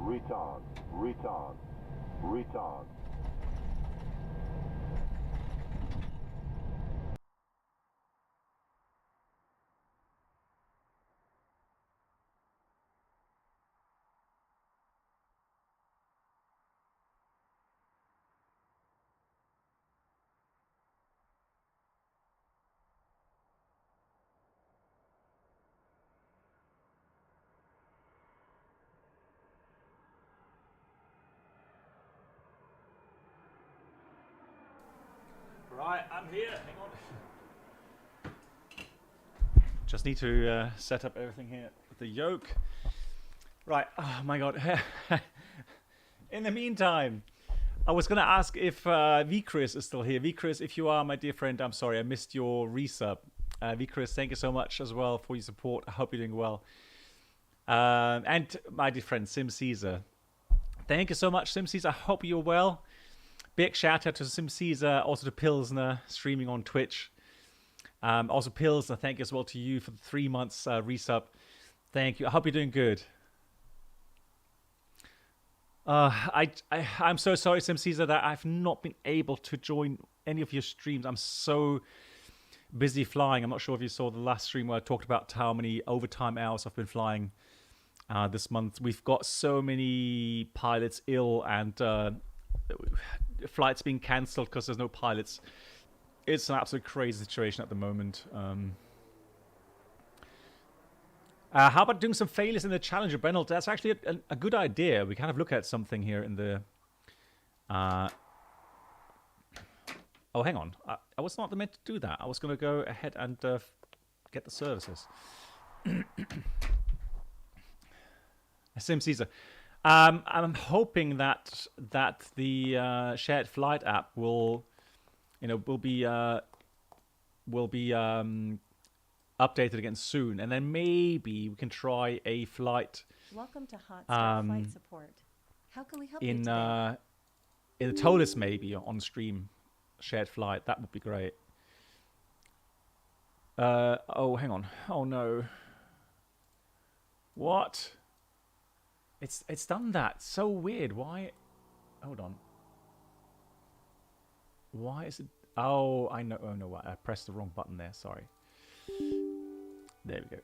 retard, retard, retard. Right, I'm here. Hang on. Just need to set up everything here with the yoke. Right. Oh my god. In the meantime, I was going to ask if VChris is still here. VChris, if you are, my dear friend, I'm sorry. I missed your resub. VChris, thank you so much as well for your support. I hope you're doing well. And my dear friend, Sim Caesar. Thank you so much, Sim Caesar. I hope you're well. Big shout out to Sim Caesar, also to Pilsner, streaming on Twitch. Also, Pilsner, thank you as well to you for the 3 months resub. Thank you. I hope you're doing good. I'm so sorry, Sim Caesar, that I've not been able to join any of your streams. I'm so busy flying. I'm not sure if you saw the last stream where I talked about how many overtime hours I've been flying this month. We've got so many pilots ill and flights being cancelled because there's no pilots. It's an absolute crazy situation at the moment. How about doing some failures in the Challenger, Brennel? That's actually a good idea. We kind of look at something here in the... Oh, hang on. I was not meant to do that. I was going to go ahead and get the services. Sim Caesar. I'm hoping that the shared flight app will be updated again soon, and then maybe we can try a flight. Welcome to Hotstart flight support. How can we help you today? In the TOLUS maybe on stream, shared flight. That would be great. Oh, hang on. Oh no. What? It's done that. So weird. Why? Hold on. Why is it? Oh, I know. Oh no, what? I pressed the wrong button there. Sorry. There we go.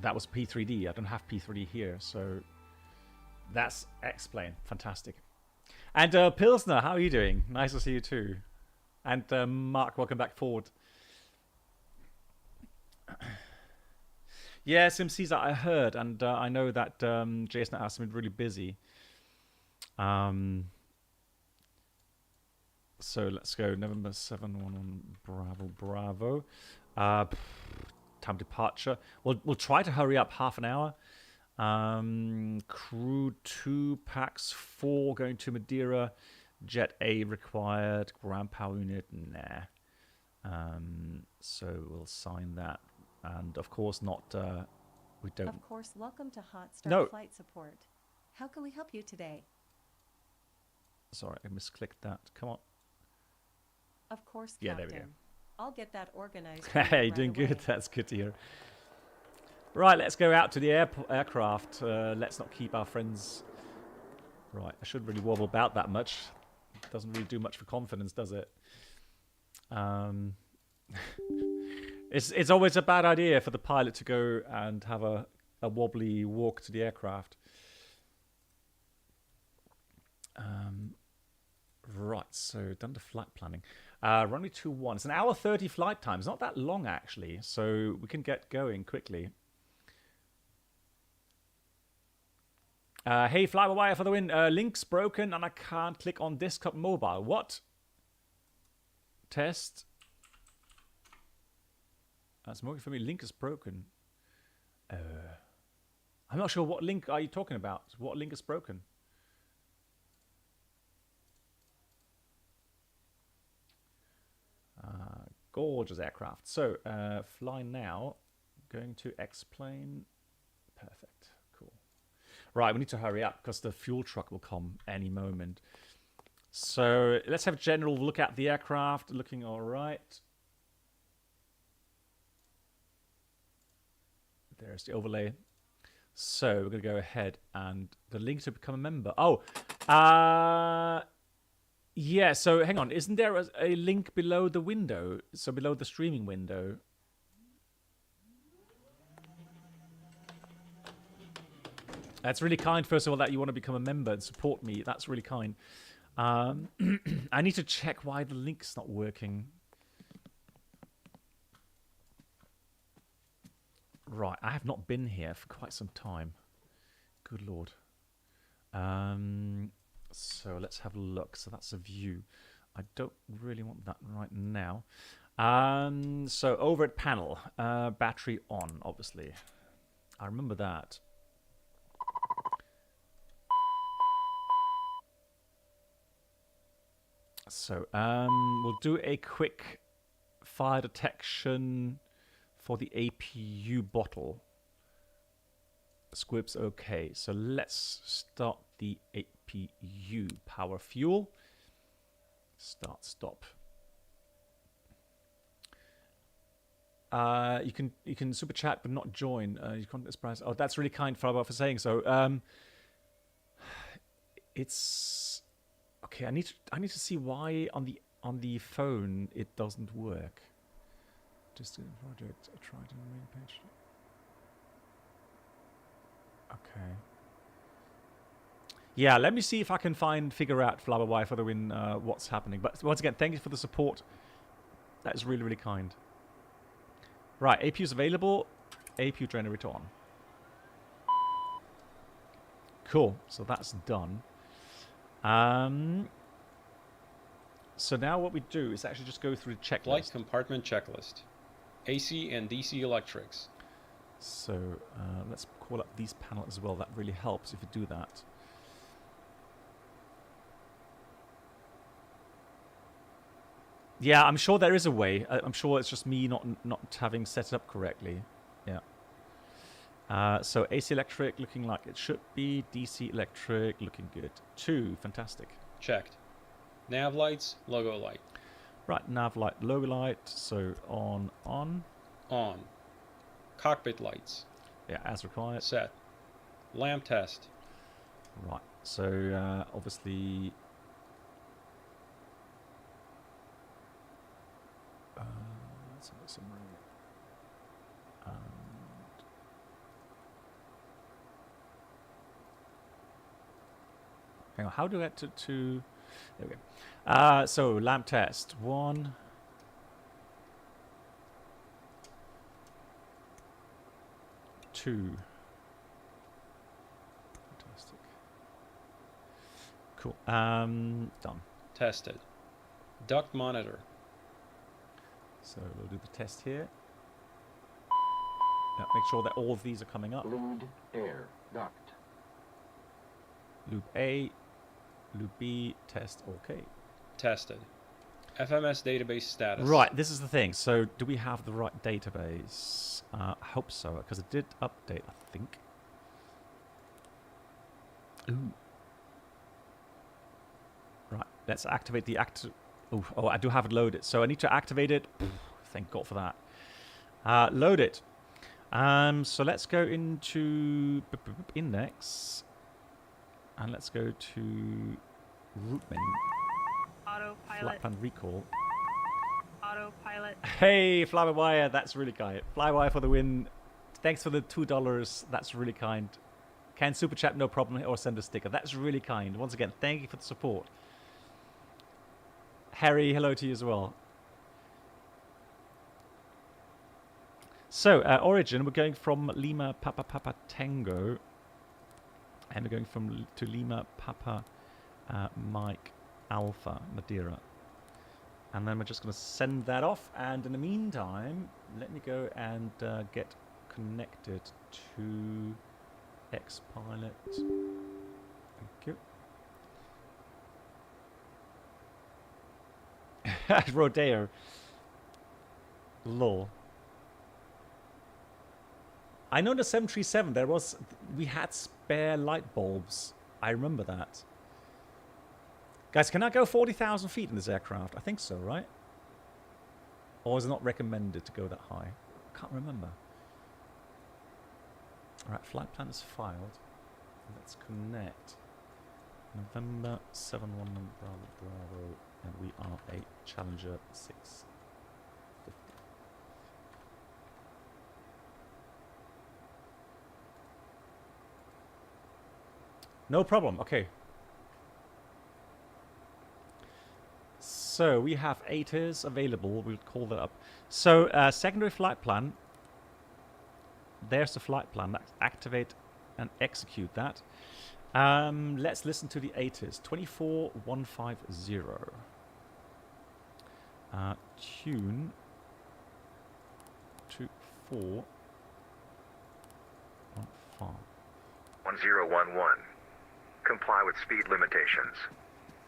That was P3D. I don't have P3D here, so that's explained. Fantastic. And Pilsner, how are you doing? Nice to see you too. And Mark, welcome back forward. Yeah, Sim Caesar, I heard, and I know that Jason has been really busy. So let's go. November 711 Bravo. Time departure. We'll try to hurry up half an hour. Crew 2, packs 4 going to Madeira. Jet A required. Ground power unit, nah. So we'll sign that. And of course not, we don't... Of course, welcome to Hotstart flight support. How can we help you today? Sorry, I misclicked that. Come on. Of course, yeah, Captain. there we go. I'll get that organized. Hey, doing good. That's good to hear. Right, let's go out to the aircraft. Let's not keep our friends... Right, I shouldn't really wobble about that much. Doesn't really do much for confidence, does it? It's always a bad idea for the pilot to go and have a wobbly walk to the aircraft. Right, so done the flight planning. Runway 21. It's an hour 30 flight time. It's not that long, actually, so we can get going quickly. Hey, fly by wire for the win. Link's broken and I can't click on desktop mobile. What? Test. That's working for me. Link is broken. I'm not sure what link are you talking about. What link is broken? Gorgeous aircraft. So, fly now. Going to X-plane. Perfect. Cool. Right, we need to hurry up because the fuel truck will come any moment. So, let's have a general look at the aircraft. Looking all right. there's the overlay. So we're going to go ahead and the link to become a member. Oh, yeah, so hang on. Isn't there a link below the window? So below the streaming window. That's really kind, first of all, that you want to become a member and support me. That's really kind. I need to check why the link's not working. Right, I have not been here for quite some time. Good Lord. So let's have a look. So that's a view. I don't really want that right now. So over at panel, battery on, obviously. I remember that. So we'll do a quick fire detection for the APU bottle. Squib's okay. So let's start the APU power fuel. Start, stop. You can super chat but not join. You can't express. Oh, that's really kind, Flava, for saying so. It's okay. I need to see why on the phone it doesn't work. Just in project. I tried on the main page. Okay. Yeah, let me see if I can figure out Flower Wire for the win what's happening. But once again, thank you for the support. That is really, really kind. Right, APU is available. APU generator on. Cool. So that's done. So now what we do is actually just go through the checklist. Flight compartment checklist. AC and DC electrics. So let's call up these panel as well. That really helps if you do that. Yeah, I'm sure there is a way. I'm sure it's just me not having set it up correctly. Yeah. So AC electric looking like it should be. DC electric looking good too. Fantastic. Checked. Nav lights, logo light. Right, nav light, logo light. So on. On. Cockpit lights. Yeah, as required. Set. Lamp test. Right. So obviously. Let's have a summary. Hang on, how do I get to there we go. So lamp test 1, 2. Fantastic. Cool. Done. Tested. Duct monitor. So we'll do the test here. Now make sure that all of these are coming up. Fluid air duct. Loop A, loop B, test, okay. Tested. FMS database status. Right, this is the thing. So do we have the right database? I hope so, because it did update, I think. Ooh. Right, let's activate the Oh, I do have it loaded. So I need to activate it. Thank God for that. Load it. So let's go into index. And let's go to route menu. Autopilot. Flight plan recall. Autopilot. Hey, Flywire, that's really kind. Flywire for the win. Thanks for the $2. That's really kind. Can super chat, no problem, or send a sticker. That's really kind. Once again, thank you for the support. Harry, hello to you as well. So, origin, we're going from Lima Papa Papa Tango. And we're going to Lima Papa Mike Alpha Madeira. And then we're just going to send that off. And in the meantime, let me go and get connected to X-Pilot. Thank you. Rodeo. Lol. I know the 737 we had spare light bulbs. I remember that. Guys, can I go 40,000 feet in this aircraft? I think so, right? Or is it not recommended to go that high? I can't remember. Alright, flight plan is filed. Let's connect. November 719 Bravo Bravo, and we are a Challenger 650. No problem, okay. So we have ATIS available, we'll call that up. So secondary flight plan, there's the flight plan. Activate and execute that. Let's listen to the ATIS 24150. Tune to 415. 1011. Comply with speed limitations.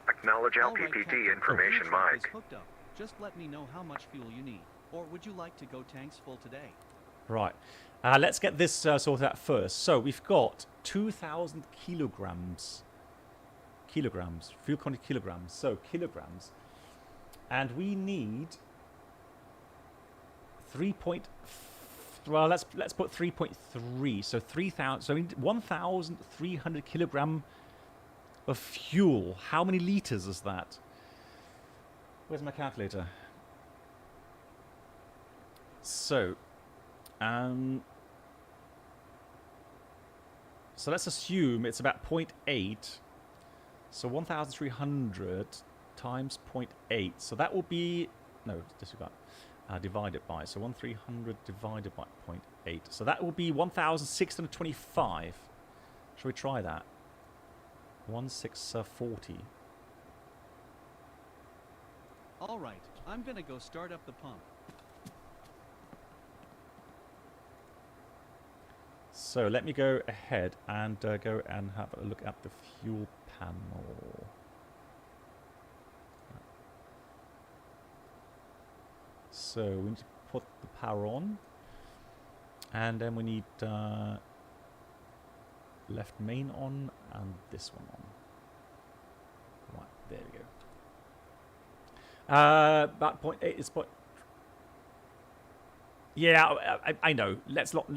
Acknowledge LPPT information, Mike. Hooked up. Just let me know how much fuel you need. Or would you like to go tanks full today? Right. Let's get this sorted out first. So we've got 2,000 kilograms. Kilograms. Fuel content kilograms. So kilograms. And we need 3. Well, let's put 3.3. So 3,000. So we need 1,300 kilogram of fuel. How many liters is that? Where's my calculator? So, so let's assume it's about 0.8. So 1,300 times 0.8. So that will be, no, disregard. Divided by. So 1,300 divided by 0.8. So that will be 1,625. Shall we try that? 1,640. All right, I'm gonna go start up the pump. So let me go ahead and go and have a look at the fuel panel. So we need to put the power on, and then we need left main on and this one on. Right, there we go. About 0.8 is point. Yeah, I know. Let's not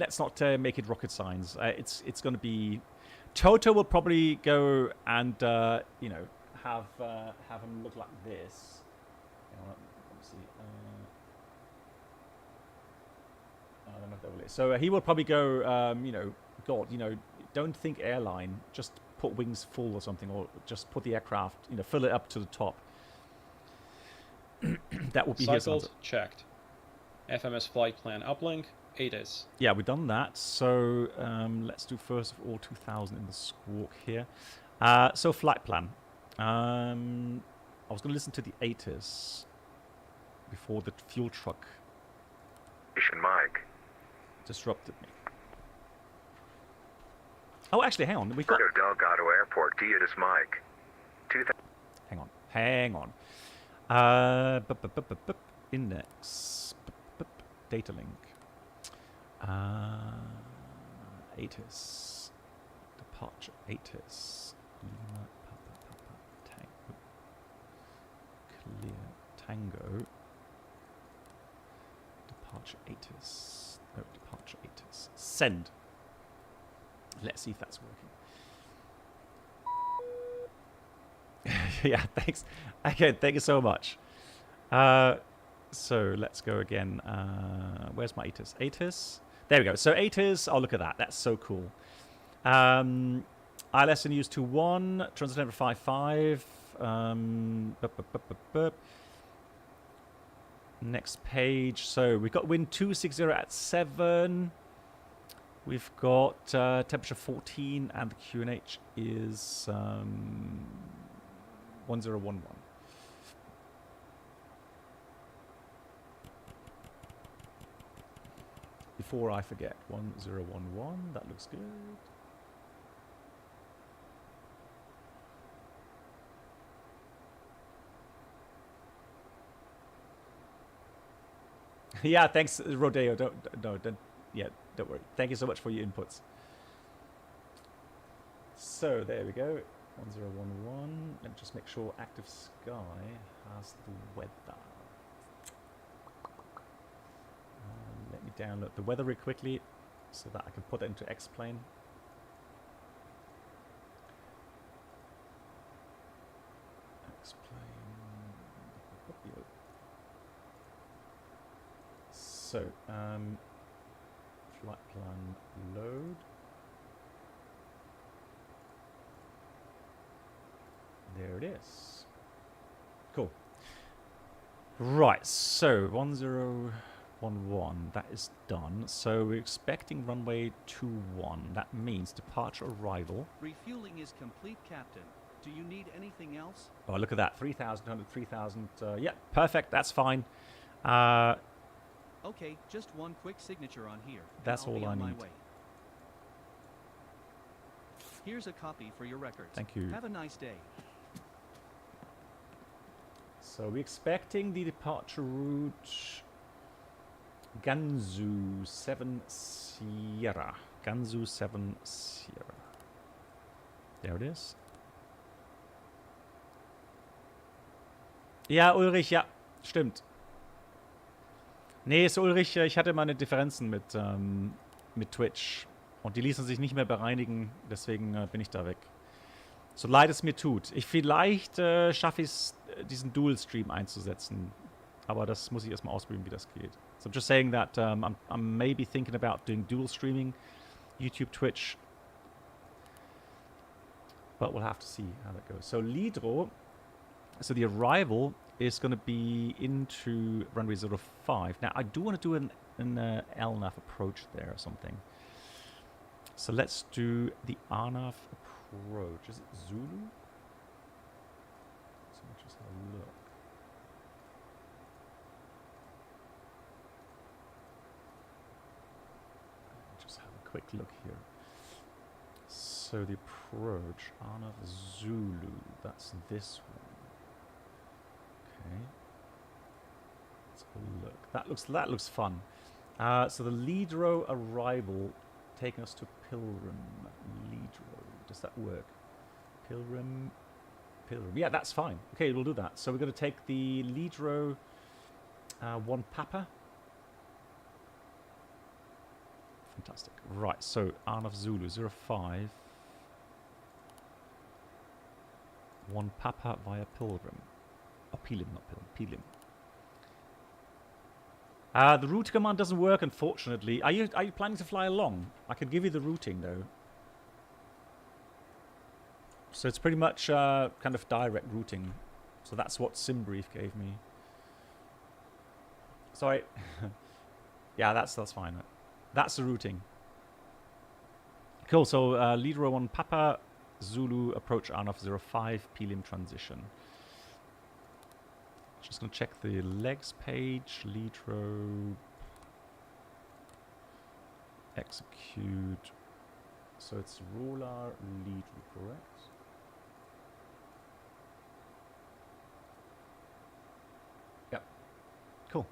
make it rocket science. It's going to be. Toto will probably go and you know, have him look like this. Let me see. So he will probably go. You know, God, you know, don't think airline. Just put wings full or something, or just put the aircraft. You know, fill it up to the top. That would be his answer. Cycled, checked. FMS flight plan uplink, ATIS. Yeah, we've done that. So let's do first of all 2,000 in the squawk here. So flight plan. I was going to listen to the ATIS before the fuel truck Mike. disrupted me. Oh, actually, hang on. We've got. Delgado Airport, Dietis Mike. Hang on. Index. Data link. ATIS. Departure ATIS. Lima, Tango. Clear. Tango. Departure ATIS. No, departure ATIS. Send. Let's see if that's working. Yeah, thanks. Okay, thank you so much. So let's go again. Where's my ATIS? ATIS. There we go. So ATIS. Oh, look at that. That's so cool. ILS and use 21. Transit 55. Next page. So we've got wind 260 at 7. We've got temperature 14, and the QNH is 1011. Before I forget, 1011. That looks good. Yeah, thanks, Rodeo. Don't worry. Thank you so much for your inputs. So there we go. 1011. Let me just make sure Active Sky has the weather. Let me download the weather really quickly. so that I can put that into X-plane. So, flight plan load. There it is. Cool. Right, so 1011, that is done. So we're expecting runway 21. That means departure arrival. Refueling is complete, Captain. Do you need anything else? Oh, look at that. 3,000, 3,000. Yeah, perfect. That's fine. Okay, just one quick signature on here. and That's I'll all be I on my need. way. Here's a copy for your records. Thank you. Have a nice day. So we're expecting the departure route Gansu 7 Sierra. Gansu 7 Sierra. There it is. Ja, Ulrich, ja, stimmt. Nee, ist Ulrich, ich hatte meine Differenzen mit Twitch. Und die ließen sich nicht mehr bereinigen, deswegen bin ich da weg. So leid es mir tut. Vielleicht schaffe ich es, diesen Dual-Stream einzusetzen. Aber das muss ich erstmal ausprobieren, wie das geht. So I'm just saying that I'm maybe thinking about doing dual streaming, YouTube, Twitch. But we'll have to see how that goes. So Lidro, so the arrival is going to be into runway 05. Now, I do want to do an LNAV approach there or something. So let's do the RNAV approach. Is it Zulu? So let's just have a look. Just have a quick look here. So the approach, RNAV Zulu, that's this one. Okay. Let's have a look. That looks fun. So the Lidro arrival taking us to Pilgrim. Lidro. Does that work? Pilgrim. Yeah, that's fine. Okay, we'll do that. So we're going to take the Lidro 1 Papa. Fantastic. Right, so RNAV Zulu 05. 1 Papa via Pilgrim. Oh, Pilim, not Pilgrim. Pilim. The route command doesn't work, unfortunately. Are you planning to fly along? I can give you the routing, though. So it's pretty much kind of direct routing. So that's what SimBrief gave me. Sorry. Yeah, that's fine. That's the routing. Cool. So Lidro 1 Papa Zulu approach RNAV 05 Pilim transition. Just going to check the legs page. Lidro. Execute. So it's Roller Lidro, correct? Yep. Cool.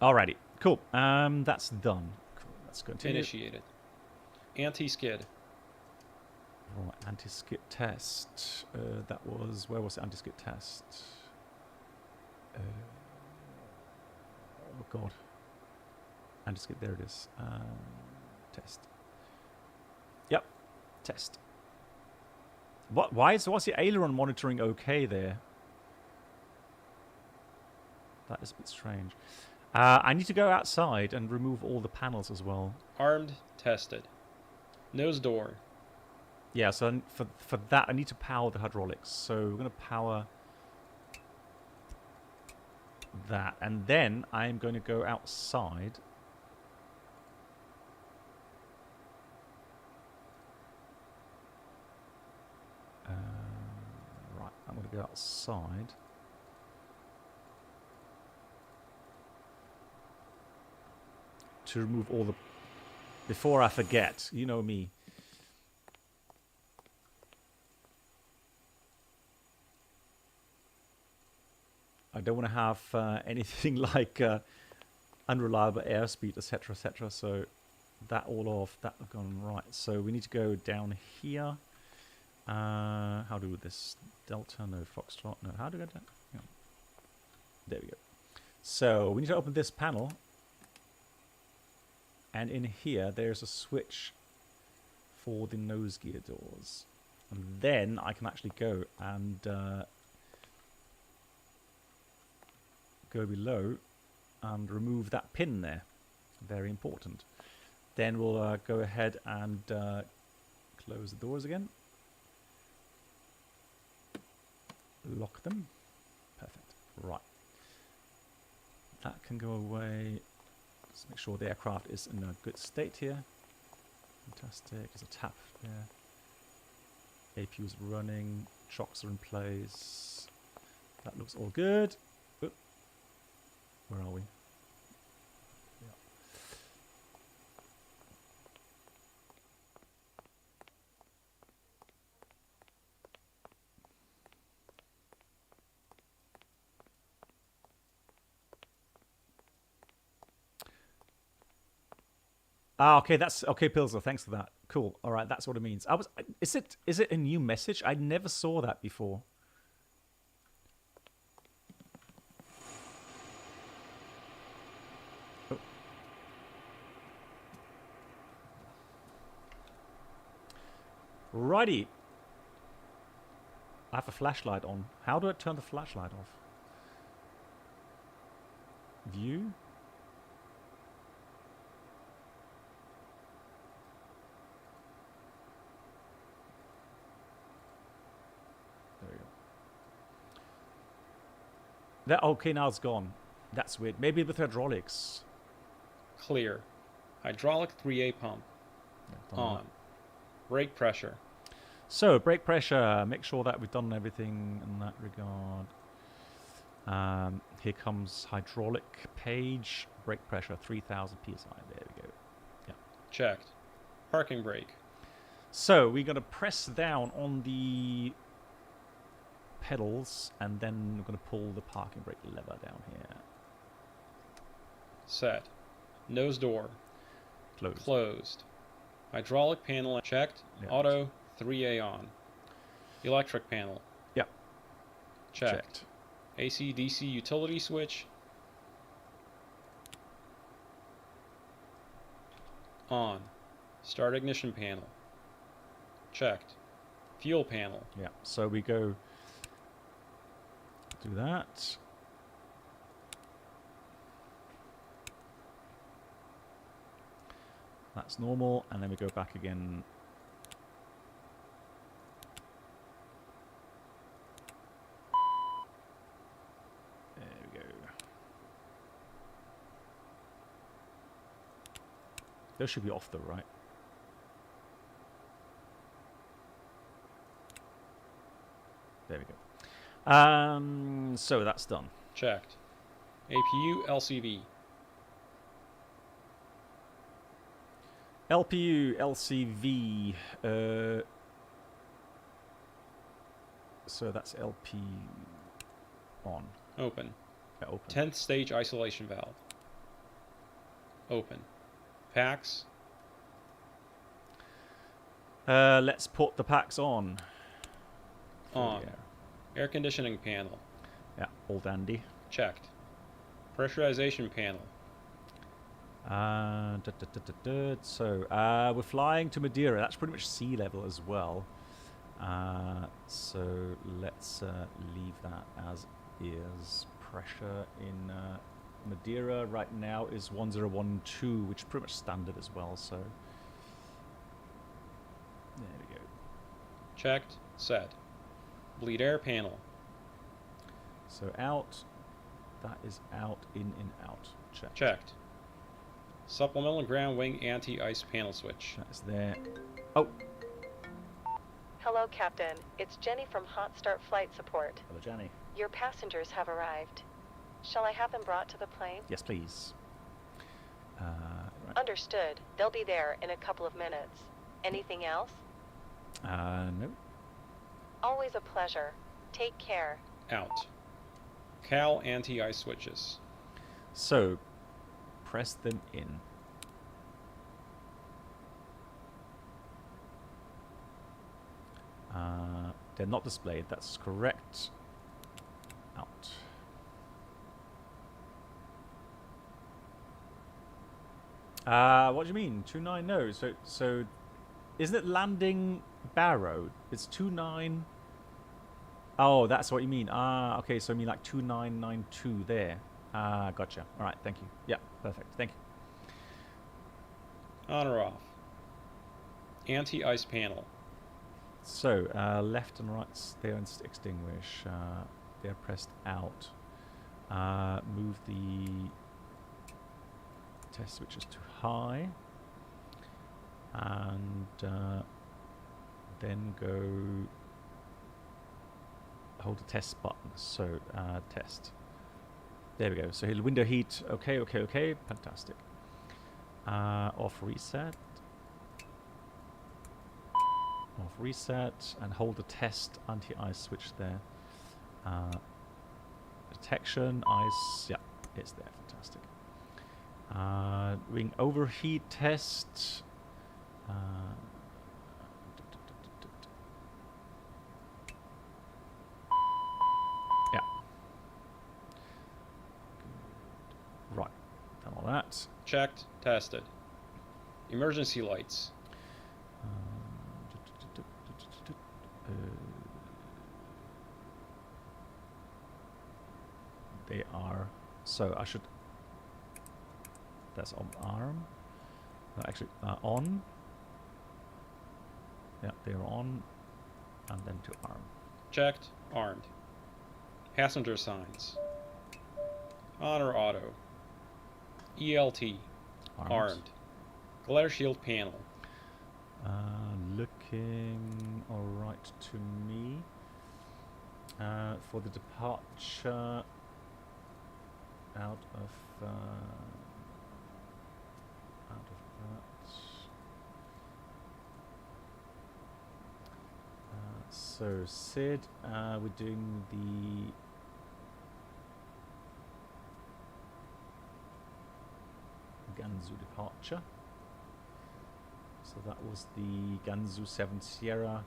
Alrighty. Cool. That's done. Cool. Let's continue. Initiated. Anti-skid. Right, anti-skid test. That was... Where was the anti-skid test? Oh, God. Anti-skid, there it is. Test. Yep. Test. What's the aileron monitoring okay there? That is a bit strange. I need to go outside and remove all the panels as well. Armed, tested. Nose door. Yeah, so for that, I need to power the hydraulics. So we're going to power that. And then I'm going to go outside. Right, I'm going to go outside. To remove all the... Before I forget, you know me. I don't want to have anything like unreliable airspeed, etc., etc. So that all off, that have gone right. So we need to go down here. How do this? Delta, no. Foxtrot, no. How do we get that? Yeah. There we go. So we need to open this panel. And in here, there's a switch for the nose gear doors. And then I can actually go and go below and remove that pin there. Very important. Then we'll go ahead and close the doors again. Lock them. Perfect. Right. That can go away. Let's make sure the aircraft is in a good state here. Fantastic. There's a tap there. APU is running. Chocks are in place. That looks all good. Oop. Where are we? Ah, okay, that's okay, Pilsner. Thanks for that. Cool. All right, that's what it means. Is it a new message? I never saw that before. Oh. Righty. I have a flashlight on. How do I turn the flashlight off? View. That okay, now it's gone. That's weird. Maybe with hydraulics. Clear. Hydraulic 3A pump. Yeah, on. Brake pressure. So, brake pressure. Make sure that we've done everything in that regard. Here comes hydraulic page. Brake pressure, 3,000 psi. There we go. Yeah. Checked. Parking brake. So, we're going to press down on the pedals, and then we're going to pull the parking brake lever down here. Set. Nose door. Closed. Closed. Hydraulic panel checked. Yeah. Auto 3A on. Electric panel. Yep. Checked. AC DC utility switch. On. Start ignition panel. Checked. Fuel panel. Yeah. So we go do that. That's normal, and then we go back again. There we go. Those should be off though, right? There we go. So that's done. Checked. APU LCV. LPU LCV. So that's LP on. Open. Yeah, open. 10th stage isolation valve. Open. Packs. Let's put the packs on. On. Air conditioning panel. Yeah, all dandy. Checked. Pressurization panel. So we're flying to Madeira. That's pretty much sea level as well. So let's leave that as is. Pressure in Madeira right now is 1012, which is pretty much standard as well. So there we go. Checked. Set. Bleed air panel. So out. That is out. In out. Check. Checked. Supplemental ground wing anti-ice panel switch. That's there. Oh. Hello, Captain. It's Jenny from Hotstart Flight Support. Hello, Jenny. Your passengers have arrived. Shall I have them brought to the plane? Yes, please. Right. Understood. They'll be there in a couple of minutes. Anything else? No. Always a pleasure. Take care. Out. Cal anti-ice switches. So, press them in. They're not displayed. That's correct. Out. What do you mean? 29, no. So isn't it landing Barrow? It's 29. Oh, that's what you mean. Ah, okay. So I mean like 2992 there. Ah, gotcha. All right. Thank you. Yeah, perfect. Thank you. On or off? Anti-ice panel. So left and right, they are extinguish. They are pressed out. Move the test switches to high, and then go hold the test button. So test. There we go. So window heat. Okay, okay, okay. Fantastic. Off reset. Off reset, and hold the test anti-ice switch there. Detection ice. Yeah, it's there. Fantastic. Wing overheat test. Yeah. Right. Done all that. Checked. Tested. Emergency lights. They are, so I should, that's on arm, actually on, yeah, they're on, and then to arm. Checked. Armed. Passenger signs. On or auto. ELT. Armed. Glare shield panel. Looking alright to me. For the departure out of that. So Sid, we're doing the Gansu departure. So that was the Gansu 7 Sierra,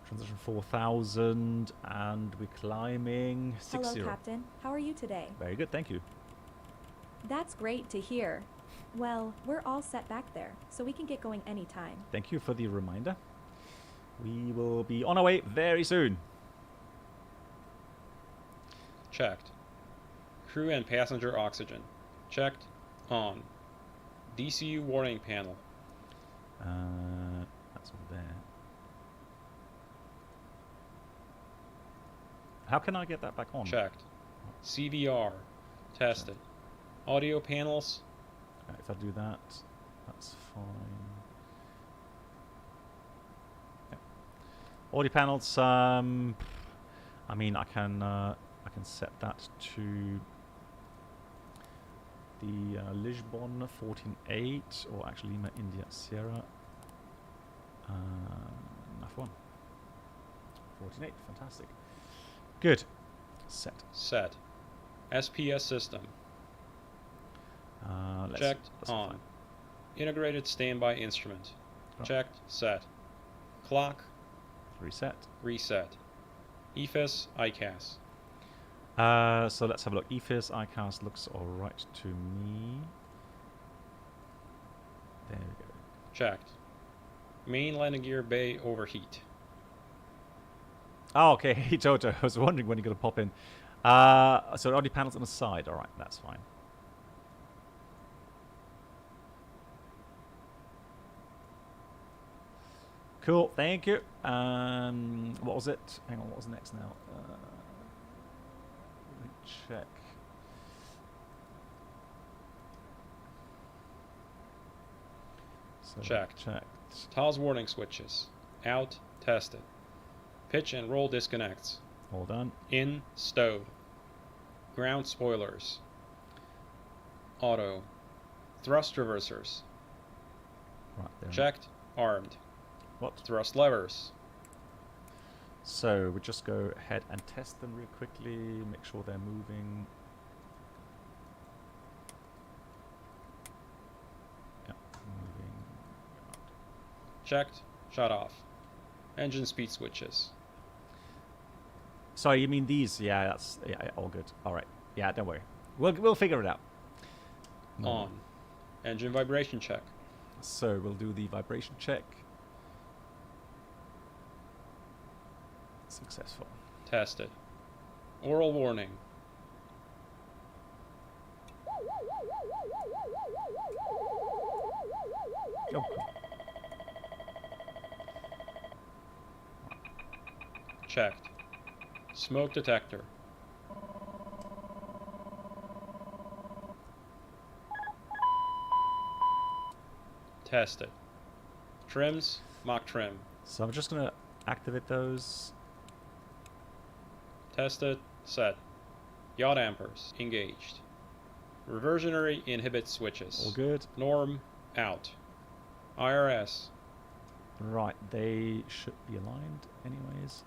transition 4000, and we're climbing 60. Hello, Captain. How are you today? Very good, thank you. That's great to hear. Well, we're all set back there, so we can get going anytime. Thank you for the reminder. We will be on our way very soon. Checked. Crew and passenger oxygen. Checked. On. DCU warning panel. That's all there. How can I get that back on? Checked. CVR. Tested. Audio panels. If I do that, that's fine. Yeah. Audio panels. I mean, I can set that to the Lisbon 14.8, or actually Lima India Sierra. F1. 14.8. Fantastic. Good. Set. Set. SPS system. Checked. On. Fine. Integrated standby instrument. Oh. Checked. Set. Clock. Reset. Reset. EFIS. ICAS. So let's have a look. EFIS ICAS looks alright to me. There we go. Checked. Main landing gear bay overheat. Oh, okay. Hey, Jojo. I was wondering when you're going to pop in. So audio panels on the side. Alright, that's fine. Cool, thank you. What was it? Hang on, what was next now? Let me check. So Checked. Checked. TOS warning switches. Out. Tested. Pitch and roll disconnects. All done. In. Stowed. Ground spoilers. Auto. Thrust reversers. Right there. Checked. Armed. What? Thrust levers. So we just go ahead and test them real quickly, make sure they're moving. Yeah, moving. Checked. Shut off. Engine speed switches. Sorry, you mean these? Yeah, that's all good. All right. Yeah, don't worry. We'll figure it out. On. Engine vibration check. So we'll do the vibration check. Successful. Tested. Oral warning. Oh. Checked. Smoke detector. Tested. Trims, Mach trim. So I'm just gonna activate those. Tested, set. Yacht dampers, engaged. Reversionary inhibit switches. All good. Norm, out. IRS. Right, they should be aligned anyways.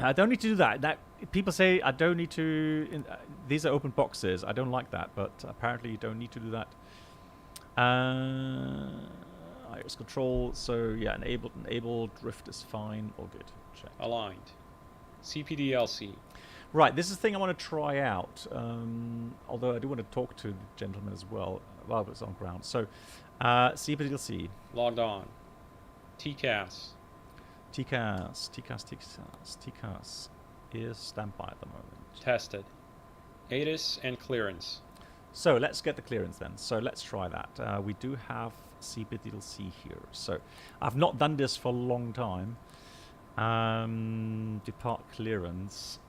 I don't need to do that. That people say I don't need to. These are open boxes. I don't like that, but apparently you don't need to do that. Iris control. So yeah, enabled. Drift is fine. All good. Check. Aligned. CPDLC. Right, this is the thing I want to try out. Although I do want to talk to the gentleman as well while it's on ground. So, CPDLC. Logged on. TCAS. TCAS is standby at the moment. Tested. ATIS and clearance. So let's get the clearance then. So let's try that. We do have CPDLC here. So I've not done this for a long time. Depart clearance.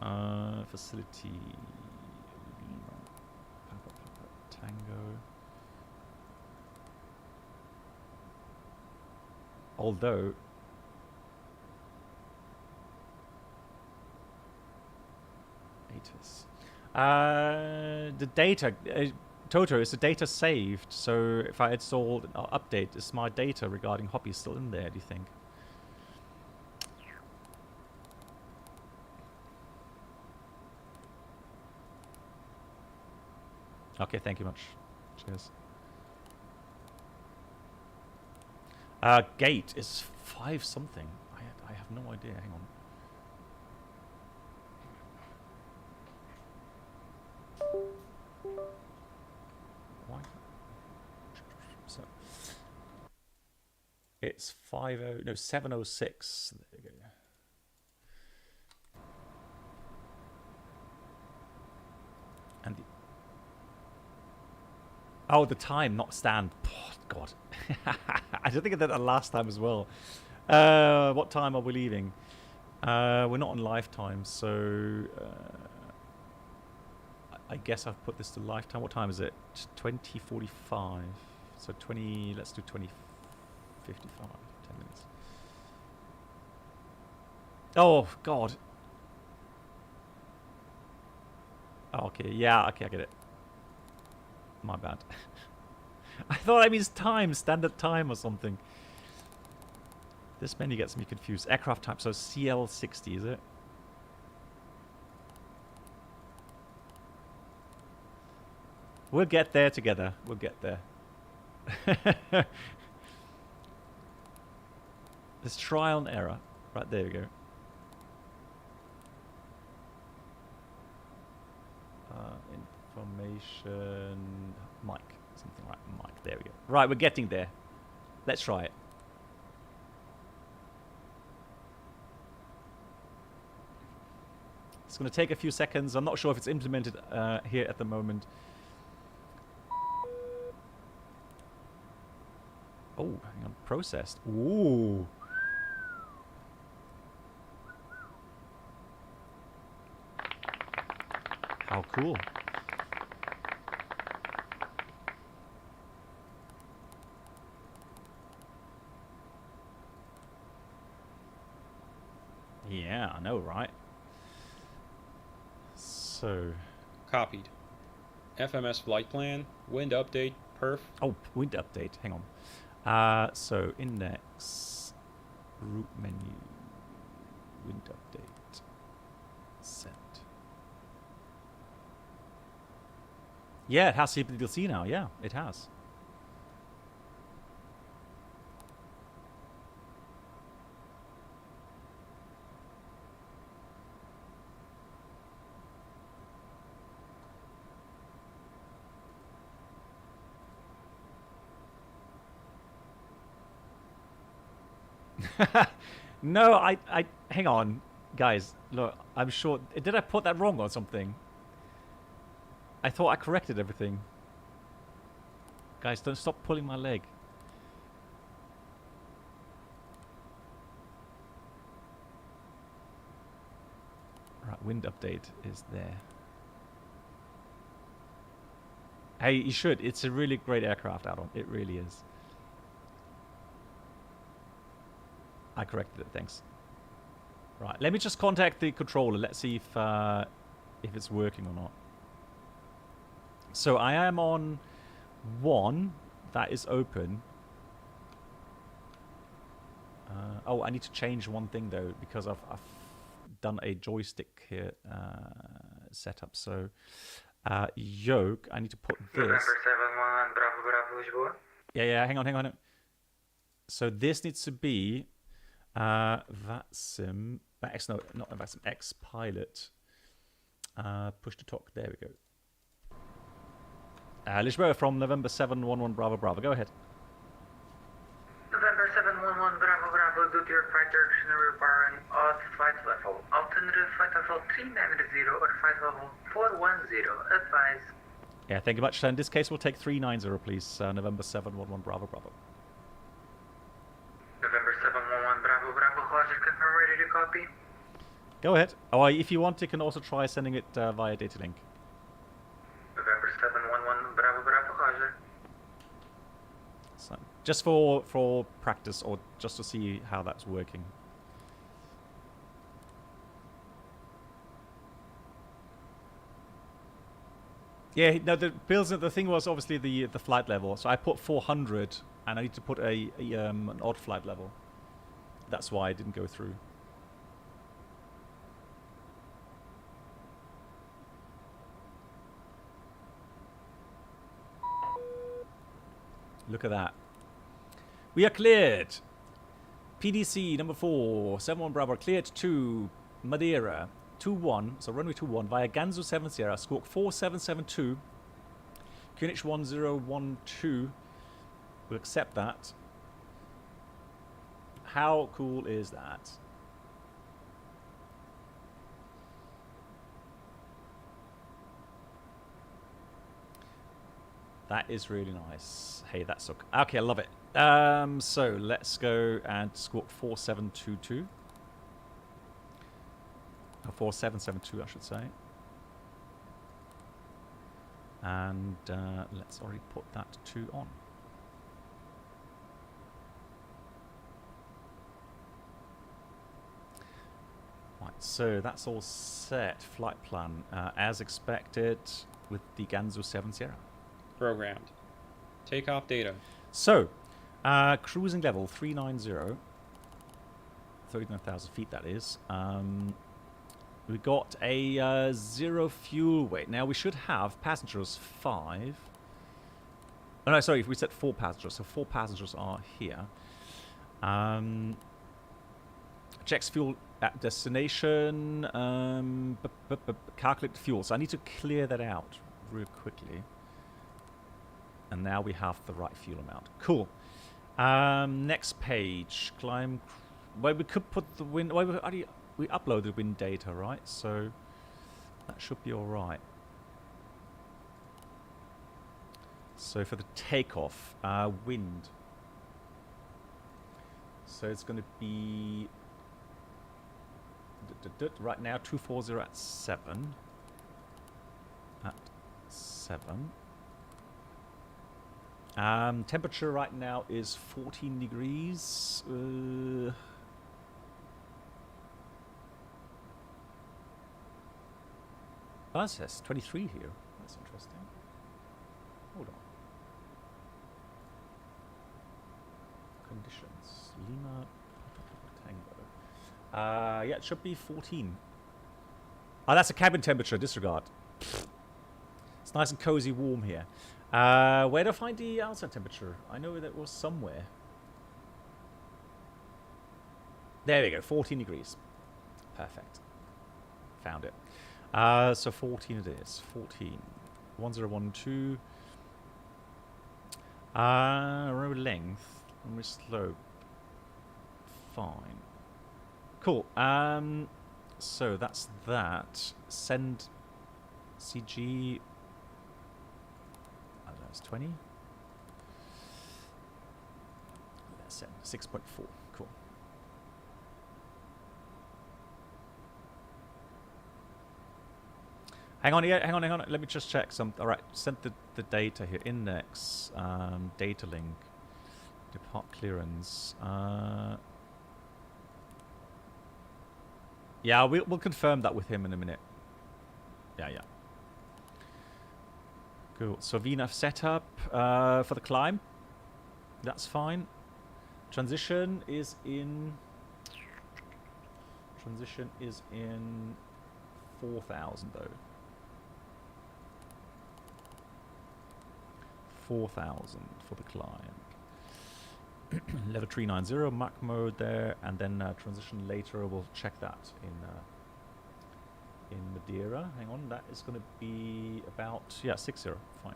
Facility. Lima. Papa, Tango. Although ATIS. The data, Toto, is the data saved? So if I install update, is my data regarding Hoppy still in there, do you think? Okay, thank you much. Cheers. Gate is 5 something. I have no idea. Hang on. Why? So it's 706. There you go. And the time, not stand. Oh, God. I don't think I did that last time as well. What time are we leaving? We're not on lifetime, so I guess I've put this to lifetime. What time is it? 20:45. So 20. Let's do 20:55. 10 minutes. Oh God. Oh, okay. Yeah. Okay, I get it. My bad. I thought that means time, standard time or something. This menu gets me confused. Aircraft type, so CL60, is it? We'll get there together. We'll get there. There's trial and error. Right, there we go. Information... Mike. Something like Mike. There we go. Right, we're getting there. Let's try it. It's going to take a few seconds. I'm not sure if it's implemented here at the moment. Oh, hang on. Processed. Ooh. How cool. Yeah, I know, right? So... Copied. FMS flight plan, wind update, perf. Oh, wind update. Hang on. So, index, route menu, wind update, set. Yeah, it has CPDLC now. Yeah, it has. No, I hang on, guys. Look, I'm sure. Did I put that wrong or something? I thought I corrected everything. Guys, don't stop pulling my leg. Right, wind update is there. Hey, you should. It's a really great aircraft, add-on. It really is. I corrected it, thanks. Right, let me just contact the controller. Let's see if it's working or not. So I am on 1. That is open. Oh, I need to change one thing though, because I've done a joystick here setup. So yoke, I need to put this. November 711 Bravo Bravo Lisboa. Yeah, hang on. So this needs to be VATSIM. No, not VATSIM. X pilot. Push to talk. There we go. Lisboa from November 711 Bravo Bravo. Go ahead. November 711 Bravo Bravo, due to your flight direction requiring odd flight level. Alternative flight level 390 or flight level 410. Advise. Yeah, thank you much. In this case, we'll take 390, please. November 711 Bravo Bravo. November 711 Bravo Bravo, Roger, confirm ready to copy. Go ahead. Oh, if you want, you can also try sending it via data link. November 711 Bravo Bravo, Roger. So, just for practice, or just to see how that's working. Yeah, no, the thing was obviously the flight level. So I put 400, and I need to put an odd flight level. That's why it didn't go through. Look at that. We are cleared. PDC number 4, 71 Bravo, cleared to Madeira, 21, so runway 21 via Gansu 7 Sierra, squawk 4772, QNH 1012. We'll accept that. How cool is that? That is really nice. Hey, that's okay. Okay, I love it. So let's go and squawk 4722. Or 4772, I should say. And let's already put that 2 on. Right, so that's all set. Flight plan, as expected, with the Gansu 7 Sierra. Programmed. Takeoff data. So, cruising level 390. 39,000 feet, that is. We got a 0 fuel weight. Now, we should have passengers 5. Oh, no, sorry, we said 4 passengers. So 4 passengers are here. Checks fuel at destination. Calculate fuel. So I need to clear that out real quickly. And now we have the right fuel amount. Cool. Next page. Climb. Well, we could put the wind. Well, we uploaded wind data, right? So that should be all right. So for the takeoff, wind. So it's going to be right now 240 at 7. At 7. Temperature right now is 14 degrees. Oh, it says 23 here. That's interesting. Hold on. Conditions. Lima Tango. Yeah, it should be 14. Oh, that's a cabin temperature. Disregard. It's nice and cozy warm here. Where to find the outside temperature? I know that was somewhere. There we go, 14 degrees. Perfect. Found it. So 14 it is. 14. 1012. Road length. Runway slope. fine. Cool. So that's that. Send CG. I don't know, it's 20. Let's send 6.4. Cool. Hang on, hang on. Let me just check some. All right, send the data here. Index, data link, depart clearance. Yeah, we'll confirm that with him in a minute. Yeah. Cool. So VNAV setup for the climb. That's fine. Transition is in 4,000 though. 4,000 for the climb. Level 390 Mach mode there, and then transition later. We'll check that in Madeira. Hang on, that is going to be about 60. Fine.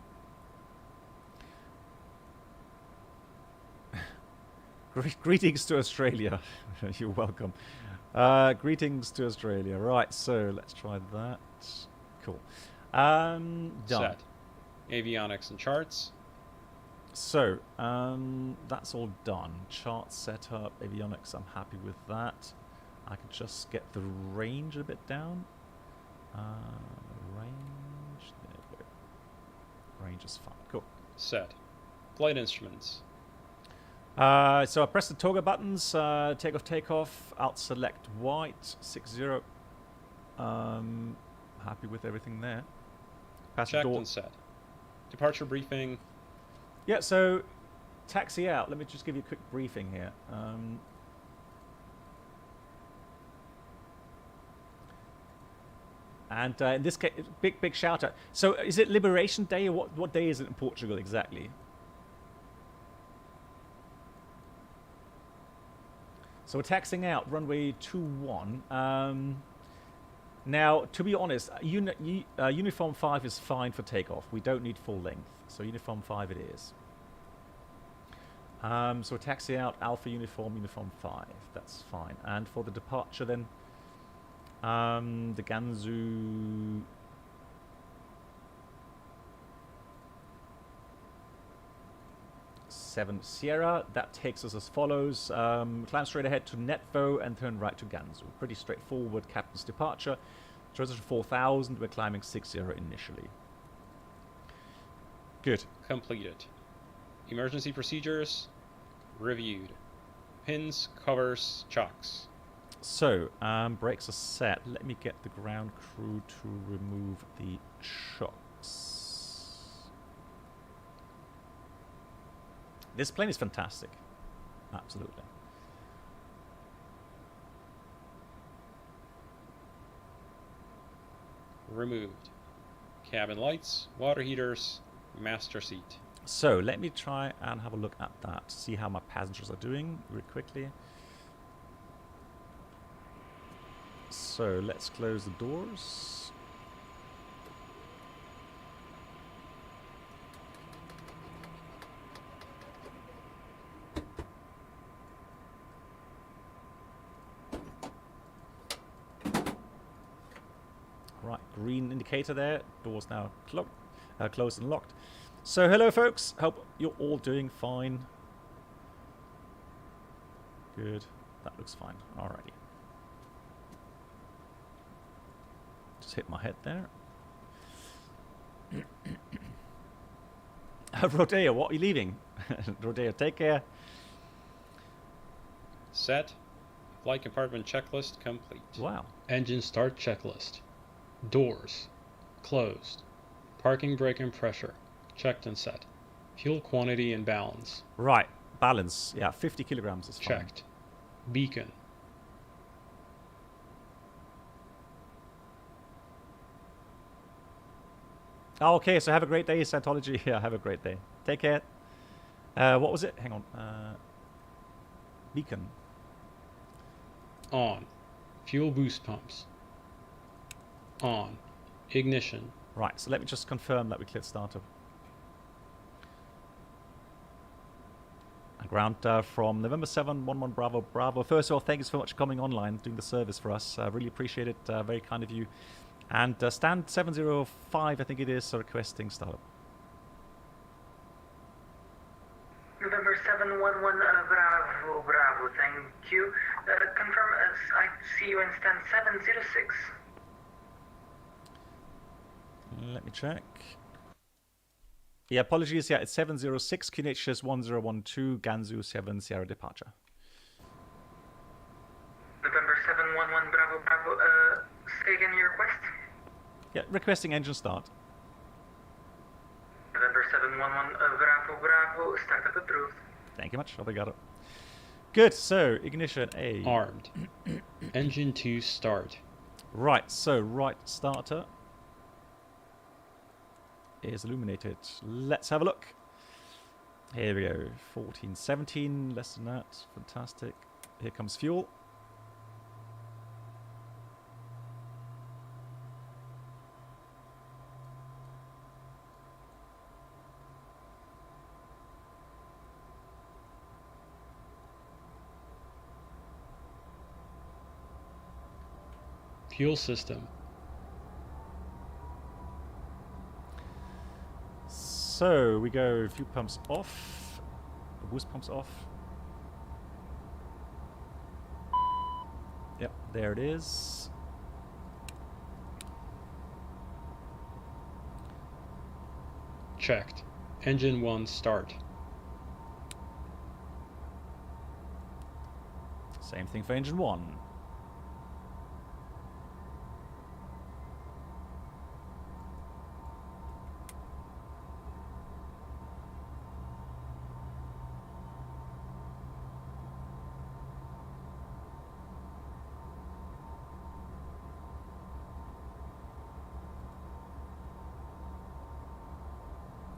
Greetings to Australia. You're welcome. Greetings to Australia. Right, so let's try that. Cool. Done. Set. Avionics and charts. So, that's all done. Chart setup, avionics, I'm happy with that. I can just get the range a bit down. Range, there we go. Range is fine, cool. Set. Flight instruments. So I press the toggle buttons, takeoff, alt select white, 60. Happy with everything there. Checked and set. Departure briefing. Yeah, so taxi out. Let me just give you a quick briefing here. And in this case, big shout out. So is it Liberation Day, or what day is it in Portugal exactly? So we're taxiing out, runway 21. Now, to be honest, Uniform 5 is fine for takeoff. We don't need full length. So Uniform 5 it is. So we're taxiing out Alpha Uniform 5. That's fine. And for the departure then, the Gansu... Seven Sierra, that takes us as follows. Climb straight ahead to Netvo and turn right to Gansu. Pretty straightforward captain's departure. Transition 4,000, we're climbing 60 initially. Good. Completed. Emergency procedures reviewed. Pins, covers, chocks. So, brakes are set. Let me get the ground crew to remove the chocks. This plane is fantastic. Absolutely. Removed. Cabin lights, water heaters, master seat. So let me try and have a look at that. See how my passengers are doing really quickly. So let's close the doors. Right, green indicator there. Doors now closed and locked. So hello folks, hope you're all doing fine. Good, that looks fine. Alrighty. Just hit my head there. Rodeo, what are you leaving? Rodeo, take care. Set. Flight compartment checklist complete. Wow. Engine start checklist. Doors. Closed. Parking brake and pressure. Checked and set. Fuel quantity and balance. Right, balance. Yeah, 50 kilograms is fine. Checked. Beacon. Oh, okay, so have a great day, Scientology. Yeah, have a great day. Take care. What was it? Hang on. Beacon. On. Fuel boost pumps. On. Ignition. Right, so let me just confirm that we cleared startup. Ground from November 7, 11 Bravo Bravo. First of all, thank you so much for coming online, doing the service for us. Really appreciate it. Very kind of you. And stand 705, I think it is, requesting startup. November 711 Bravo Bravo, thank you. Confirm I see you in stand 706. Let me check. Yeah, apologies. Yeah, it's 706 QNHS 1012 Gansu 7 Sierra departure. November 711 Bravo Bravo. Say again your request. Yeah, requesting engine start. November 711 Bravo Bravo. Startup approved. Thank you much. Obrigado. Good. So ignition A. Armed. Engine 2 start. Right. So right starter is illuminated. Let's have a look. Here we go. 14, 17, less than that. Fantastic. Here comes fuel. Fuel system. So we go fuel pumps off, boost pumps off. Yep, there it is. Checked. Engine 1 start. Same thing for engine 1.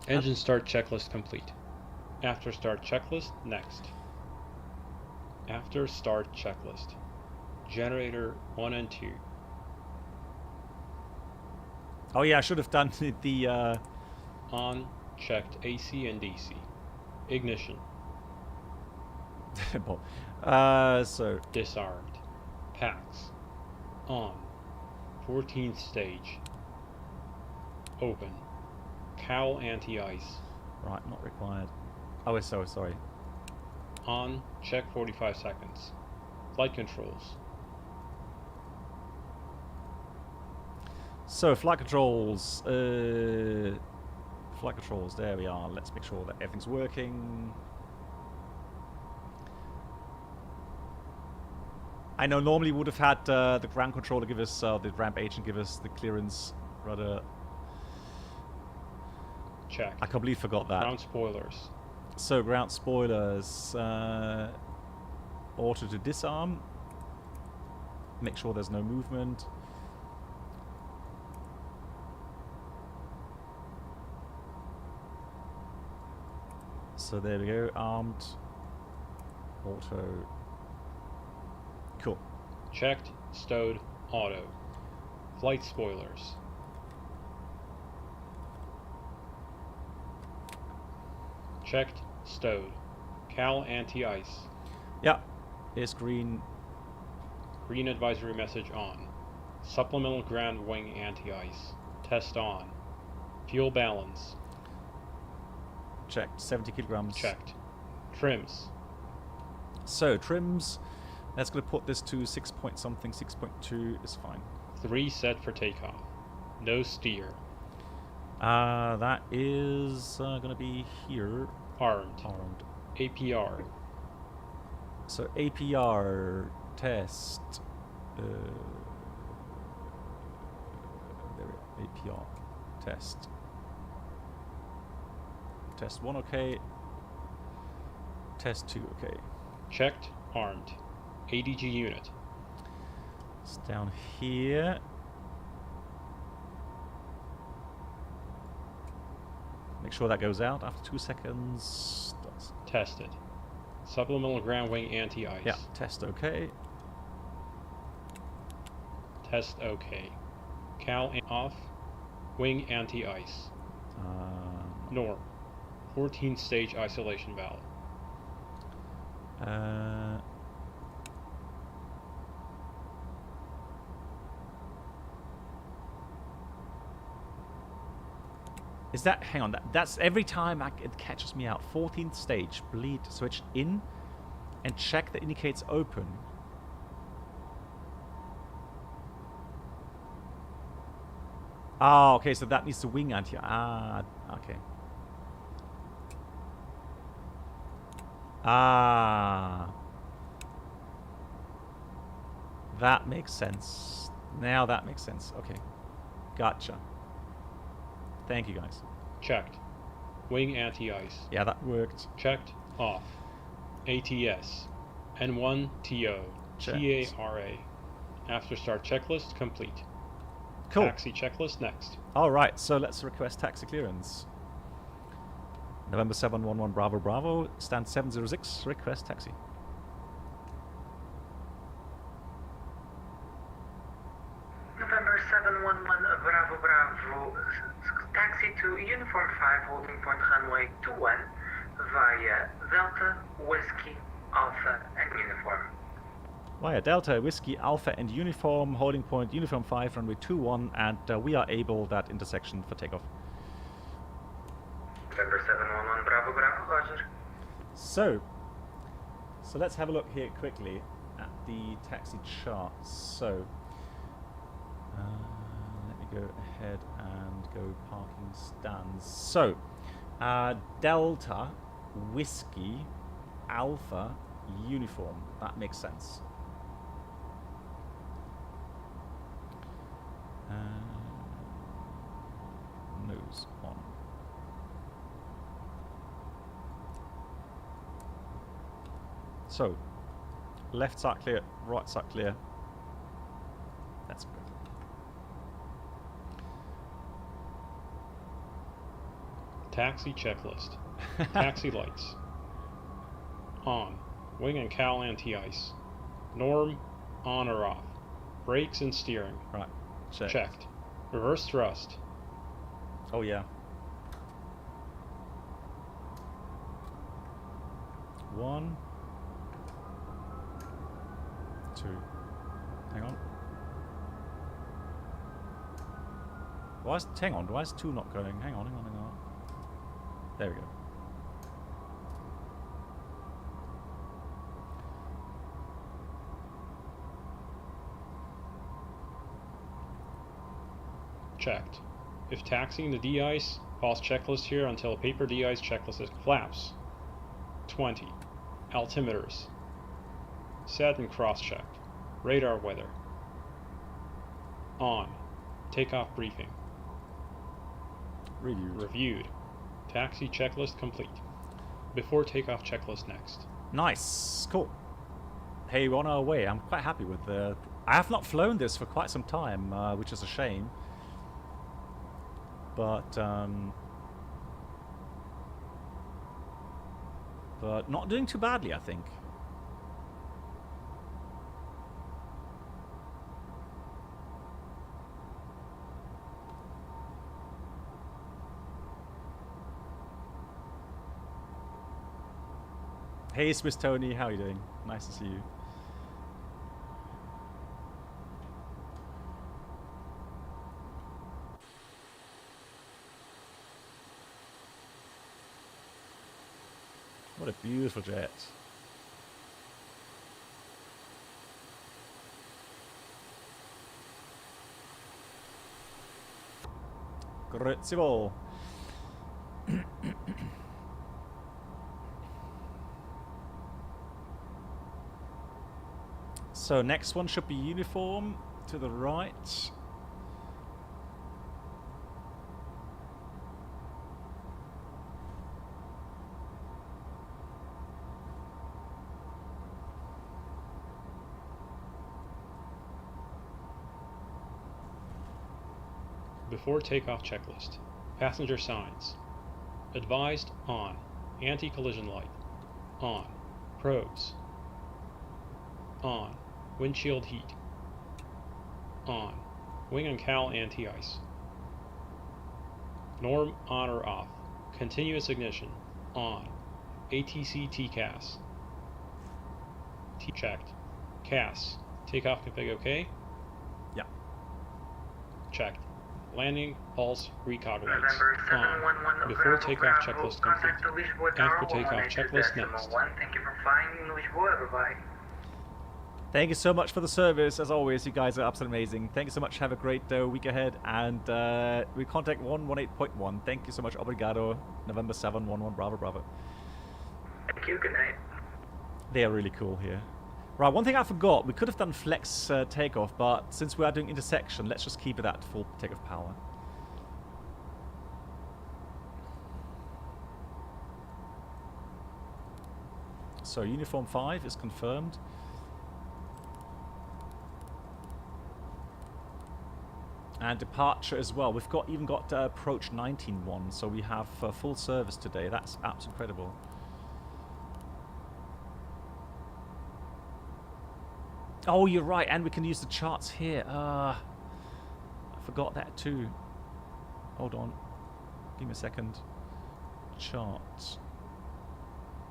Engine start checklist complete. After start checklist, next. After start checklist. Generator 1 and 2. Oh yeah, I should have done the On, checked AC and DC. Ignition. so Disarmed. Packs. On. 14th stage. Open. Cowl anti-ice. right, not required. Oh, so sorry. On, check 45 seconds. Flight controls. So flight controls. Flight controls. There we are. Let's make sure that everything's working. I know normally we would have had the ground controller give us, the ramp agent give us the clearance rudder. Check. I completely forgot that. Ground spoilers. So ground spoilers, auto to disarm. Make sure there's no movement. So there we go, armed, auto. Cool. Checked, stowed, auto. Flight spoilers. Checked, stowed. Cowl anti-ice. Yeah, it's green. Green advisory message on. Supplemental ground wing anti-ice. Test on. Fuel balance. Checked, 70 kilograms. Checked. Trims. So trims, that's going to put this to 6 point something, 6.2 is fine. 3 set for takeoff. No steer. That is going to be here. Armed. Armed. APR. So APR test. There we go. APR test. Test 1 okay. Test 2 okay. Checked, armed. ADG unit. It's down here. Make sure that goes out after 2 seconds. Does. Tested. Supplemental ground wing anti-ice. Yeah, test okay. Test OK. Cowl off. Wing anti-ice. Norm. 14th stage isolation valve. Is that, hang on, that's every time it catches me out. 14th stage, bleed, switch in and check that indicates open. Ah, okay, so that needs to wing anti. Ah, okay. Ah. That makes sense. Now that makes sense. Okay. Gotcha. Thank you, guys. Checked. Wing anti-ice. Yeah, that worked. Checked. Off. ATS. N1 TO. Checked. TARA. After start checklist complete. Cool. Taxi checklist next. All right, so let's request taxi clearance. November 711 Bravo Bravo, stand 706, request taxi. November 711 Bravo Bravo, taxi to Uniform 5, holding point runway 21 via Delta, Whiskey, Alpha, and Uniform. Via Delta, Whiskey, Alpha, and Uniform, holding point Uniform 5, runway 21, and we are able that intersection for takeoff. November 711 Bravo Bravo, roger. So let's have a look here quickly at the taxi charts. So, let me go ahead and go parking stands. So, Delta, Whiskey, Alpha, Uniform. That makes sense. Nose on. So, left side clear, right side clear. That's good. Taxi checklist. Taxi lights. On. Wing and cowl anti-ice. Norm on or off. Brakes and steering. Right. Check. Checked. Reverse thrust. Oh yeah. 1, 2. Hang on. Hang on. Why is 2 not going? Hang on. There we go. Checked. If taxiing the de-ice, pause checklist here until paper de-ice checklist is flaps. 20. Altimeters. Set and cross-checked. Radar weather. On. Takeoff briefing. Reviewed. Taxi checklist complete. Before takeoff checklist next. Nice. Cool. Hey, we're on our way. I'm quite happy with the... I have not flown this for quite some time, which is a shame. But not doing too badly, I think. Hey, Swiss Tony, how are you doing? Nice to see you. What a beautiful jet. Grazie. So next one should be uniform to the right. Before takeoff checklist. Passenger signs. Advised on. Anti-collision light. On. Probes. On. Windshield heat. On. Wing and cowl anti-ice. Norm on or off. Continuous ignition. On. ATC TCAS. LPPT checked. CAS. Takeoff config OK? Yeah. Checked. Landing, pulse, recog lights. November On. 711 Before Bravo takeoff Bravo, checklist contact complete. the Lisbon Tower, After takeoff 118 checklist decimal next. 1. Thank you for flying Lisboa, bye-bye. Thank you so much for the service. As always, you guys are absolutely amazing. Thank you so much. Have a great week ahead. And we contact 118.1. Thank you so much. Obrigado. November 711 Bravo Bravo. Thank you, good night. They are really cool here. Right, one thing I forgot. We could have done flex takeoff, but since we are doing intersection, let's just keep it at full takeoff power. So uniform 5 is confirmed. And departure as well. We've got even got approach 19.1, so we have full service today. That's absolutely incredible. Oh, you're right, and we can use the charts here. I forgot that too. Hold on. Give me a second. Charts.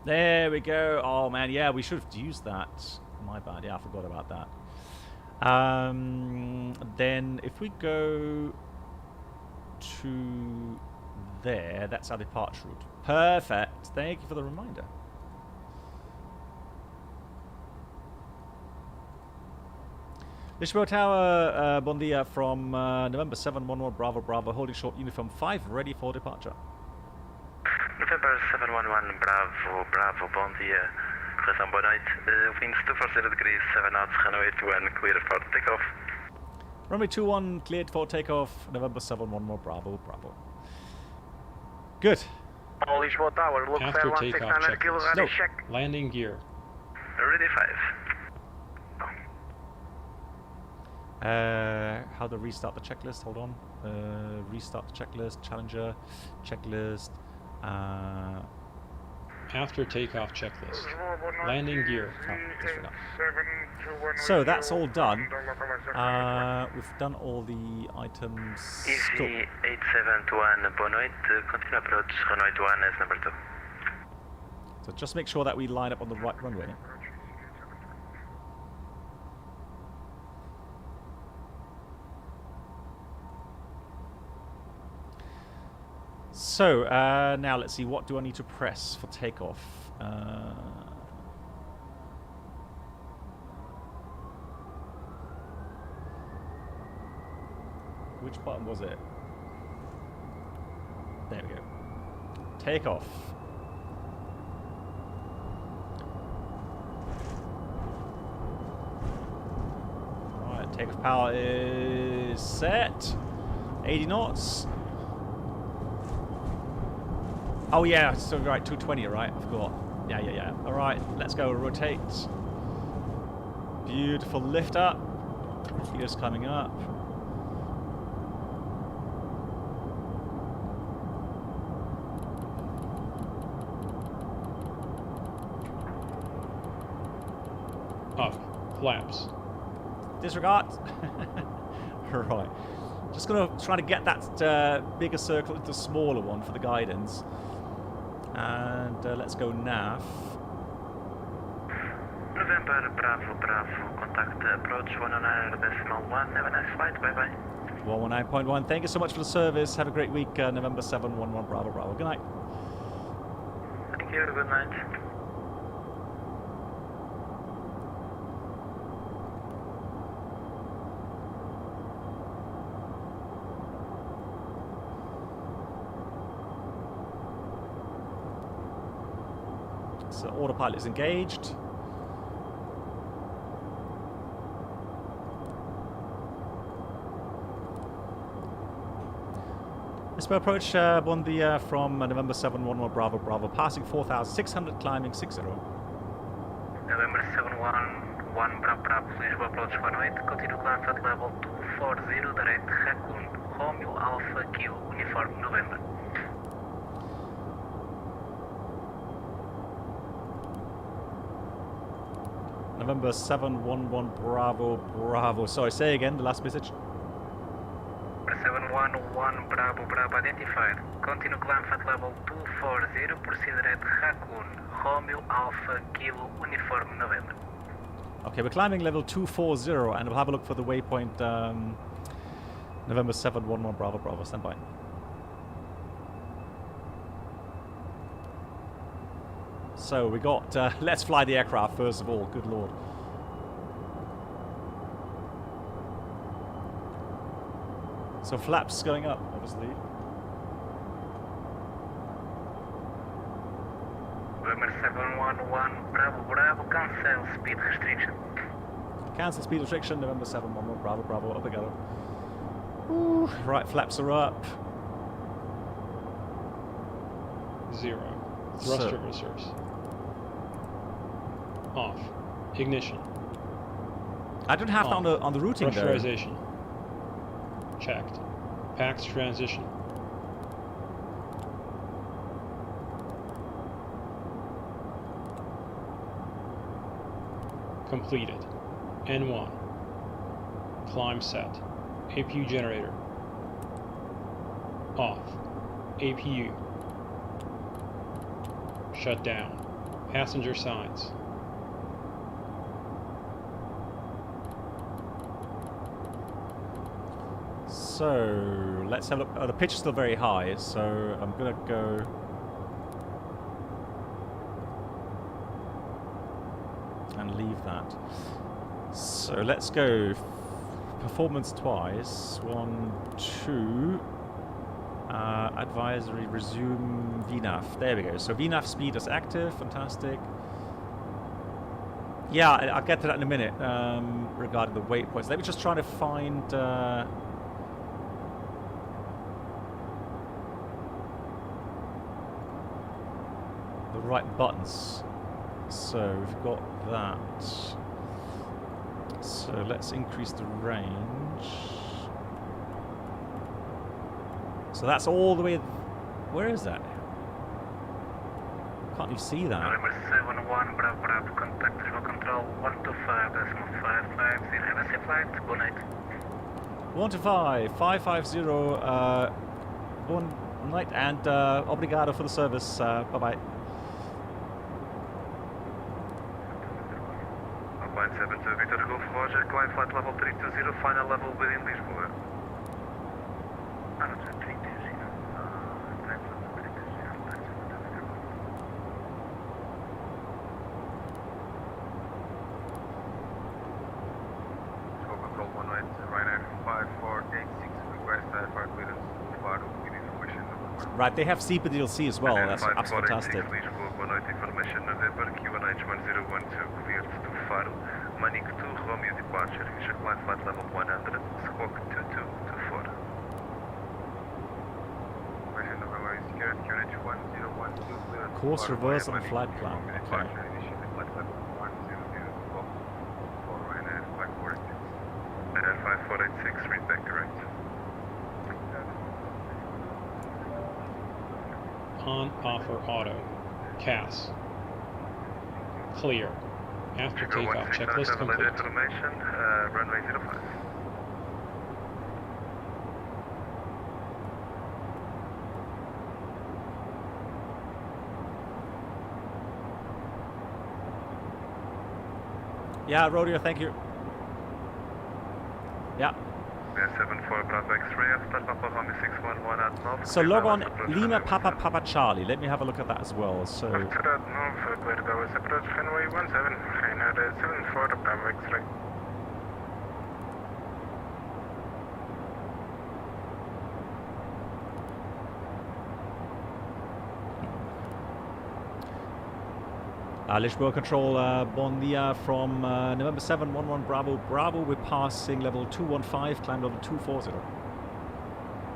There we go. Oh man, yeah, we should have used that. My bad. Yeah, I forgot about that. Then if we go to there, that's our departure route. Perfect. Thank you for the reminder. Lisbon Tower, bon dia from November 711 Bravo Bravo, holding short uniform 5, ready for departure. November 711 Bravo Bravo, bom dia. Correção, boa noite. Winds 240 degrees, 7 knots, runway 21, clear for takeoff. Runway 21, cleared for takeoff, November 711 Bravo Bravo. Good. All Lisbon Tower, look After for takeoff 1600 kilo, checklist. ready, check. Landing gear. Ready 5. How to restart the checklist? Hold on. Restart the checklist. Challenger checklist. After takeoff checklist. Landing gear. So that's all done. We've done all the items. Cool. Easy 8721, boa noite. Continue approach, runway 21 as number 2. So just make sure that we line up on the right runway. So, now let's see, what do I need to press for takeoff? Which button was it? There we go. Takeoff. Alright, takeoff power is set. 80 knots. Oh yeah, so right, 220, right? I forgot. Yeah. All right, let's go. Rotate. Beautiful lift up. Here's coming up. Up. Flaps. Disregard. Right. Just gonna try to get that bigger circle into a smaller one for the guidance. And let's go nav. November Bravo Bravo, contact approach 109.1. Have a nice flight, bye bye. 119.1. Thank you so much for the service. Have a great week. November 711 Bravo Bravo. Good night. Thank you, good night. So autopilot is engaged. Let's approach bon dia from November 711 Bravo Bravo, passing 4,600, climbing 60. November 711 Bravo Bravo, Lisbon approach 18, continue climb at level 240, direct Raccoon, Romeo Alpha Kilo, uniform November. November 711 Bravo Bravo. Sorry, say again the last message. 711 Bravo Bravo identified. Continue climb at level 240, proceed at Raccoon, Romeo Alpha Kilo, uniform November. Okay, we're climbing level 240, and we'll have a look for the waypoint November 711 Bravo Bravo. Stand by. So we got, let's fly the aircraft first of all, good lord. So flaps going up, obviously. November 711 Bravo Bravo, cancel speed restriction. Cancel speed restriction, November 711 Bravo Bravo, up we go. Ooh, right, flaps are up. 0. Thrust reversers. Off. Ignition. I don't have that on the routing though. Pressurization. Checked. PAX transition. Completed. N1. Climb set. APU generator. Off. APU. Shut down. Passenger signs. So let's have a look. Oh, the pitch is still very high, so I'm gonna go. And leave that. So let's go performance twice. 1, 2. Advisory resume VNAV. There we go. So VNAV speed is active. Fantastic. Yeah, I'll get to that in a minute regarding the waypoints. Let me just try to find. The right buttons. So we've got that. So let's increase the range. So that's all the way. Where is that? Can't you see that? November 71 Bravo Bravo, contact visual control 125.550. Have a safe flight. Good night. 125.550. One night and obrigado for the service. Bye bye. Line 72 Victor Golf Roger, climb flight level 320, final level within Lisbon. That's 320, climb level 320, Scope control 18, Ryanair 5486, request airport clearance, far with information. Right, they have CPDLC as well. That's absolutely fantastic. Scope 18 information, November QNH 1012, cleared to Faro, Manik 2, Romeo departure, initial climb flight level 100, Squawk 2224. Question November is secured, QNH 1012, Course reverse on flight plan. Okay. Initial flight level 100, Squawk 4, Ryanair 5486. Ryanair 5486, read back correct. On, off, or auto. CAS. Clear. After takeoff, checklist complete. Information, runway 05. Yeah, Rodeo, thank you. Yeah. 74 Bravo X-ray, after Papa Romeo 611 at North. So log on Lima Papa Papa Charlie. Let me have a look at that as well. So. After that, North, clear towards approach runway 17, Ryanair 74 Bravo X-ray. Lisbon Control, bon dia from November 711 Bravo Bravo. We're passing level 215, climb level 240.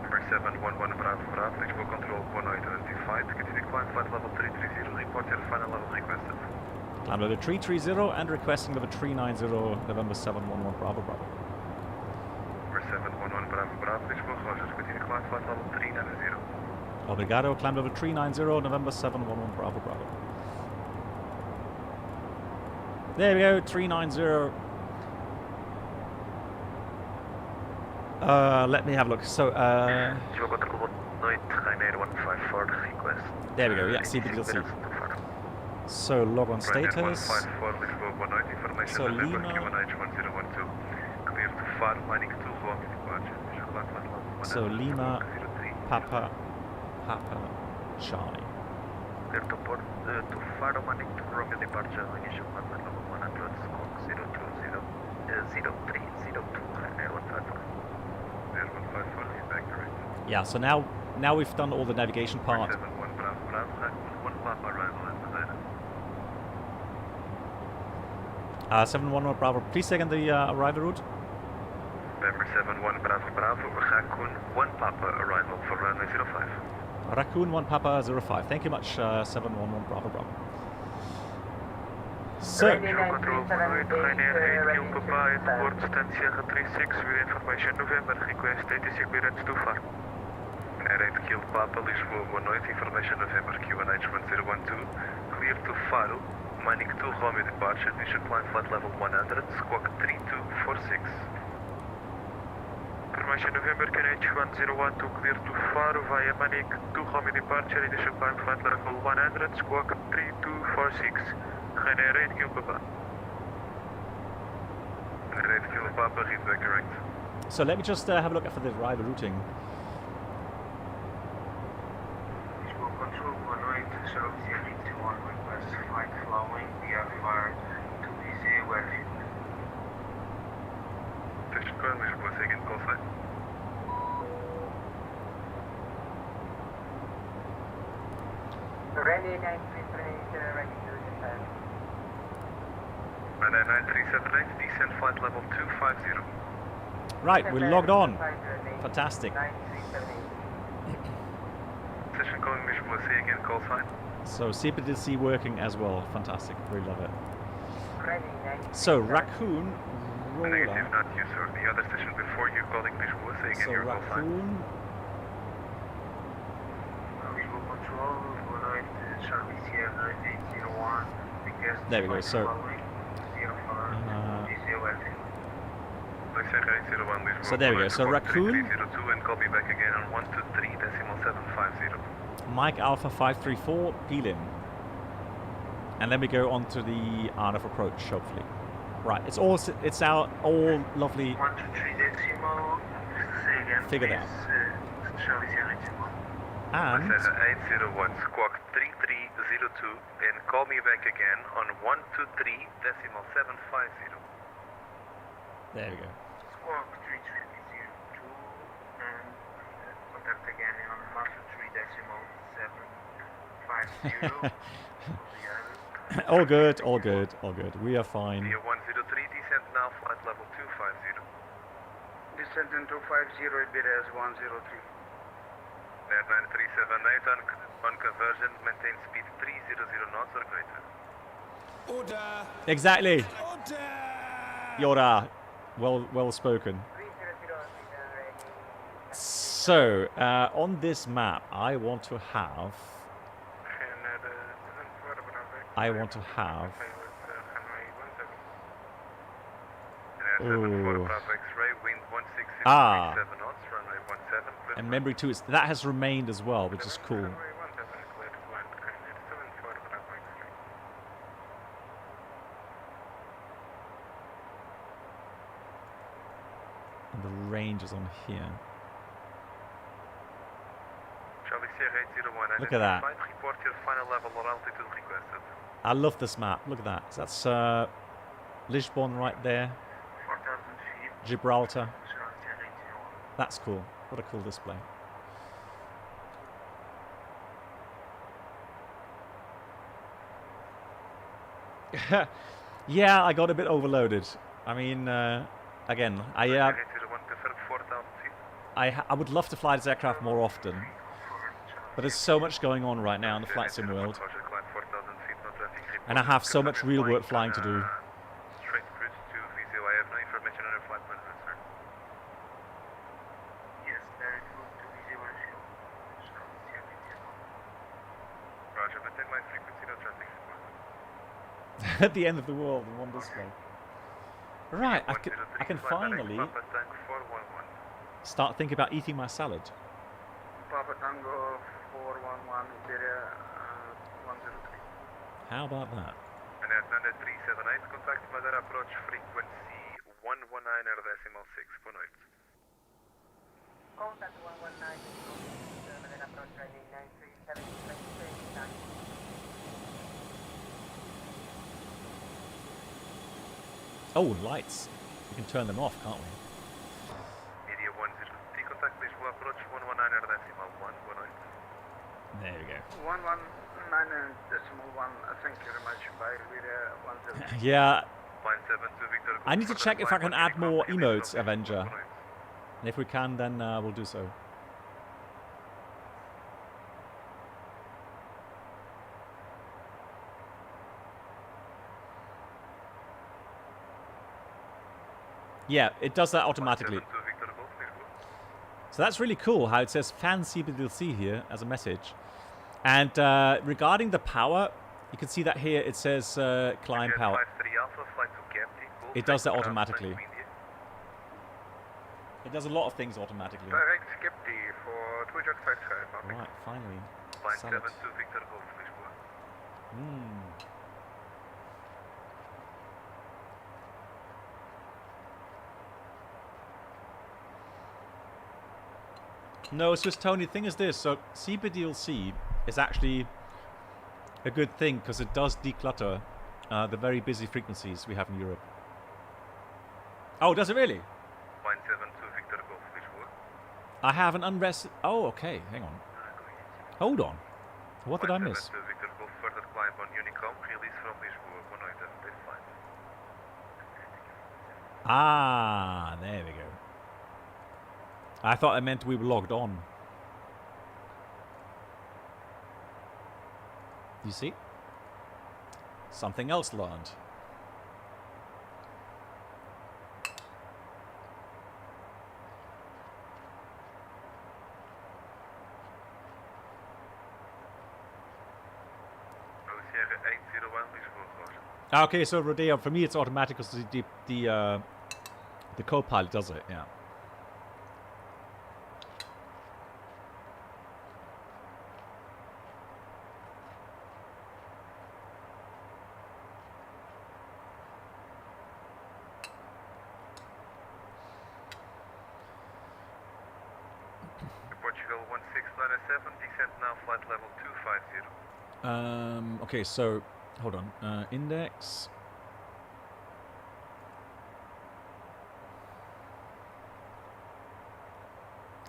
Number 711 Bravo Bravo, Lisbon Control 1825, continue climb flight level 330, report your final level requested. Climb level 330 and requesting level 390, November 711 Bravo Bravo. Number 711 Bravo Bravo, Lisbon Roger, continue climb flight level 390. Obrigado, climb level 390, November 711 Bravo Bravo. There we go, 390. Let me have a look. So, there we go, yeah, CPDLC. So log on status. 154, Lisbon 190, information So November Lima. QNH1012. Clear to FAR, mining 2, Romeo departure. Visual climb flight level 100. So Lima, 03. Papa, Charlie. Clear to port to FAR, mining 2, Romeo departure. Initial climb flight level 100, squawk 020, 0302, Air 154. Air 154, feedback direct. Yeah, so now we've done all the navigation part. 71 Bravo, Bravo, 1 Papa arrival at Madeira. 711 Bravo, please second the arrival route. November 71 Bravo, Bravo, Raccoon 1 Papa arrival for runway 05. Raccoon 1 Papa 05. Thank you much, 711 Bravo, Bravo. So, Control 108, Ryanair 8 Kilo Papa, airport stand Sierra 36 with information November, request ATC clearance to FAR. Air 8 Kilo Papa, Lisbon 108, information November, QNH 1012, clear to Faro, mining 2 Romeo departure, visual climb flight level 100, squawk 3246. Information November, QNH 1012, clear to Faro via mining 2 Romeo departure, initial climb flight level 100, squawk 3246. Ryanair 8 Kilo Papa. Ryanair 8 Kilo Papa, read back correct. so let me just have a look for the arrival routing. Lisbon Control 108, service CL650 request flight flowing via VAR to Vise Airfield. Station code, Lisbon, second call sign. Ready 9378, ready to descend. Ryanair 9378, descent flight level 250. Right, we're logged on. Fantastic. 9378. Station code, Lisbon, say again, call sign. So CPDLC working as well. Fantastic. Really love it. Ready So Raccoon Negative, roller. not you, sir. The other station before you calling Lisbon, say again So your call sign. Raccoon. Lisbon Control 108, service Sierra 801. Request There we go, flight so, flowing via VAR to Vise Airfield. So there we go. So Raccoon. 302 and call me back again on 123.750. Mike Alpha 534, peel in. And then we go on to the RF approach, hopefully. Right, it's all lovely. 123 decimal. Say again. Figured out. Service Sierra 801. And 801 squawk 3302 and call me back again on 123.750. there we go. Squawk 3302 and contact again on 123.750. All good, all good, all good. We are fine. Via 103 descent now flight level 250. Descent in 250, Iberia 103. Air 9378 on conversion, maintain speed 300 knots or greater. Order! Exactly. Order! Yoda. Well spoken. 300 ready. So, on this map, I want to have. Ooh. Ah. And memory 2 is that has remained as well, which is cool. And the range is on here. Look at that. Report your final level or altitude requested. I love this map. Look at that. So that's Lisbon right there. 4,000 feet. Gibraltar. Service Sierra 801. That's cool. What a cool display. Yeah, I got a bit overloaded. I mean, again, I would love to fly this aircraft more often, but there's so much going on right now in the flight sim world, and I have so much real work flying to do. Straight cruise to Viseu. I have no information on your flight plan, sir. Yes, direct route to Vise Airfield. Service Sierra 801. Roger, maintain my frequency, no traffic support. At the end of the world in one display. Right, I can finally Papa Tank 411. start thinking about eating my salad. Papa Tango 411, Iberia 103. How about that? And Atlanta 378, contact Madeira approach frequency 119.6. Boa noite. Contact 119, Madeira approach running 937, Oh, lights. We can turn them off, can't we? Media 103, contact Lisbon approach 119.1. Boa noite. There we go. 119.1, thank you very much. Bye, with 10. Yeah, Line 72, Victor. I need to check if I can add more emotes, Avenger. Boa noite. And if we can, then we'll do so. Yeah, it does that automatically. 72, Victor Golf, Lisbon. So that's really cool how it says fan CPDLC here as a message. And regarding the power, you can see that here it says climb power. 53 Alpha, flight to Captain. Golf, It does that Golf, automatically. India. It does a lot of things automatically. Direct Captain for 255. Right, finally. Line Summit. 72, Victor Golf, Lisbon. No, it's just Tony. The thing is this. So CPDLC is actually a good thing because it does declutter the very busy frequencies we have in Europe. Oh, does it really? Line 72, Victor Golf, Lisbon. I have an unrest. Oh, okay. Hang on. Hold on. What did I miss? 72, Victor Golf, further climb on Unicom, release from Lisbon. Boa noite, update flight. Ah, there we go. I thought it meant we were logged on. You see? Something else learned. Sierra 801, Lisbon, Roger. Okay, so Rodeo, for me it's automatic because the co-pilot does it, yeah. Portugal 1697, descent now, flight level 250. Okay, so hold on. Index.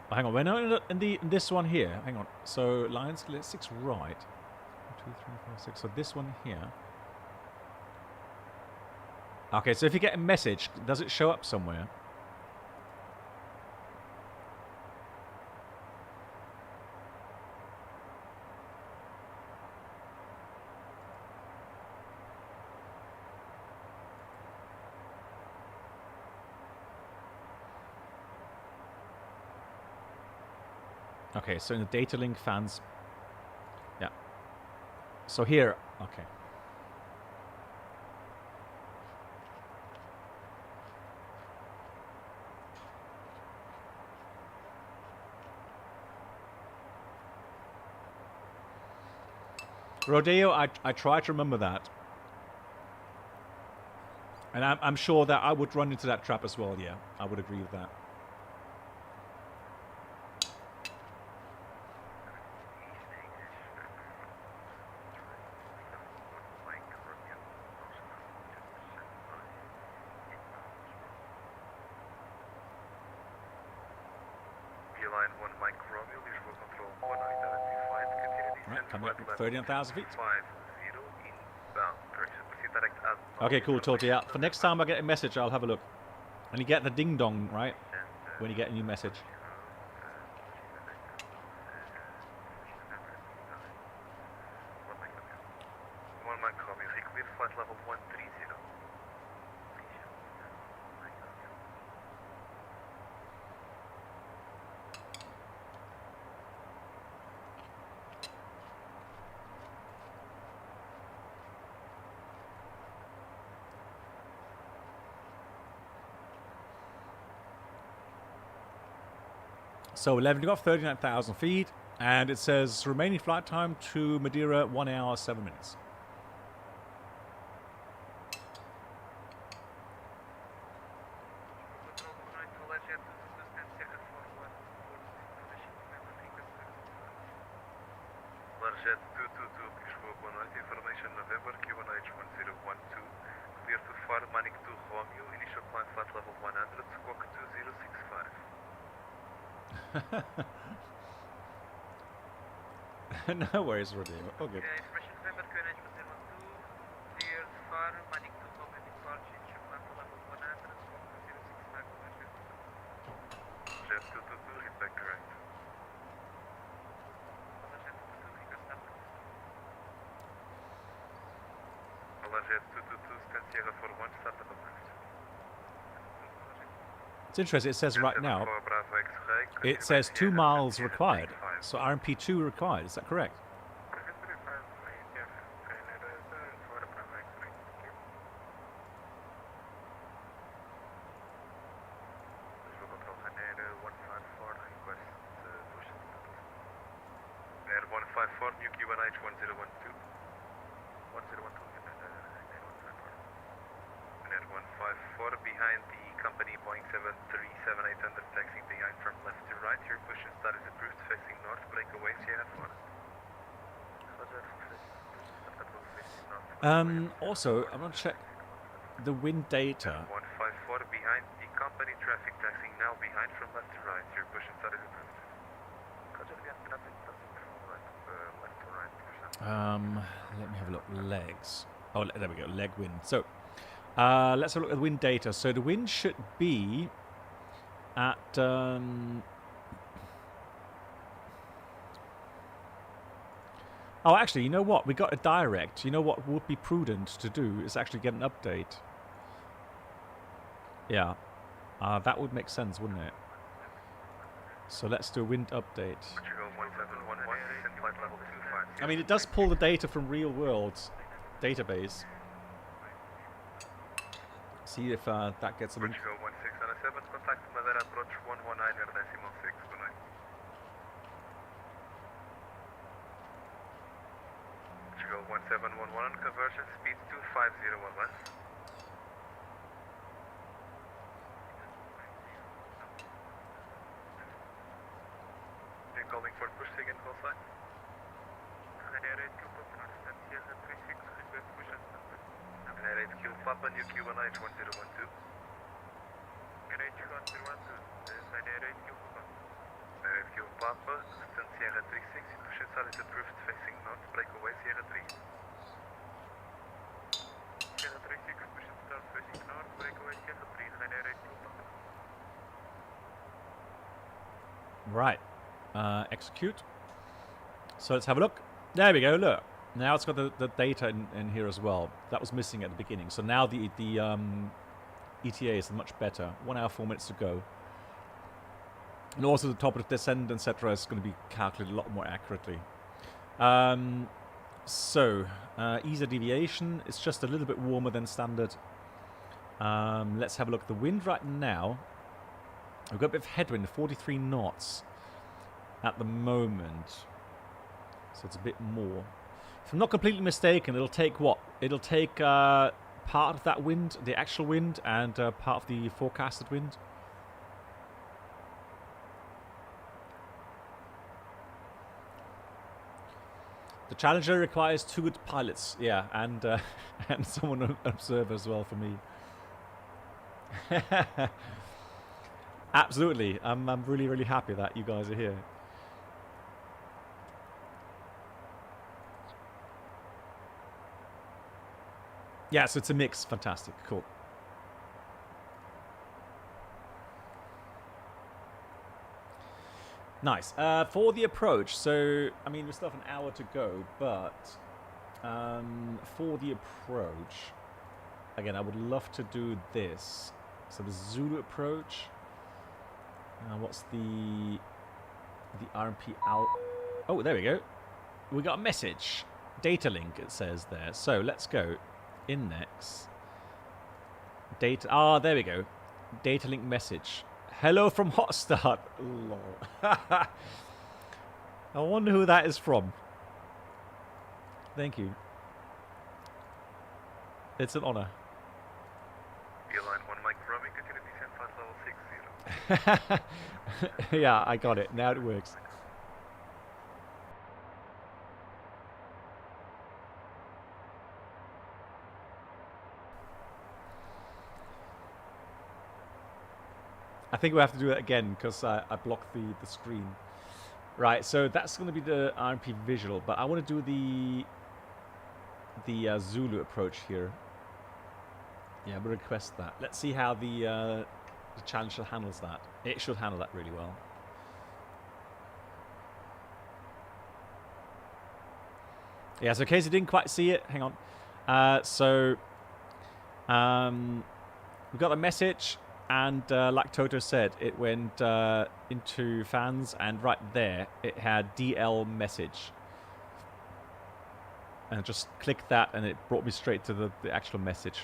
Oh, hang on, we're not in this one here. Hang on. So lines 6 right. 1, 2, 3, 4, 6. So this one here. Okay, so if you get a message, does it show up somewhere? Okay, so in the data link fans, yeah. So here, okay. Rodeo, I try to remember that. And I'm sure that I would run into that trap as well, yeah. I would agree with that. Line 1, Mike Romeo, Lisbon Control 195, continue descent, Right, coming up flight at level 39,000 feet. 50 inbound, correction, proceed direct addons. Okay, cool, Toti. Yeah. For next time I get a message, I'll have a look. And you get the ding dong, right? When you get a new message. One Mike Romeo, request flight level 130. So 11, you got 39,000 feet, and it says remaining flight time to Madeira 1 hour 7 minutes. No worries, Rodrigo. All good. Information November, QNH 102, clear far, Manic 2 Cockpit departure, Shutdown to level 100, Squawk 065 over Jet 222, hit back correct. Jet 222, stand Sierra 41, start the approved. It's interesting. It says right now, it says 2 miles required. So RMP 2 required. Is that correct? Air 154, New QNH 1012. 1012, Air 154 behind the company Boeing 737-800 taxiing behind from left to right. Your push and start is approved, facing north, breakaway Sierra 4. Also, I'm going to check the wind data. 154 behind the company traffic taxiing now behind from left to right. Your push and start is approved. Let me have a look. Legs. Oh, there we go. Leg wind. So, let's have a look at the wind data. So the wind should be at oh, actually, you know what? We got a direct. You know what would be prudent to do is actually get an update. Yeah, that would make sense, wouldn't it? So let's do a wind update. I mean, it does pull the data from real world database. See if that gets a link. Portugal 1607, contact Madeira approach 119 decimal 6, good night. Portugal 1711, conversion speed 25011. You're calling for push again, call sign? Papa New Q1H 1012. Q Papa, stand Sierra 36, push inside is approved, facing north, breakaway Sierra 3. Sierra 36, push inside facing north, breakaway Sierra 3, Ryanair 8 Papa. Right. Execute. So let's have a look. There we go, look. Now it's got the data in here as well. That was missing at the beginning. So now the ETA is much better. 1 hour, 4 minutes to go. And also the top of the descent, etc. is going to be calculated a lot more accurately. Easier deviation. It's just a little bit warmer than standard. Let's have a look at the wind right now. We've got a bit of headwind, 43 knots at the moment. So it's a bit more. If I'm not completely mistaken, it'll take what? It'll take part of that wind, the actual wind, and part of the forecasted wind. The Challenger requires 2 good pilots, yeah, and and someone to observe as well for me. Absolutely, I'm really, really happy that you guys are here. Yeah, so it's a mix. Fantastic. Cool. Nice. For the approach, so, I mean, we still have an hour to go, but for the approach, again, I would love to do this. So the Zulu approach. What's the RMP out? Oh, there we go. We got a message. Data link, it says there. So let's go. Index. Data. Ah, there we go. Data link message. Hello from Hotstart. Lol. I wonder who that is from. Thank you. It's an honor. Airline 1 Mike Roaming, continue descent flight level 60. Yeah, I got it. Now it works. I think we have to do it again because I blocked the screen. Right, so that's going to be the RMP visual, but I want to do the Zulu approach here. Yeah, we'll request that. Let's see how the Challenger handles that. It should handle that really well. Yeah, so in case you didn't quite see it, hang on. We got a message, and like Toto said, it went into fans, and right there it had DL message. And I just clicked that, and it brought me straight to the actual message.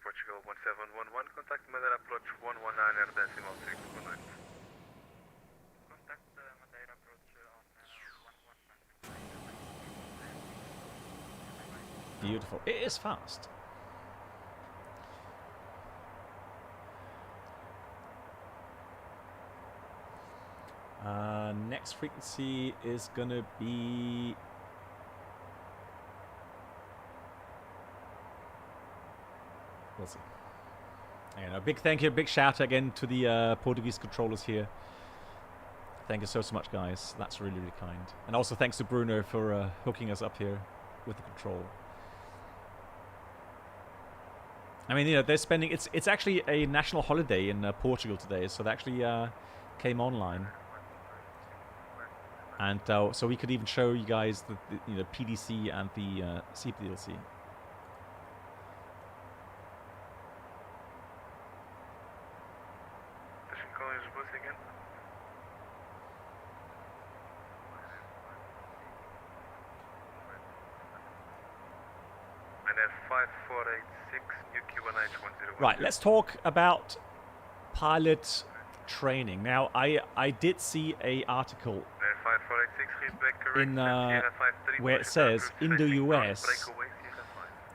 Portugal 1711, contact Madeira approach 119 air decimal 619. Contact Madeira approach on 119. Beautiful. It is fast. Next frequency is gonna be... We'll see. And a big thank you, big shout out again to the Portuguese controllers here. Thank you so much, guys. That's really, really kind. And also thanks to Bruno for hooking us up here with the control. I mean, you know, they're spending... It's actually a national holiday in Portugal today, so they actually came online. And so we could even show you guys the you know, PDC and the CPDLC. Right, let's talk about pilot training. Now, I did see a article in where it says in the US,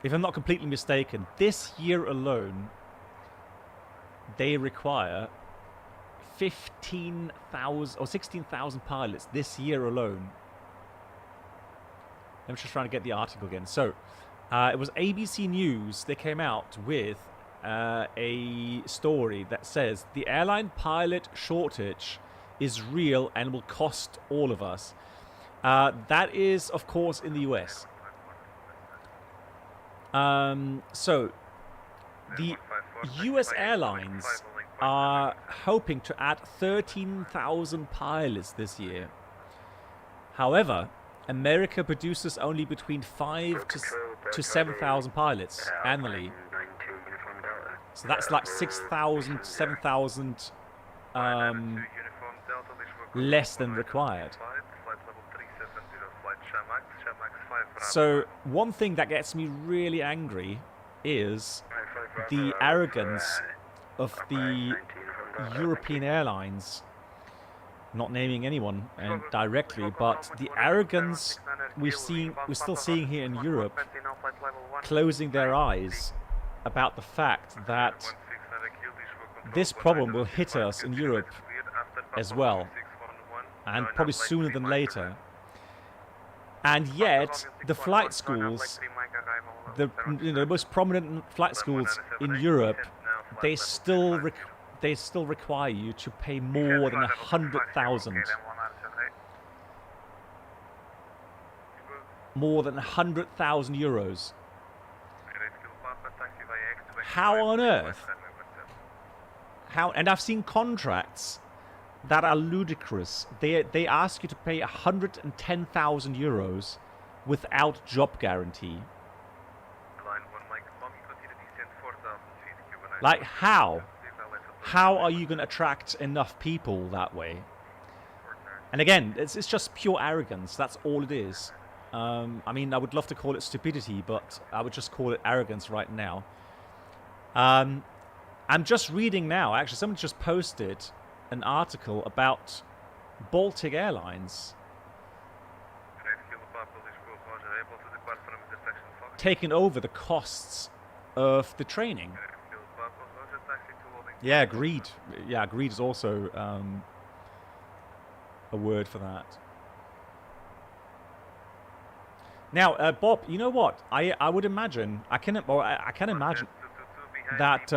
if I'm not completely mistaken, this year alone they require 15,000 or 16,000 pilots this year alone. I'm just trying to get the article again. So it was ABC News. They came out with a story that says the airline pilot shortage is real and will cost all of us. That is, of course, in the US. So the US airlines are hoping to add 13,000 pilots this year. However, America produces only between 5,000 to 7,000 pilots annually. So that's like 6,000 to 7,000 less than required. So one thing that gets me really angry is the arrogance of the European airlines, not naming anyone and directly, but the arrogance we're still seeing here in Europe, closing their eyes about the fact that this problem will hit us in Europe as well, and probably sooner than later. And yet, the flight schools, the most prominent flight schools in Europe, they still require you to pay more than 100,000. More than 100,000 euros. How on earth? How? And I've seen contracts that are ludicrous. They ask you to pay 110,000 euros without job guarantee. Like, how? How are you going to attract enough people that way? And again, it's just pure arrogance. That's all it is. I mean, I would love to call it stupidity, but I would just call it arrogance right now. I'm just reading now. Actually, someone just posted an article about Baltic Airlines. taken over the costs of the training. Yeah, greed. Yeah, greed is also a word for that. Now, Bob, you know what? I would imagine I can imagine that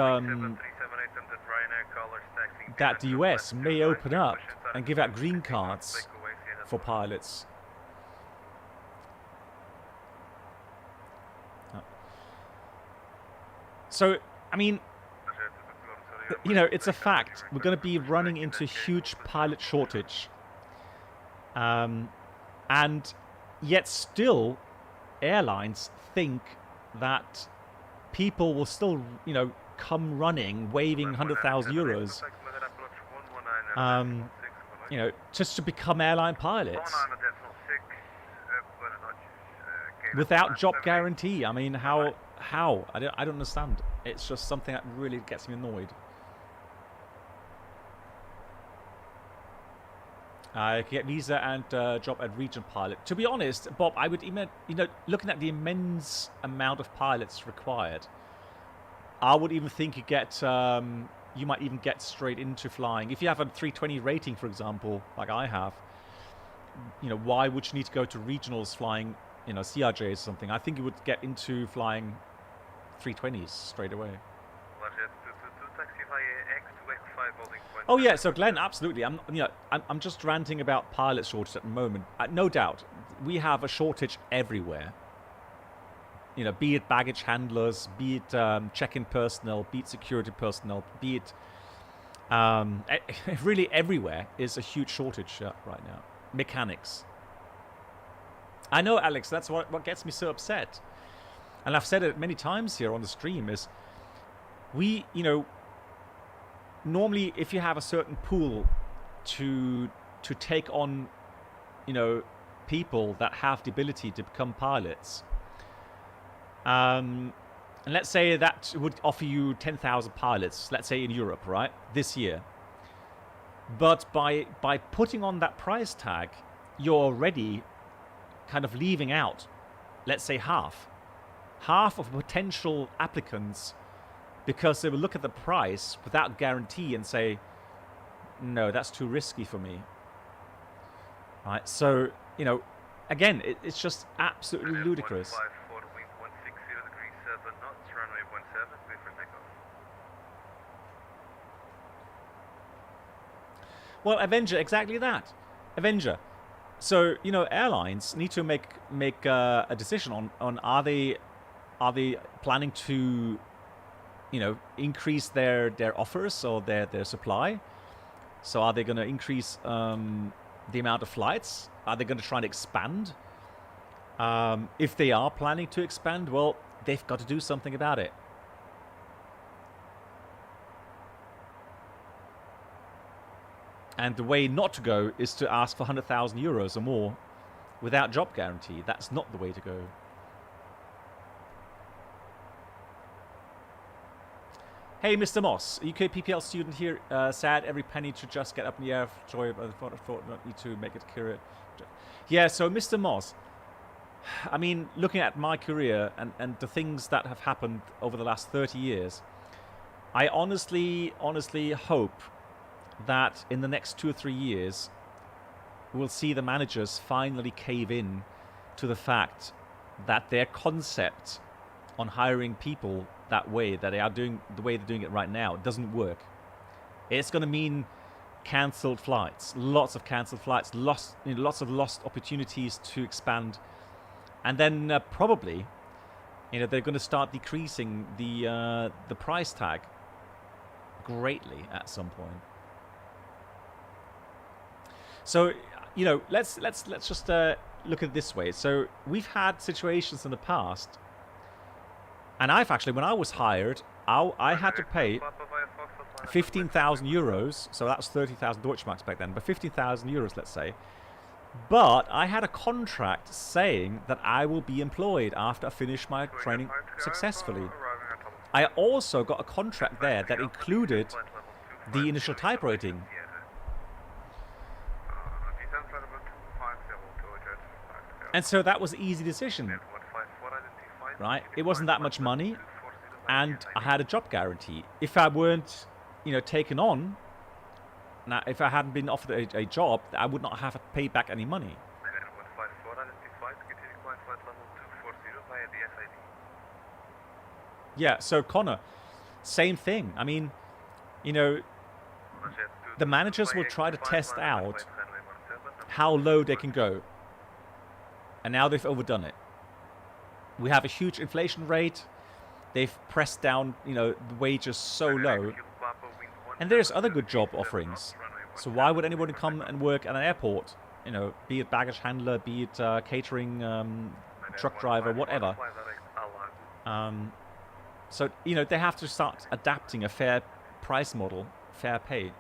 that the US may open up and give out green cards for pilots. So, I mean, you know, it's a fact. We're going to be running into a huge pilot shortage. And yet still, airlines think that people will still, you know, come running, waving 100,000 euros, you know, just to become airline pilots. Without job guarantee. I mean, how? I don't understand. It's just something that really gets me annoyed. Get visa and job at regional pilot. To be honest, Bob, I would even, you know, looking at the immense amount of pilots required, I would even think you get, you might even get straight into flying. If you have a 320 rating, for example, like I have, you know, why would you need to go to regionals flying, you know, CRJs or something? I think you would get into flying 320s straight away. Oh yeah, so Glenn, absolutely. I'm just ranting about pilot shortage at the moment. No doubt, we have a shortage everywhere. You know, be it baggage handlers, be it check-in personnel, be it security personnel, be it really everywhere is a huge shortage right now. Mechanics. I know, Alex. That's what gets me so upset. And I've said it many times here on the stream is we, you know, normally if you have a certain pool to take on, you know, people that have the ability to become pilots, and let's say that would offer you 10,000 pilots, let's say in Europe, right, this year. But by putting on that price tag, you're already kind of leaving out, let's say half of potential applicants, because they will look at the price without guarantee and say, no, that's too risky for me. Right? So, you know, again, it's just absolutely ludicrous. Well, Avenger, exactly that. Avenger. So, you know, airlines need to make a decision on are they planning to, you know, increase their offers or their supply. So are they going to increase the amount of flights? Are they going to try and expand? If they are planning to expand, well, they've got to do something about it. And the way not to go is to ask for 100,000 euros or more without job guarantee. That's not the way to go. Hey, Mr. Moss, UK PPL student here. Sad every penny to just get up in the air. Joy, I thought not need to make it clear. Yeah, so Mr. Moss, I mean, looking at my career and the things that have happened over the last 30 years, I honestly hope that in the next 2 or 3 years, we'll see the managers finally cave in to the fact that their concept on hiring people that way, that they are doing the way they're doing it right now, doesn't work. It's going to mean cancelled flights, lots of cancelled flights, lots of lost opportunities to expand, and then probably, you know, they're going to start decreasing the price tag greatly at some point. So, you know, let's just look at it this way. So we've had situations in the past, and I've actually, when I was hired, I had to pay 15,000 euros. So that's 30,000 Deutschmarks back then, but 15,000 euros, let's say. But I had a contract saying that I will be employed after I finish my training successfully. I also got a contract there that included the initial type rating. And so that was an easy decision. right? It wasn't that much money, and I had a job guarantee. If I weren't, you know, taken on, now if I hadn't been offered a job, I would not have paid back any money. Yeah, so Connor, same thing. I mean, you know, the managers will try to test out how low they can go. And now they've overdone it. We have a huge inflation rate. They've pressed down, you know, the wages so low. And there's other good job offerings. So why would anyone come and work at an airport? You know, be it baggage handler, be it catering, truck driver, whatever. So, you know, they have to start adapting a fair price model, fair pay.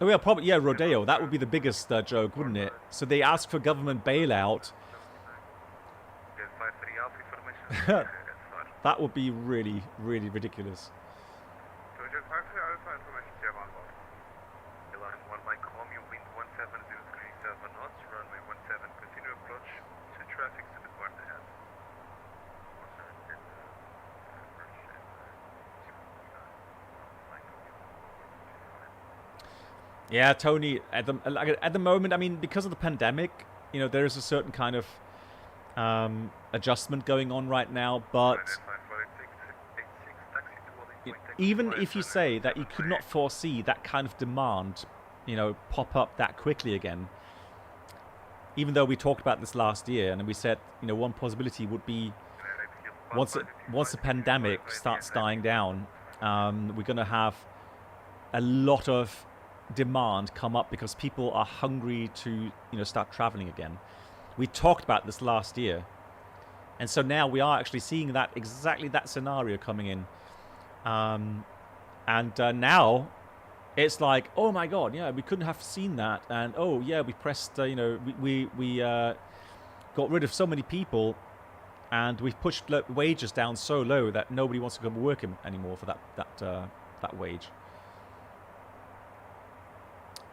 Oh, yeah, probably, yeah, Rodeo. That would be the biggest joke, wouldn't it? So they ask for government bailout. That would be really, really ridiculous. Yeah, Tony, at the moment, I mean, because of the pandemic, you know, there is a certain kind of adjustment going on right now, but even if you say that you could not foresee that kind of demand, you know, pop up that quickly again, even though we talked about this last year, and we said, you know, one possibility would be once the pandemic starts dying down, we're going to have a lot of demand come up because people are hungry to, you know, start traveling again. We talked about this last year, and so now we are actually seeing that exactly that scenario coming in, and now it's like, oh my god, yeah, we couldn't have seen that, and oh yeah, we pressed, you know, we got rid of so many people, and we've pushed wages down so low that nobody wants to come work anymore for that wage.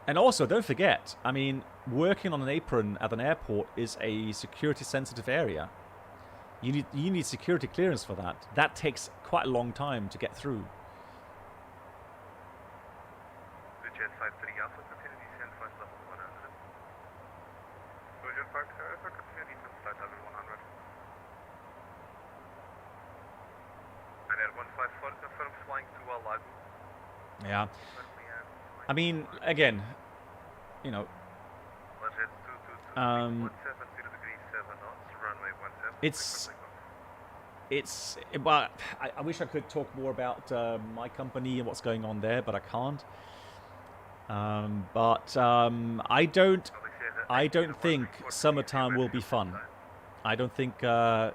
And also, don't forget, I mean, working on an apron at an airport is a security-sensitive area. You need security clearance for that. That takes quite a long time to get through. Yeah. I mean, again, you know, well, I wish I could talk more about my company and what's going on there, but I can't. I don't think summertime will be fun. I don't think, at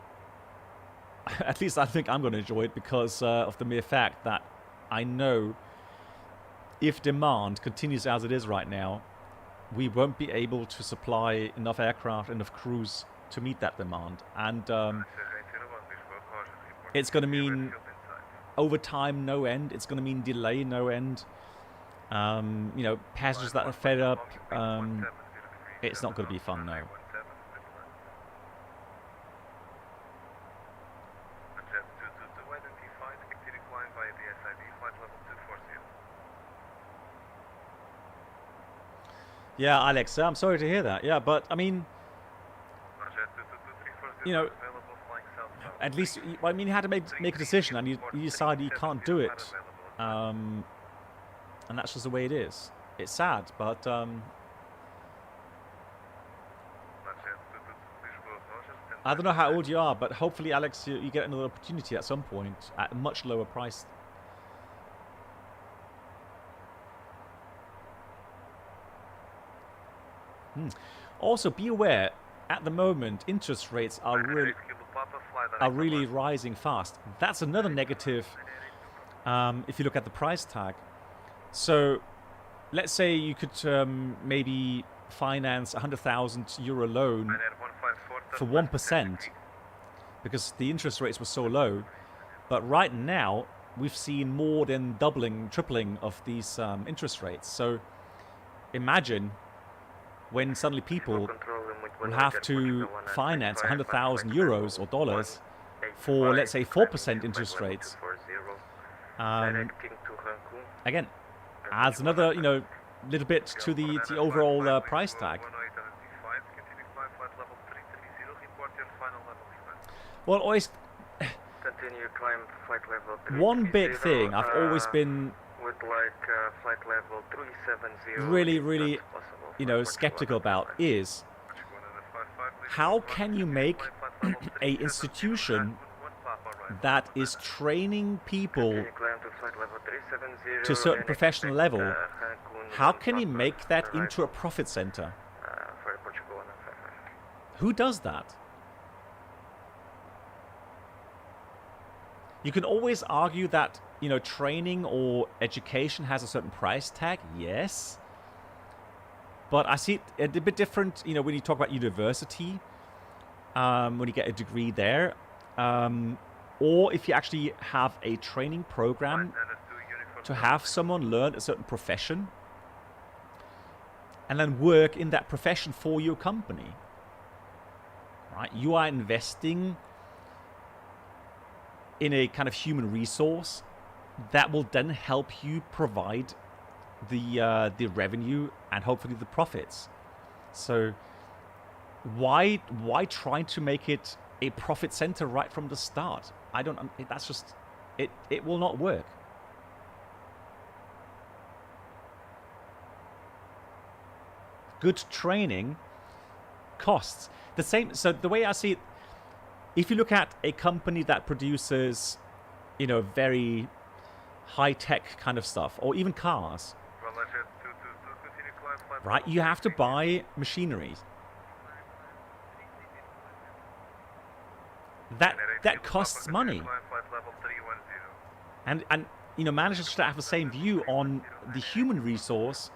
least I think I'm going to enjoy it because of the mere fact that I know if demand continues as it is right now, we won't be able to supply enough aircraft, enough crews to meet that demand. And it's going to mean overtime no end. It's going to mean delay no end. You know, passengers that are fed up. It's not going to be fun now. Yeah, Alex, I'm sorry to hear that. Yeah, but I mean, you know, at least, I mean, you had to make a decision, and you decided you can't do it, and that's just the way it is. It's sad, but I don't know how old you are, but hopefully, Alex, you get another opportunity at some point at a much lower price. Also, be aware, at the moment, interest rates are really rising fast. That's another negative if you look at the price tag. So, let's say you could maybe finance a €100,000 loan for 1% because the interest rates were so low. But right now, we've seen more than doubling, tripling of these interest rates. So imagine when suddenly people will have to finance 100,000 euros or dollars for, let's say, 4% interest rates. Again, adds another, little bit to the overall price tag. Well, always Continue climb flight level 330. one big thing I've always been With flight level 370. really, skeptical about is how can you make a institution that is training people to a certain professional level, how can you make that into a profit center? Who does that? You can always argue that, training or education has a certain price tag, yes. But I see it a bit different, when you talk about university, when you get a degree there, or if you actually have a training program to have someone learn a certain profession and then work in that profession for your company. Right? You are investing in a kind of human resource that will then help you provide the revenue and hopefully the profits. So why try to make it a profit center right from the start? That's just it will not work. Good training costs the same. So the way I see it, if you look at a company that produces, very high-tech kind of stuff, or even cars, right? You have to buy machinery. That costs money. And managers should have the same view on the human resource.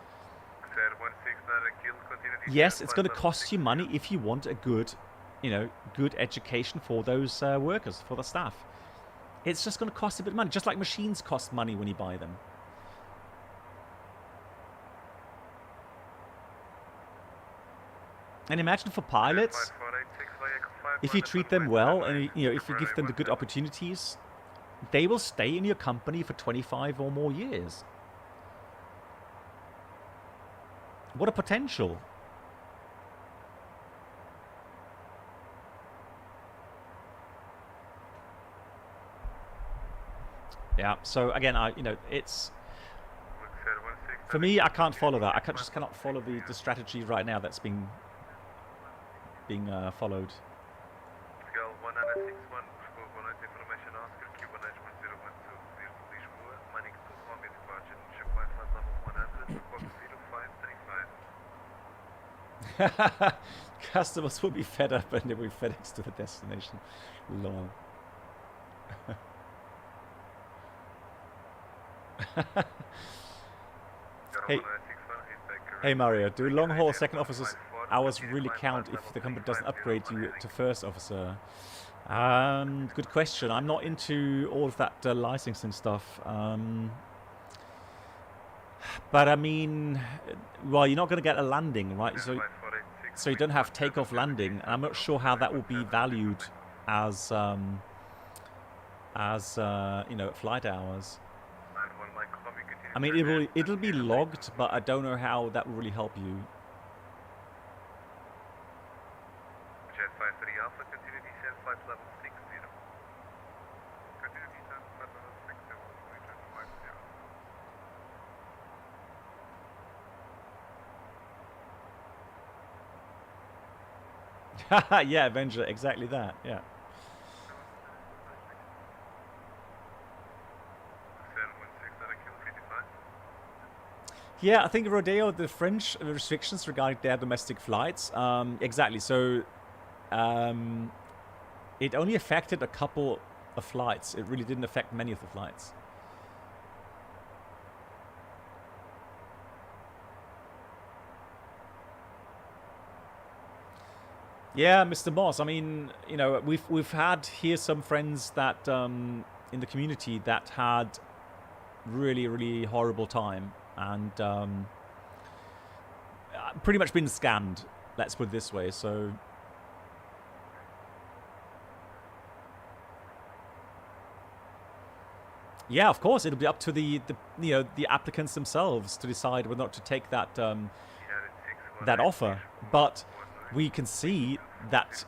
Yes, it's going to cost you money if you want a good education for those workers, for the staff. It's just going to cost a bit of money, just like machines cost money when you buy them. And imagine for pilots, if you treat them well and if you give them the good opportunities, they will stay in your company for 25 or more years. What a potential. Yeah, so again, it's for me, I can't follow that. I just cannot follow the strategy right now that's being followed. Customers will be fed up and they will be FedEx to the destination. Lol. Hey Mario, do long-haul second officers hours really count if the company doesn't upgrade you to first officer? Good question. I'm not into all of that licensing stuff. But I mean, well, you're not going to get a landing, right? So you don't have takeoff landing. And I'm not sure how that will be valued as flight hours. I mean, it'll be logged, but I don't know how that will really help you. Yeah, Avenger, exactly that. Yeah. Yeah, I think Rodeo, the French restrictions regarding their domestic flights. Exactly. So it only affected a couple of flights. It really didn't affect many of the flights. Yeah, Mr. Moss. I mean, we've had here some friends that in the community that had really, really horrible time and pretty much been scammed. Let's put it this way. So. Yeah, of course, it'll be up to the applicants themselves to decide whether or not to take that that offer. But we can see that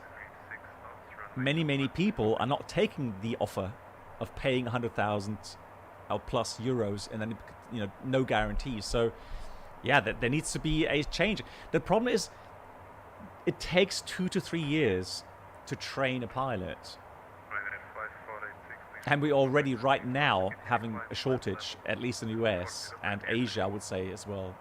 many people are not taking the offer of paying 100,000 or plus euros and then no guarantees. So yeah, there needs to be a change. The problem is it takes 2 to 3 years to train a pilot. And we're already right now having a shortage, at least in the US and Asia, I would say as well.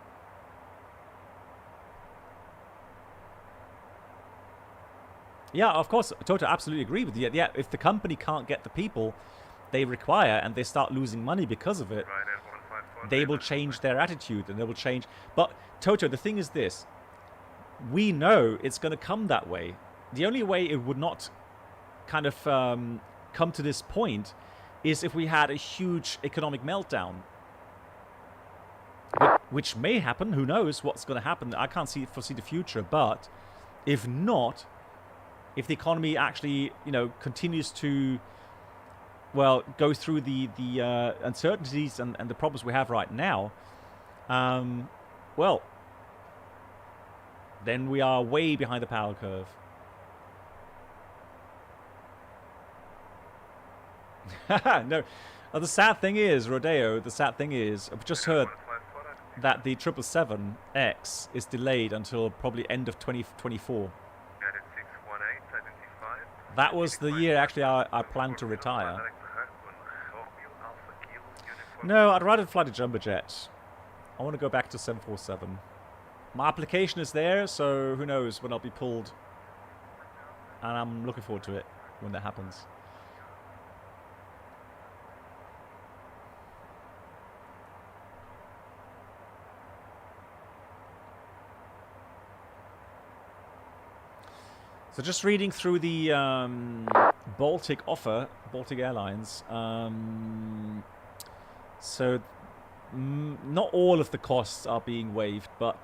Yeah, of course, Toto, absolutely agree with you. Yeah, if the company can't get the people they require and they start losing money because of it, they will change their attitude and they will change. But Toto, the thing is this. We know it's going to come that way. The only way it would not kind of come to this point is if we had a huge economic meltdown. Which may happen. Who knows what's going to happen? I can't foresee the future. But if not, if the economy actually, continues to, well, go through the uncertainties and the problems we have right now, well, then we are way behind the power curve. No, the sad thing is, Rodeo, I've just heard that the 777X is delayed until probably end of 2024. That was the year actually I planned to retire. No, I'd rather fly the jumbo jet. I want to go back to 747. My application is there, so who knows when I'll be pulled. And I'm looking forward to it when that happens. So just reading through the Baltic offer, Baltic Airlines. So not all of the costs are being waived, but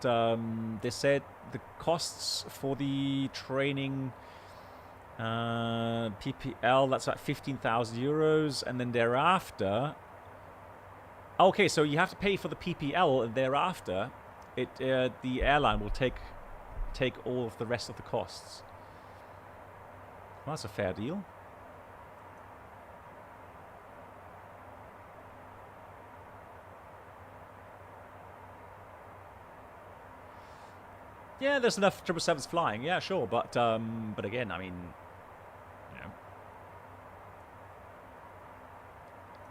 they said the costs for the training PPL, that's like 15,000 euros, and then thereafter. Okay, so you have to pay for the PPL, and thereafter, the airline will take all of the rest of the costs. Well, that's a fair deal. Yeah, there's enough 777s flying. Yeah, sure, but again, I mean,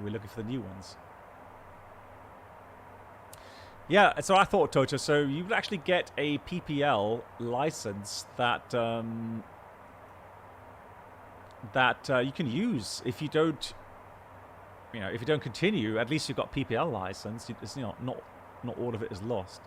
we're looking for the new ones. Yeah, so I thought, Toto, so you would actually get a PPL license that you can use if you don't, if you don't continue. At least you've got PPL license. It's not all of it is lost.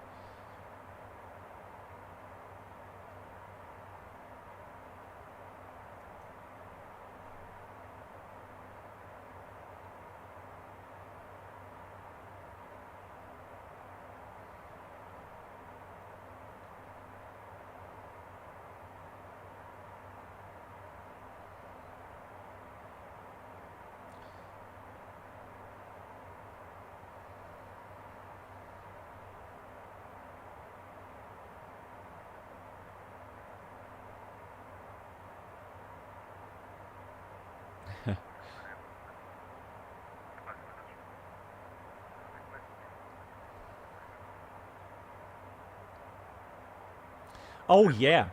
Oh yeah,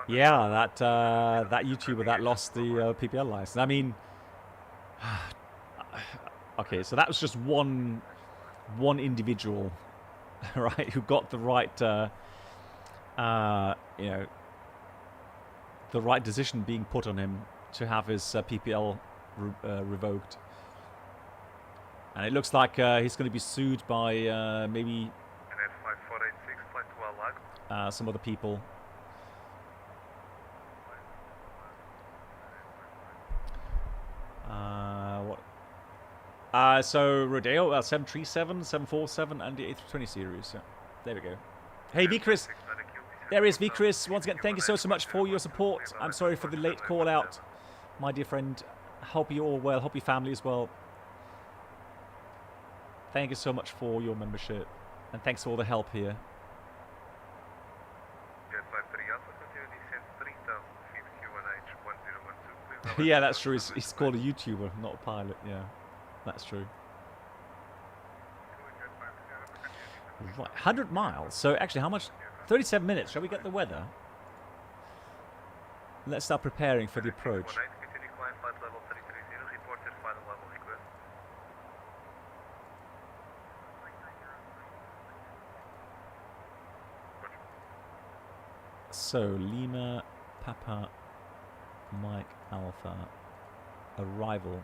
that YouTuber that lost the PPL license. I mean, okay, so that was just one individual, right, who got the right, the right decision being put on him to have his PPL revoked, and it looks like he's going to be sued by maybe. Some other people. So Rodeo, 737, 747, and the A320 series. Yeah. There we go. Hey, V-Chris. There is V-Chris. Once again, thank you so much for your support. I'm sorry for the late call out, my dear friend. Hope you're all well. Hope your family is well. Thank you so much for your membership. And thanks for all the help here. Yeah, that's true. He's called a YouTuber, not a pilot. Yeah, that's true. Right, 100 miles. So actually, how much? 37 minutes. Shall we get the weather? Let's start preparing for the approach. So, Lima, Papa, Mike, Alpha, arrival.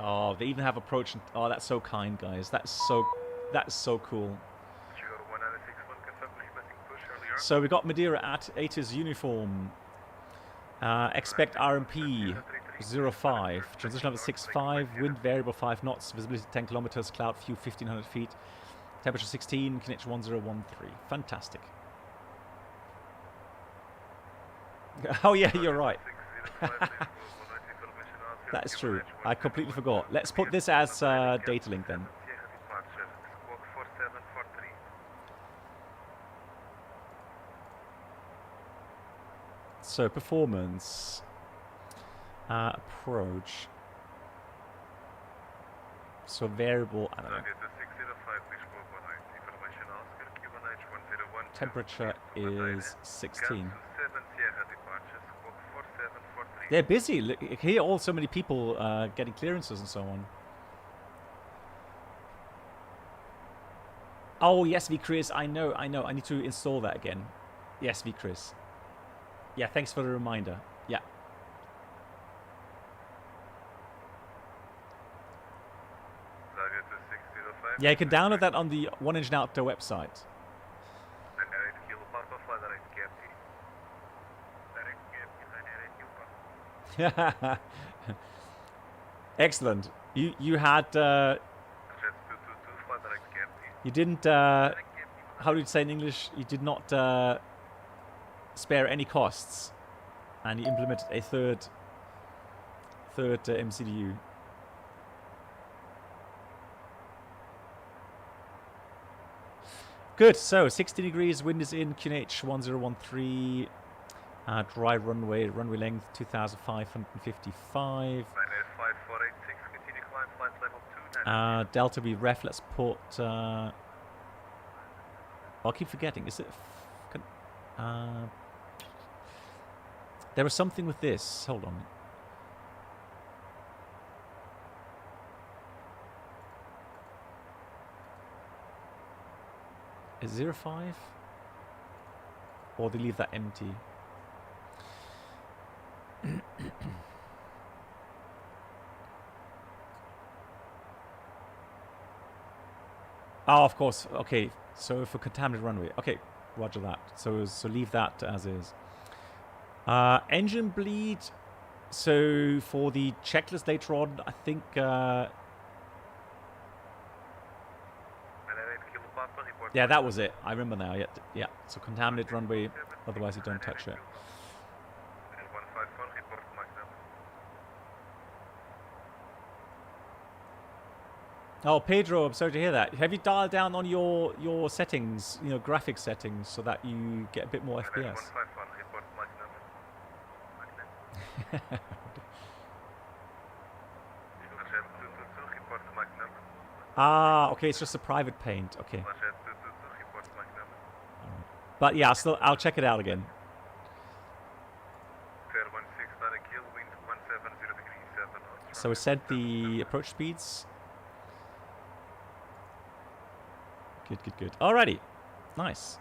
Oh, they even have approach. Oh, that's so kind, guys. That's so cool. So we got Madeira at ATIS uniform. Expect RMP 05. Transition level 65. Wind variable 5 knots. Visibility 10 kilometers. Cloud view 1500 feet. Temperature 16. Connection 1013. Fantastic. Oh yeah, you're right. That's true. I completely forgot. Let's put this as data link then. So performance, approach. So variable. I don't know. Temperature is 16. They're busy. Look, you hear all so many people getting clearances and so on. Oh yes, V-Chris. I know. I need to install that again. Yes, V-Chris. Yeah, thanks for the reminder. Yeah. Yeah, you can download that on the One Engine Outdoor website. Excellent. You had you didn't how do you say in English? You did not spare any costs, and you implemented a third MCDU. Good. So 60 degrees, wind is in, QNH 1013. Dry runway length 2,555. Delta V ref. Let's put. I'll keep forgetting. Is it? There was something with this. Hold on. Is 05? Or they leave that empty? Oh, of course. Okay. So for contaminated runway. Okay. Roger that. So leave that as is. Engine bleed. So for the checklist later on, I think. Yeah, that was it. I remember now. Yeah. So contaminated runway. Otherwise, you don't touch it. Oh, Pedro, I'm sorry to hear that. Have you dialed down on your settings, graphics settings, so that you get a bit more FPS? Ah, okay, it's just a private paint. Okay. But yeah, I'll check it out again. So we set the approach speeds. Good. Alrighty. Nice.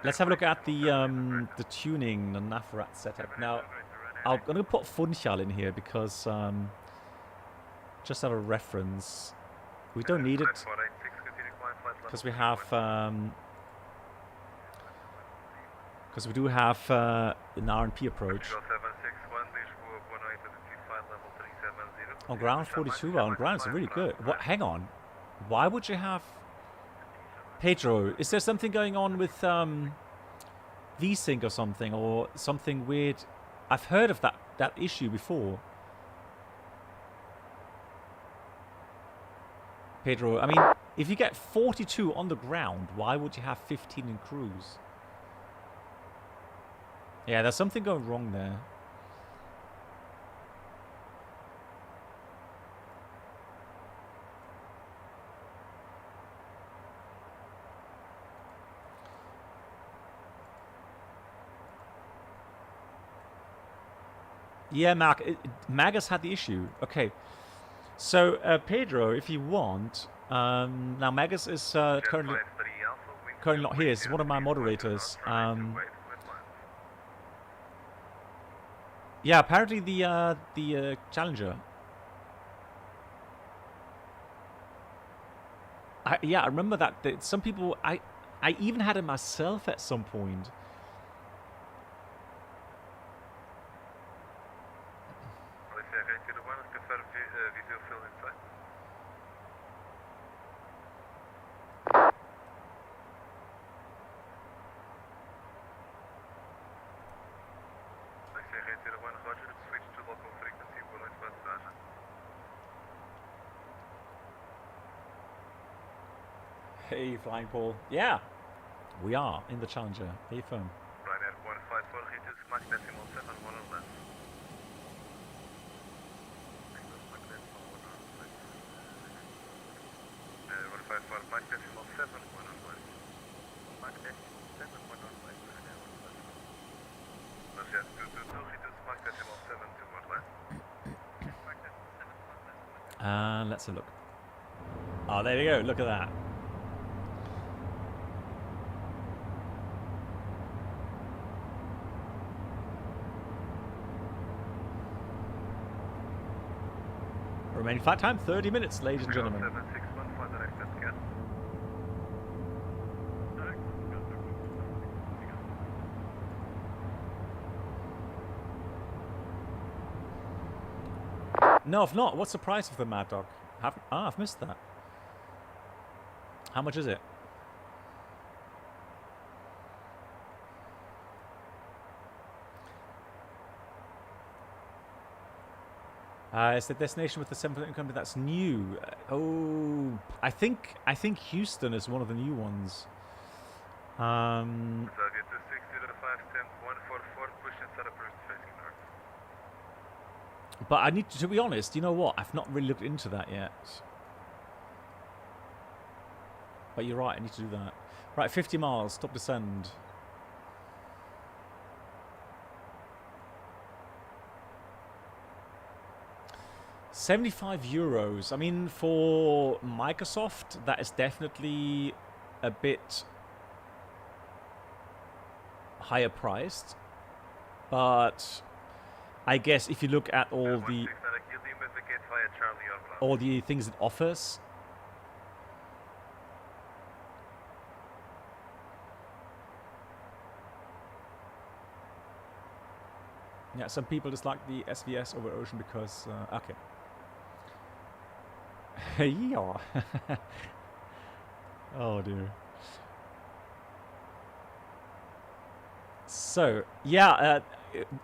Let's have a look at the tuning, the Nafrat setup. Now, I'm going to put Funchal in here because just have a reference. We don't need it because we have Because we do have an RNP approach. On ground 42, well, on ground it's really good. What? Hang on. Why would you have... Pedro, is there something going on with VSync or something weird? I've heard of that issue before. Pedro, I mean, if you get 42 on the ground, why would you have 15 in cruise? Yeah, there's something going wrong there. Yeah, Mark, Magus had the issue. Okay. So, Pedro, if you want, now Magus is currently not here. He's one of my moderators. Yeah, apparently the Challenger. Yeah, I remember that some people. I even had it myself at some point. Hey, Flying Paul. Yeah, we are in the Challenger. Hey, firm. Ryanair 154, reduce Mach decimal 7, 1 or less. Ryanair 154, Mach decimal 7, 1 or less. Mach decimal 7, 1 or less. Jet 222, reduce Mach decimal 7, 2 or less. Mach decimal 7, Let's have a look. Oh, there we go. Look at that. Remaining flight time, 30 minutes, ladies and gentlemen. 761 for directed scan. No, I've not. What's the price of the Mad Dog? I've missed that. How much is it? It's the destination with the 7% company that's new. Oh, I think Houston is one of the new ones. But I need to be honest. You know what? I've not really looked into that yet. But you're right. I need to do that. Right, 50 miles. Stop descend. €75. I mean, for Microsoft, that is definitely a bit higher priced. But I guess if you look at all the things it offers, yeah, some people just like the SVS over Ocean because okay. Yeah. Oh dear. So yeah,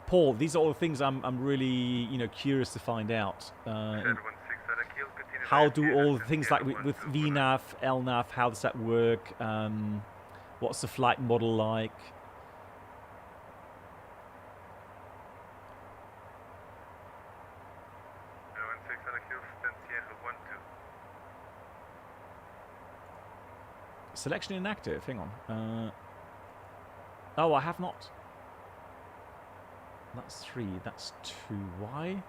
Paul, these are all the things I'm really curious to find out. How do all the things like with VNAV, LNAV, how does that work? What's the flight model like? Selection inactive. Hang on. Oh, I have not. That's 3. That's 2. Why?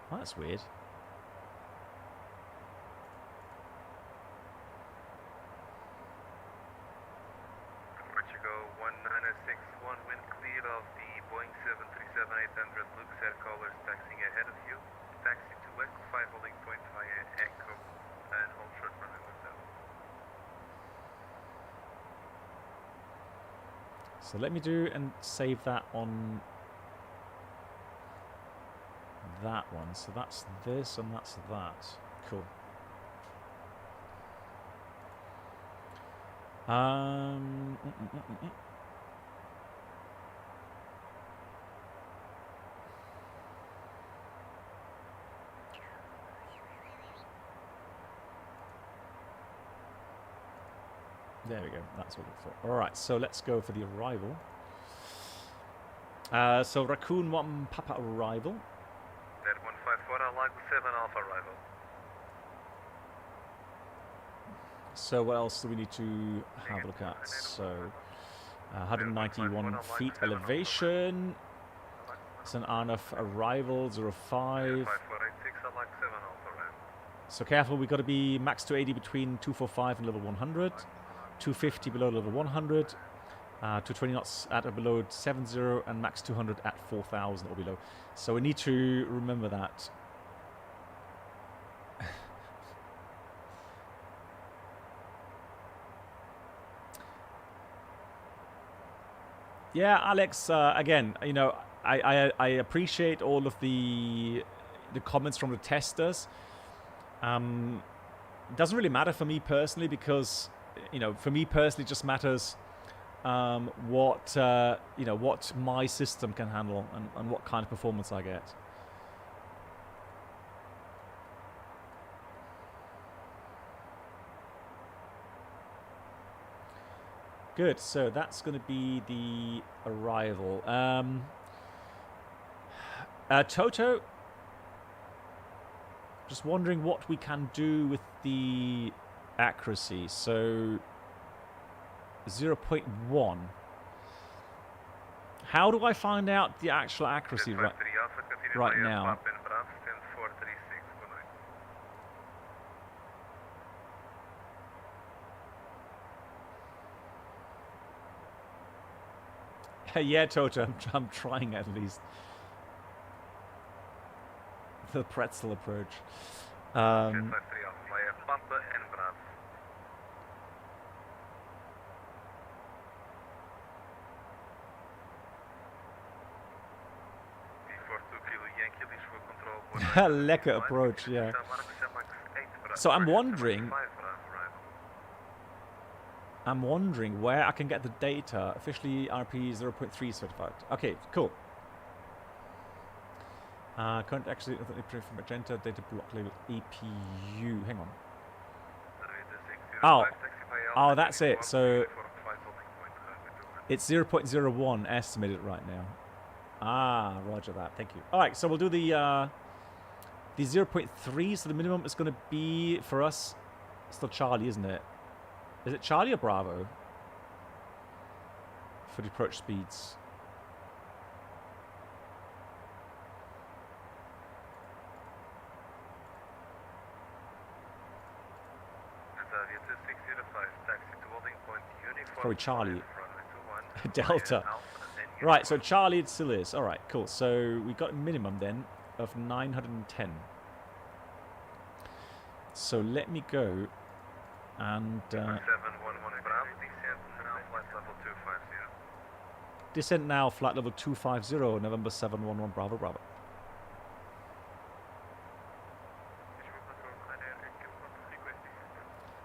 Oh, that's weird. Portugal 1961, wind clear of the Boeing 737-800 Luke's air colors taxiing ahead of you. Taxi to Echo 5 holding point via Echo and hold short runway 17. So let me do and save that on that one. So that's this and that's that. Cool. There we go. That's what we're for. All right. So let's go for the arrival. So Raccoon 1 Papa arrival. That 154, I like the 7 Alpha arrival. So what else do we need to have a look at? So 191 feet elevation. It's an RNF arrival 05. 5486, I like 7 Alpha arrival. So careful, we've got to be max 280 between 245 and level 100. 250 below level 100. 220 knots at or below 70 and max 200 at 4,000 or below. So we need to remember that. Yeah, Alex, again, you know, I appreciate all of the comments from the testers. It doesn't really matter for me personally because, you know, for me personally it just matters what you know, what my system can handle and what kind of performance I get. Good, so that's going to be the arrival. Toto, just wondering what we can do with the accuracy. So 0.1. How do I find out the actual accuracy right now? Yeah, Toto, I'm trying at least. The pretzel approach. Lekker approach, yeah. So I'm wondering where I can get the data. Officially RP 0.3 certified. Okay, cool. Current actually from Magenta data block label APU. Hang on. Oh, that's it. So it's 0.01 estimated right now. Ah, roger that. Thank you. All right, so we'll do the 0.3. So the minimum is going to be for us still Charlie, isn't it? Is it Charlie or Bravo for the approach speeds? Probably Charlie. Delta. Right, so Charlie it still is. All right, cool. So we got a minimum then of 910. So let me go and descent now, flight level 250, November 711 Bravo Bravo.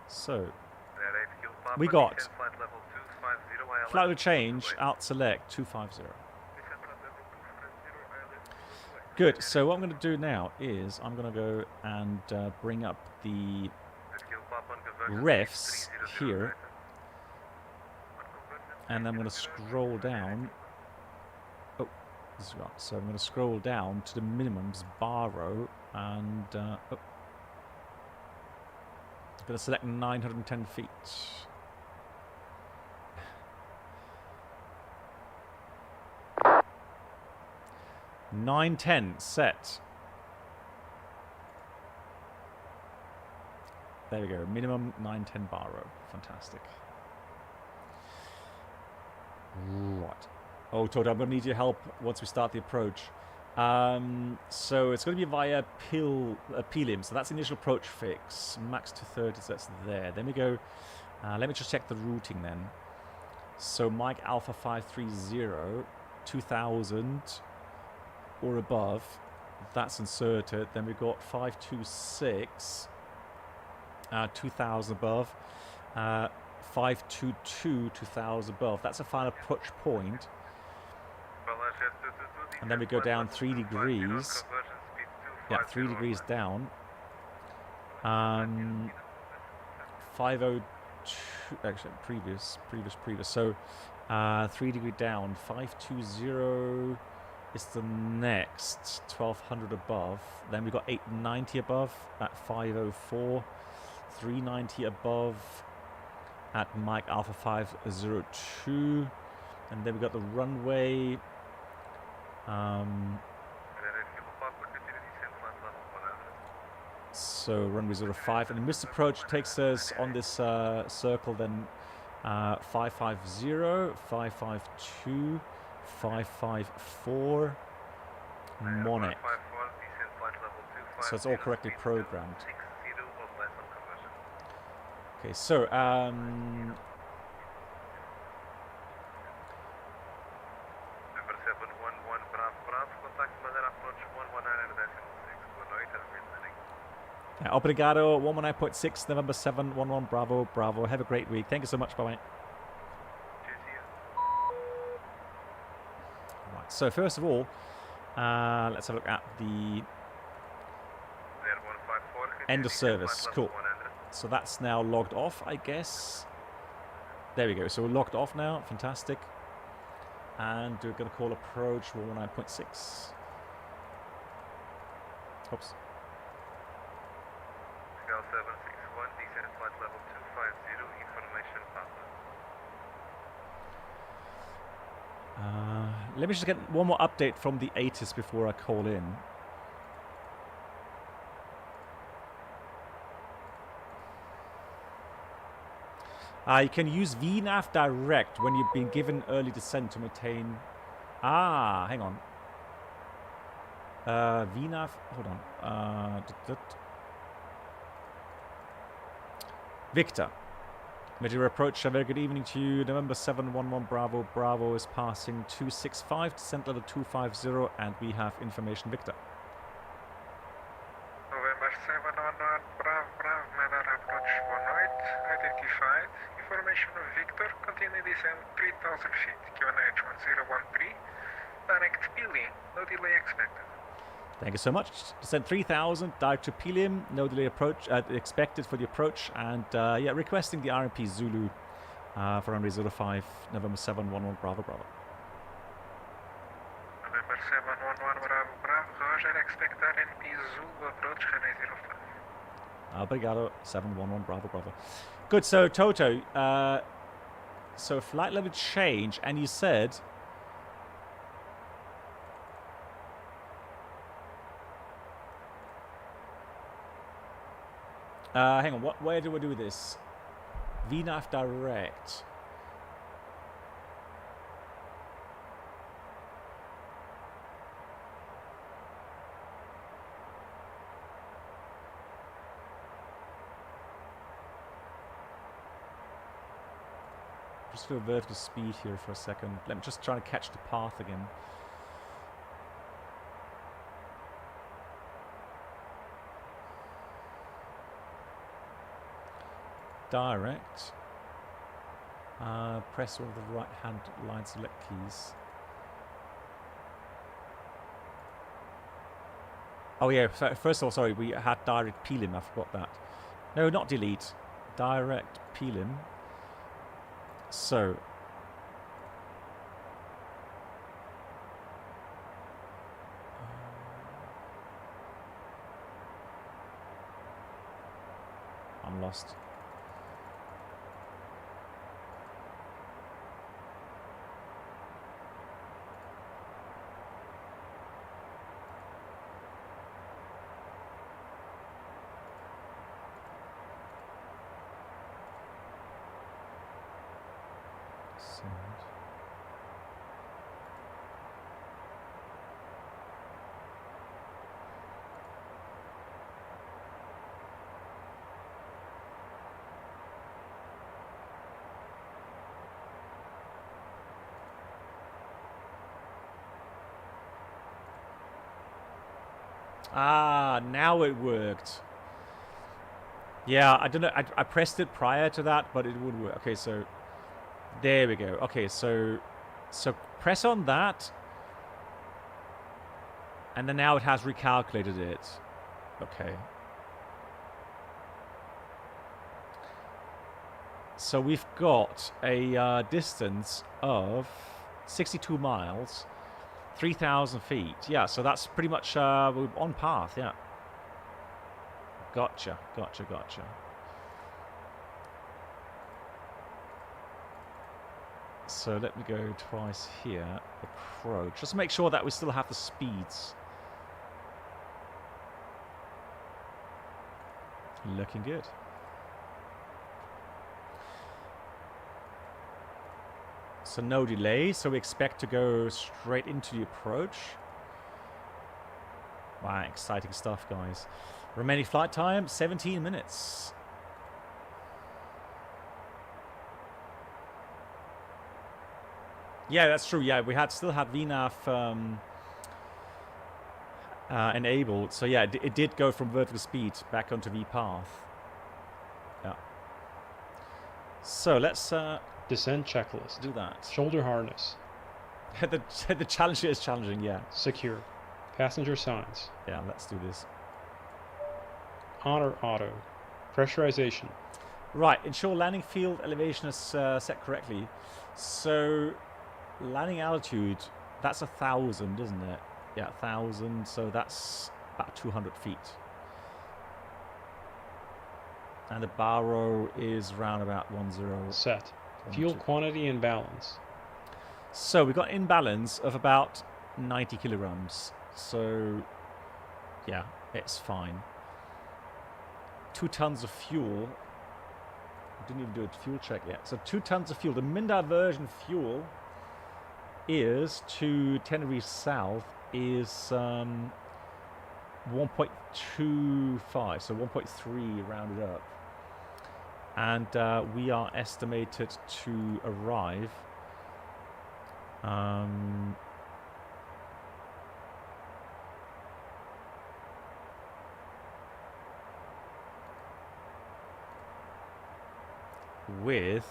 So we got flight level change, out select 250. Good, so what I'm going to do now is I'm going to go and bring up the refs here, and I'm going to scroll down. Oh, this is right. So I'm going to scroll down to the minimums bar row, and I'm going to select 910 feet. $910 set. There we go. Minimum 910 bar row. Fantastic. Right. Oh, Toto, I'm going to need your help once we start the approach. So it's going to be via PLIM. So that's initial approach fix. Max 230, so that's there. Then we go. Let me just check the routing then. So Mike Alpha 530, 2000 or above. That's inserted. Then we've got 526, 2000 above. 522, 2000 above. That's a final approach point. And then we go down 3 degrees. Yeah, 3 degrees down. 502, actually previous. So 3 degree down. 520 is the next. 1200 above. Then we got 890 above at 504. 390 above at Mike Alpha 502. And then we got the runway. So runway 05, and the missed approach takes us on this circle then 550, 552, 554, Monarch. So it's all correctly programmed. Okay, so Obrigado, 119.6, November 7, 11, Bravo, Bravo. Have a great week. Thank you so much. Bye-bye. Right, so first of all, let's have a look at the end of service. Cool. So that's now logged off, I guess. There we go. So we're logged off now. Fantastic. And we're going to call approach 119.6. Oops. CL761, descent flight level 250, information Papa. Let me just get one more update from the ATIS before I call in. You can use VNAV direct when you've been given early descent to maintain... hang on. VNAV... Hold on. Victor. Madeira approach. A very good evening to you. November 711 Bravo. Bravo is passing 265. Descent level 250. And we have information, Victor. November 711 Bravo. Bravo. Madeira approach 18. Identified. Information of Victor. Continue descent 3000 feet. QNH 1013. Direct Pili. No delay expected. Thank you so much. Descent 3000, direct to Pilium, no delay approach expected for the approach, and yeah, requesting the RMP Zulu for runway 05, November 711 Bravo Bravo. November 711 Bravo Bravo, Roger, expect RMP Zulu approach runway 05. Obrigado, 711 Bravo Bravo. Good, so Toto, so flight level change, and you said... hang on, where do we do this? VNAV direct. Just feel vertical speed here for a second. Let me just try to catch the path again. Direct. Press all of the right hand line select keys. Oh yeah, so first of all, sorry, we had direct Pilium, I forgot that. No, not delete. Direct Pilium. So. I'm lost. Ah, now it worked. Yeah, I don't know. I pressed it prior to that, but it would work. Okay, so there we go. Okay, so press on that, and then now it has recalculated it. Okay. So we've got a distance of 62 miles, 3,000 feet. Yeah, so that's pretty much we're on path, yeah. Gotcha. So let me go twice here. Approach. Just make sure that we still have the speeds. Looking good. So no delay, so we expect to go straight into the approach. Wow, exciting stuff, guys. Remaining flight time, 17 minutes. Yeah, that's true. Yeah, we still had VNAV enabled. So yeah, it did go from vertical speed back onto VPath. Yeah. So let's... Descent checklist. Do that. Shoulder harness. the challenge is challenging, yeah. Secure. Passenger signs. Yeah, let's do this. Honor auto. Pressurization. Right, ensure landing field elevation is set correctly. So, landing altitude, that's 1,000, isn't it? Yeah, 1,000, so that's about 200 feet. And the baro is around about 10. Set. Fuel quantity and balance. So we've got imbalance of about 90 kilograms. So, yeah, it's fine. 2 tons of fuel. I didn't even do a fuel check yet. So 2 tons of fuel. The min diversion fuel is to Tenerife South is 1.25, so 1.3 rounded up. And we are estimated to arrive with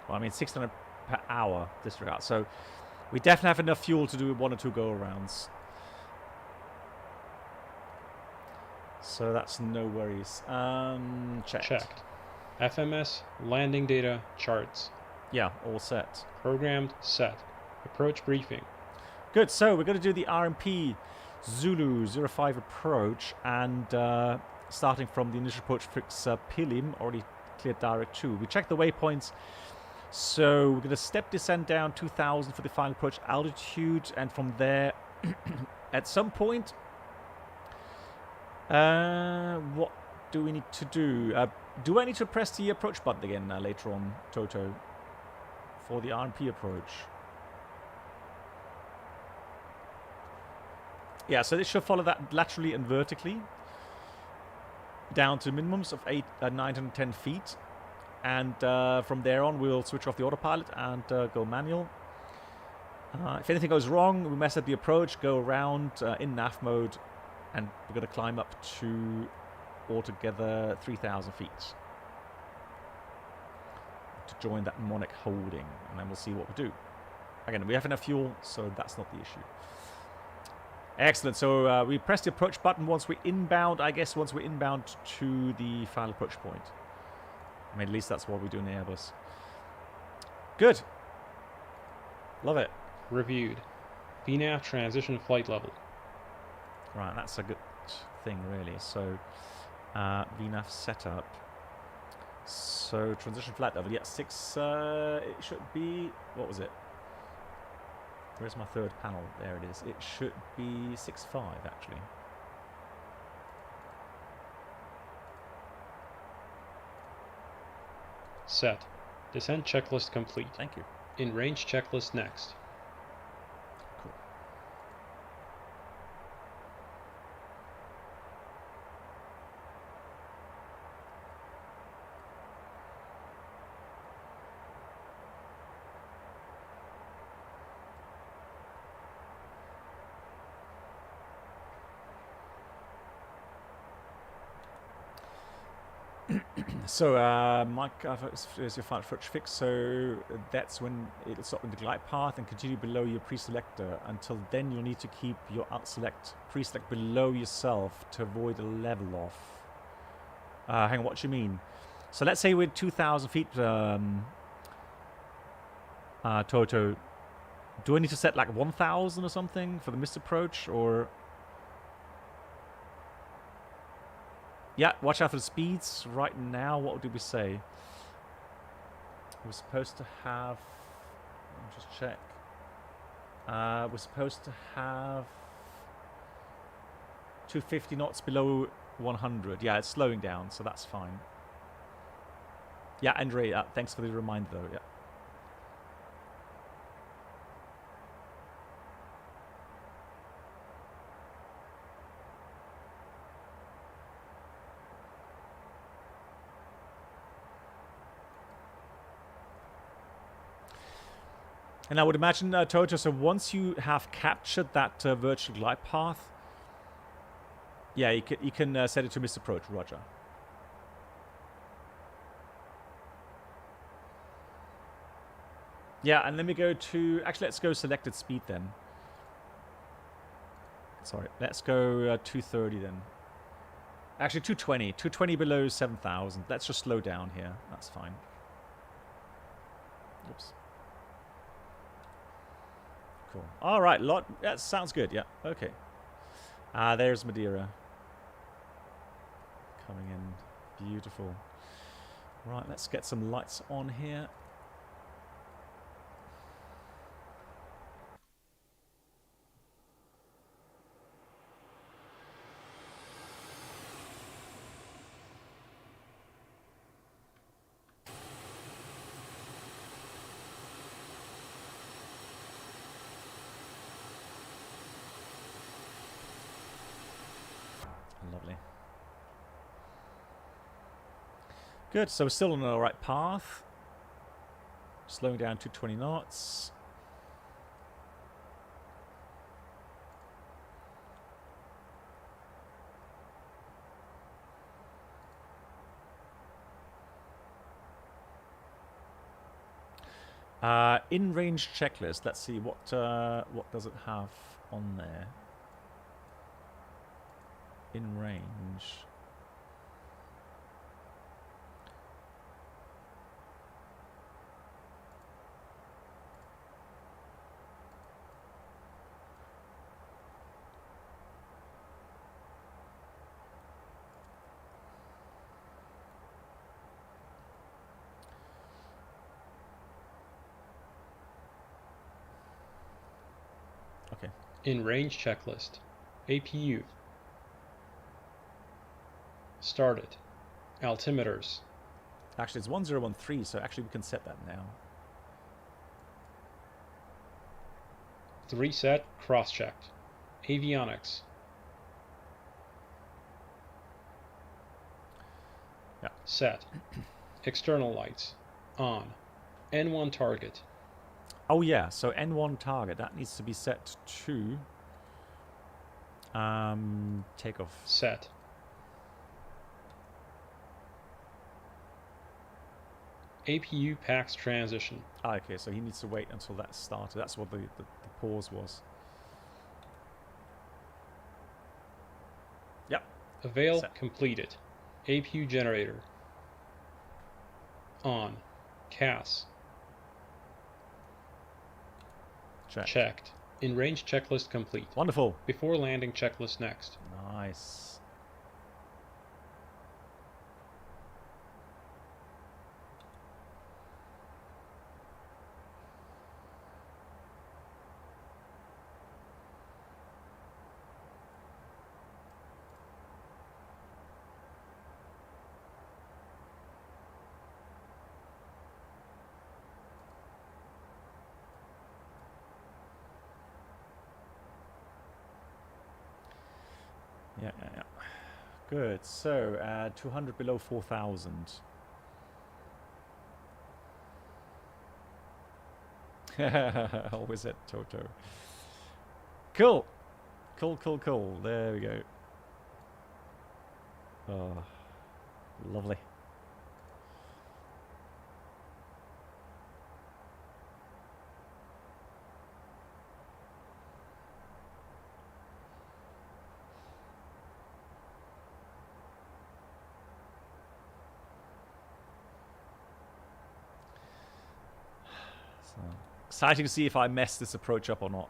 well, I mean 600 per hour this route, so we definitely have enough fuel to do 1 or 2 go-arounds. So that's no worries. Checked. FMS, landing data, charts. Yeah, all set. Programmed, set. Approach briefing. Good, so we're going to do the RMP Zulu 05 approach, and starting from the initial approach fix Pilim, already cleared direct 2. We checked the waypoints. So we're going to step descent down 2,000 for the final approach altitude, and from there, at some point, what do we need to do? Do I need to press the approach button again later on, Toto, for the RMP approach? Yeah, so this should follow that laterally and vertically down to minimums of 910 feet. And from there on, we'll switch off the autopilot and go manual. If anything goes wrong, we mess up the approach, go around in nav mode, and we're going to climb up to altogether 3,000 feet to join that Monarch holding, and then we'll see what we do. Again, we have enough fuel, so that's not the issue. Excellent. So we press the approach button once we're inbound, I guess, once we're inbound to the final approach point. I mean, at least that's what we do in the Airbus. Good. Love it. Reviewed. VNAV transition flight level. Right, that's a good thing, really. So, VNAV setup. So, transition flight level. Yeah, 6. It should be. What was it? Where's my third panel? There it is. It should be 6.5, actually. Set. Descent checklist complete. Thank you. In range checklist next. Cool. So, Mike, is your flight approach fixed? So that's when it'll stop in the glide path and continue below your pre-selector. Until then, you'll need to keep your pre-select below yourself to avoid a level off. Hang on, what do you mean? So let's say we're 2,000 feet, Toto. Do I need to set like 1,000 or something for the missed approach, or? Yeah, watch out for the speeds. Right now, what did we say? We're supposed to have... Let me just check. We're supposed to have 250 knots below 100. Yeah, it's slowing down, so that's fine. Yeah, Andre, thanks for the reminder, though. Yeah. And I would imagine, Toto, so once you have captured that virtual glide path, yeah, you can set it to missed approach, roger. Yeah, and let me go to... Actually, let's go selected speed then. Sorry, let's go 230 then. Actually, 220. 220 below 7,000. Let's just slow down here. That's fine. Oops. Cool. All right, that sounds good. Yeah. Okay. There's Madeira. Coming in. Beautiful. Right, let's get some lights on here. Lovely. Good, so we're still on the right path. Slowing down to 20 knots. In-range checklist. Let's see what does it have on there. In range. Okay. In range checklist. APU. Started. Altimeters. Actually, it's 1013, so actually we can set that now. 3 set, cross-checked. Avionics. Yeah. Set. External lights. On. N1 target. Oh yeah, so N1 target, that needs to be set to takeoff. Set. APU PAX transition. Ah, okay, so he needs to wait until that started. That's what the pause was. Yep. Avail Set. completed. APU generator. On. CAS. Checked. In range checklist complete. Wonderful. Before landing checklist next. Nice. Yeah. Good. So 200 below 4,000. Always at Toto. Cool. Cool. There we go. Oh, lovely. So, exciting to see if I mess this approach up or not.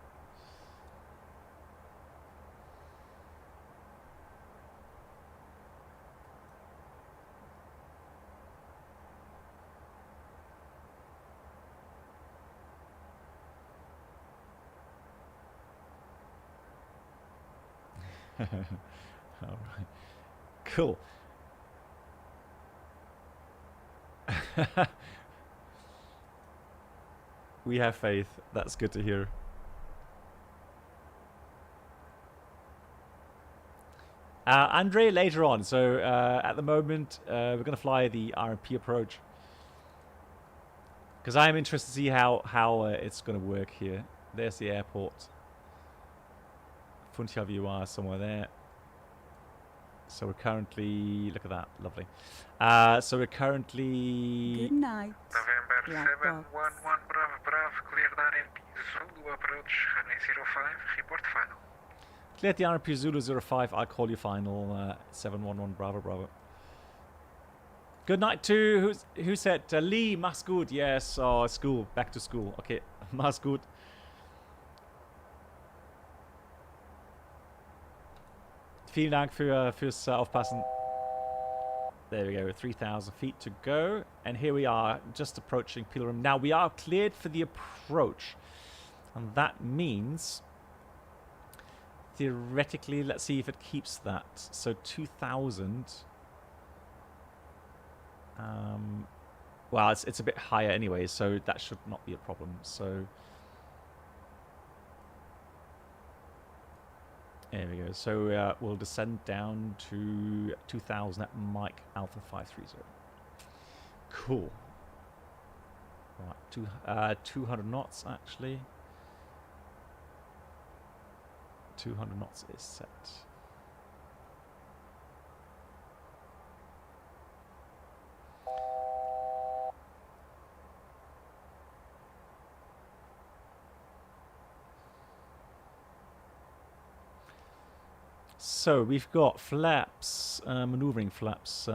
All right. Cool. We have faith. That's good to hear. Andre, later on. So at the moment, we're going to fly the RMP approach. Because I am interested to see how it's going to work here. There's the airport. Funchal somewhere there. So we're currently... Look at that. Lovely. So we're currently... Good night. November Black 711 Bravo, clear the RMP Zulu approach, runway 05, report final. Clear the RMP Zulu 05. I'll call you final. 711 Bravo. Good night to... Who said? Lee, mach's gut. Yes. Oh, school. Back to school. Okay. Mach's gut. Vielen Dank fürs Aufpassen. There we go, 3,000 feet to go. And here we are, just approaching Pilgrim. Now, we are cleared for the approach. And that means, theoretically, let's see if it keeps that. So 2,000. Well, it's a bit higher anyway, so that should not be a problem. So... There we go. So we'll descend down to 2,000 at Mike Alpha 530. Cool. Right, 200 knots actually. 200 knots is set. So we've got flaps, maneuvering flaps.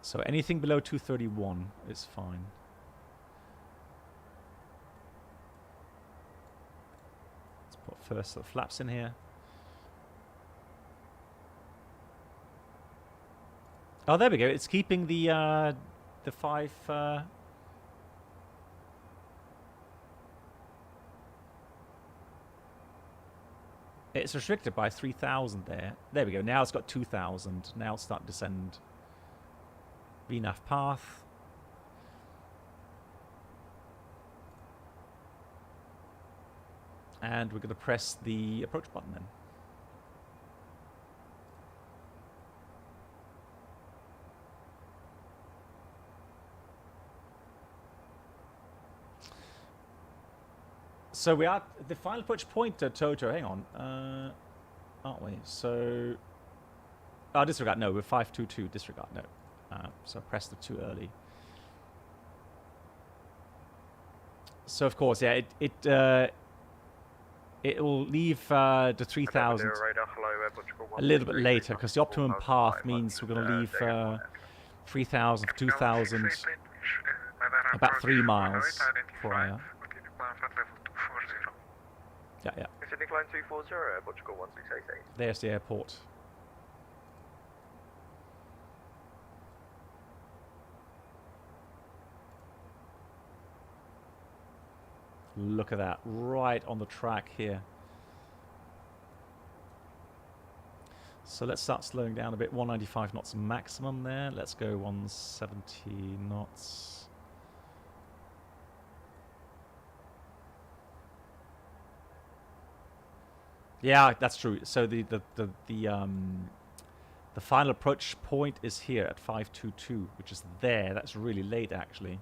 So anything below 231 is fine. Let's put first the flaps in here. Oh, there we go. It's keeping the 5. It's restricted by 3,000 there. There we go. Now it's got 2,000. Now it's start to descend. VNAV path. And we're going to press the approach button then. So we are at the final approach point, Toto. Hang on, aren't we? So, disregard. No, we're 522. Disregard. No. So press the too early. So of course, yeah, it will leave the 3,000 a little bit later because the optimum path means we're going to leave 3,000, 2,000 about 3 miles prior. Yeah. Decline 240, Portugal 1688. There's the airport. Look at that, right on the track here. So let's start slowing down a bit. 195 knots maximum there. Let's go 170 knots. Yeah, that's true. So the final approach point is here at 522, which is there. That's really late, actually.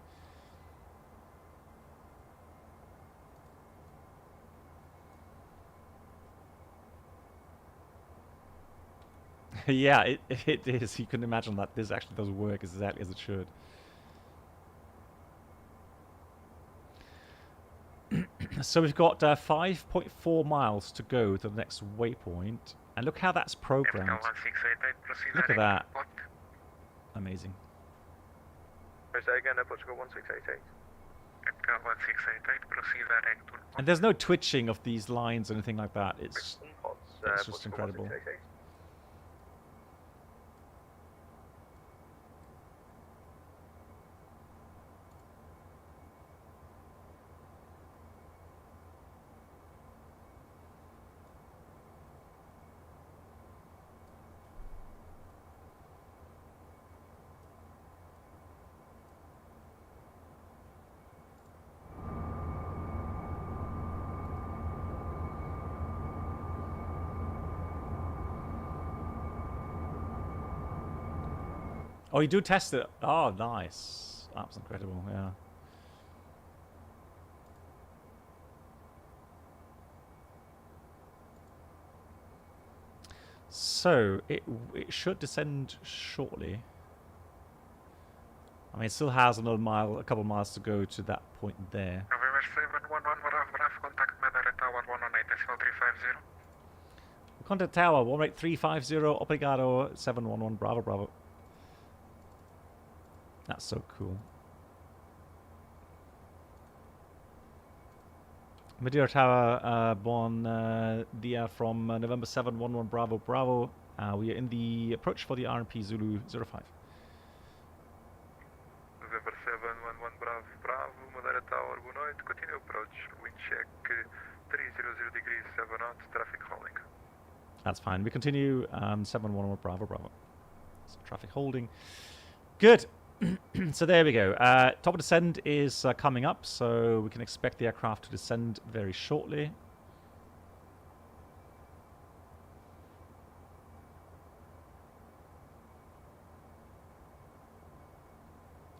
Yeah, it is. You can imagine that this actually does work exactly as it should. So we've got 5.4 miles to go to the next waypoint. And look how that's programmed. Look at that. Amazing. And there's no twitching of these lines or anything like that. It's just incredible. Oh, you do test it? Oh, nice. That's incredible, yeah. So, it should descend shortly. I mean, it still has another mile, a couple of miles to go to that point there. November 711, Bravo, contact Madeira Tower 118, decimal 350. Contact Tower 18350, Obrigado 711, Bravo, Bravo. That's so cool. Madeira Tower, bon dia from November 711 Bravo Bravo. We are in the approach for the RMP Zulu 05. November 711 Bravo Bravo, Madeira Tower, good night. Continue approach, wind check 300 degrees, 7 knots, traffic holding. That's fine. We continue 711 Bravo Bravo. So traffic holding. Good. So there we go. Top of descent is coming up, so we can expect the aircraft to descend very shortly.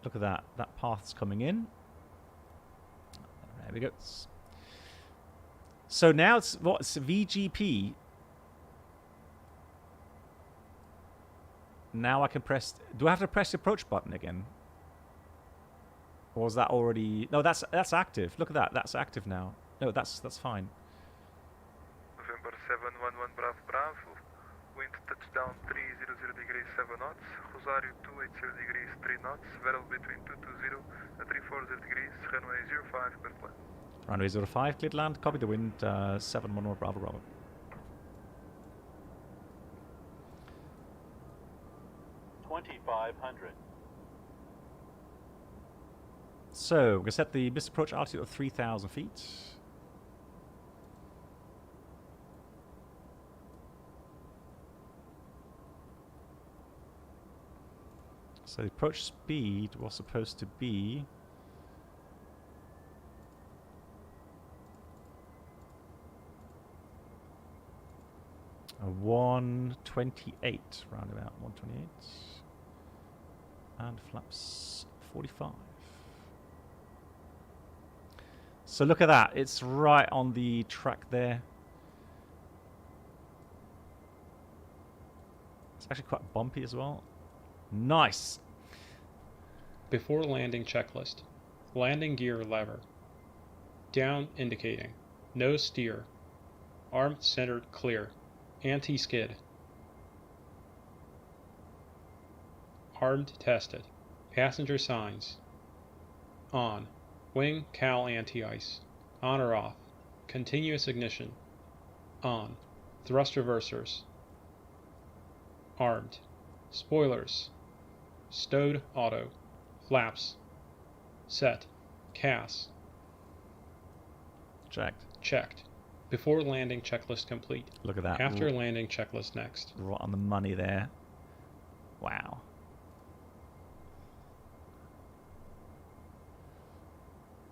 Look at that. That path's coming in. There we go. So now it's what's VGP. Now I can press... Do I have to press the approach button again? Or was that already... No, that's active. Look at that. That's active now. No, that's fine. November 711 Bravo Bravo. Wind touchdown 300 degrees, 7 knots. Rosario 280 degrees, 3 knots. Vessel between 220 and 340 degrees. Runway 05, clear land. Runway 05, cleared land. Copy the wind. 711 Bravo Bravo. So, we're going to set the missed approach altitude of 3,000 feet. So the approach speed was supposed to be... a 128, roundabout 128. And flaps 45. So look at that. It's right on the track there. It's actually quite bumpy as well. Nice. Before landing checklist. Landing gear lever. Down indicating. Nose steer. Arm centered clear. Anti-skid. Armed tested. Passenger signs. On. Wing cowl anti-ice. On or off. Continuous ignition. On. Thrust reversers. Armed. Spoilers. Stowed auto. Flaps. Set. CAS. Checked. Checked. Before landing checklist complete. Look at that. After landing checklist next. Right on the money there. Wow.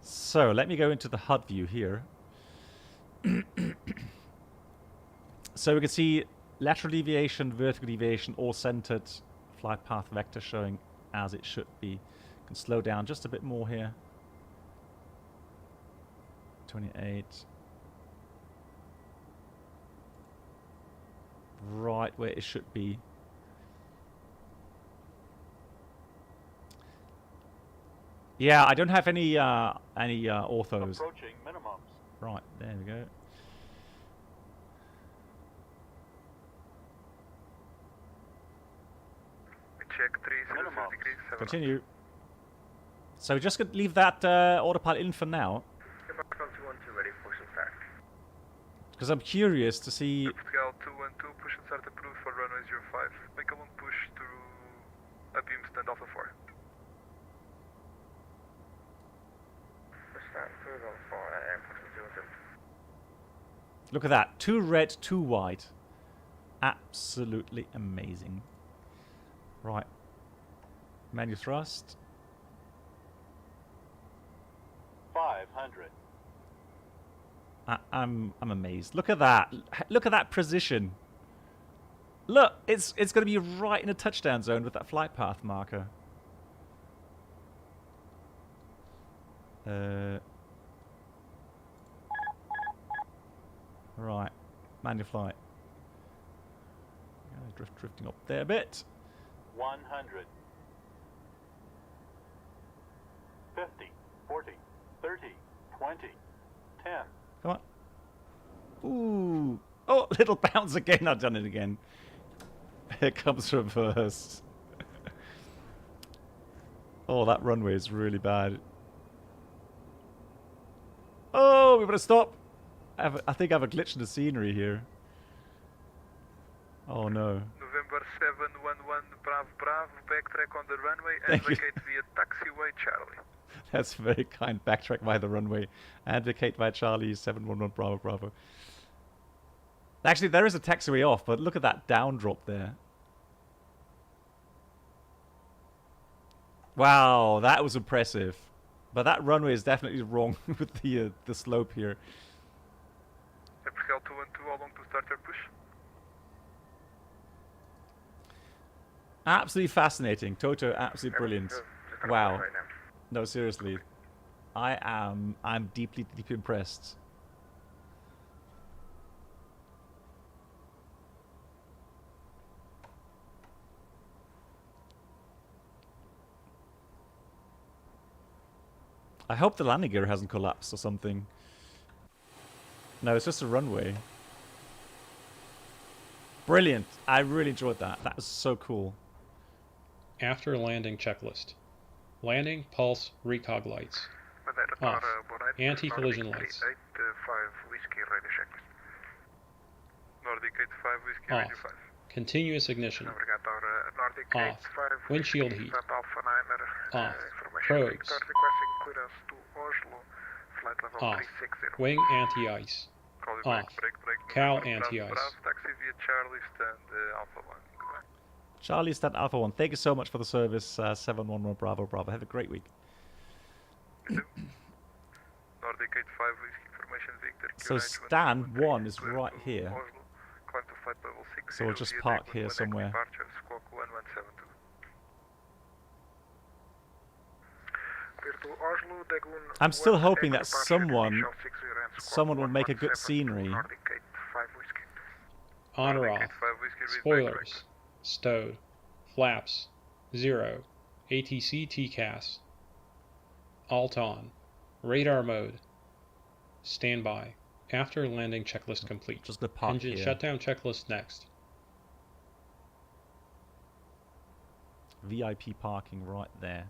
So let me go into the HUD view here. So we can see lateral deviation, vertical deviation, all centered. Flight path vector showing as it should be. Can slow down just a bit more here. 28. Right where it should be. Yeah, I don't have any orthos. Approaching minimums. Right, there we go. Check 3 degrees 7. Continue. So just gonna leave that autopilot in for now. Because I'm curious to see. Scale 212, push and start approved for runway 05. Make a long push through a beam stand Alpha 4. Look at that. 2 red, 2 white. Absolutely amazing. Right. Manual thrust. 500. I'm amazed. Look at that. Look at that precision. Look, it's going to be right in a touchdown zone with that flight path marker. Right. Manual flight. Drifting up there a bit. 100. 50. 40. 30. 20. 10. Come on. Ooh. Oh, little bounce again. I've done it again. Here comes reverse. Oh, that runway is really bad. Oh, we better stop. I think I have a glitch in the scenery here. Oh no. November 711 Bravo Bravo, backtrack on the runway and vacate via taxiway Charlie. That's very kind. Backtrack via the runway. Advocate via Charlie 711 Bravo Bravo. Actually, there is a taxiway off, but look at that down drop there. Wow, that was impressive. But that runway is definitely wrong with the slope here. Scale 212, how long to start your push? Absolutely fascinating. Toto, absolutely brilliant. Wow. No, seriously. I'm deeply, deeply impressed. I hope the landing gear hasn't collapsed or something. No, it's just a runway. Brilliant. I really enjoyed that. That was so cool. After landing checklist. Landing, pulse, recog lights. Off. Anti-collision lights. Off. Continuous ignition. Off. Windshield heat. Off. Probes. Off. Wing anti-ice. Off. Cow anti-ice. Charlie stand Alpha 1. Thank you so much for the service, 711 Bravo Bravo. Have a great week. So Stan 1 is right here. So we'll just park here somewhere. I'm still hoping that someone will make a good scenery. On or off. Spoilers. Stowed. Flaps. 0. ATC TCAS. Alt on. Radar mode. Standby. After landing checklist complete. Just the park Engine here. shutdown checklist next. VIP parking right there.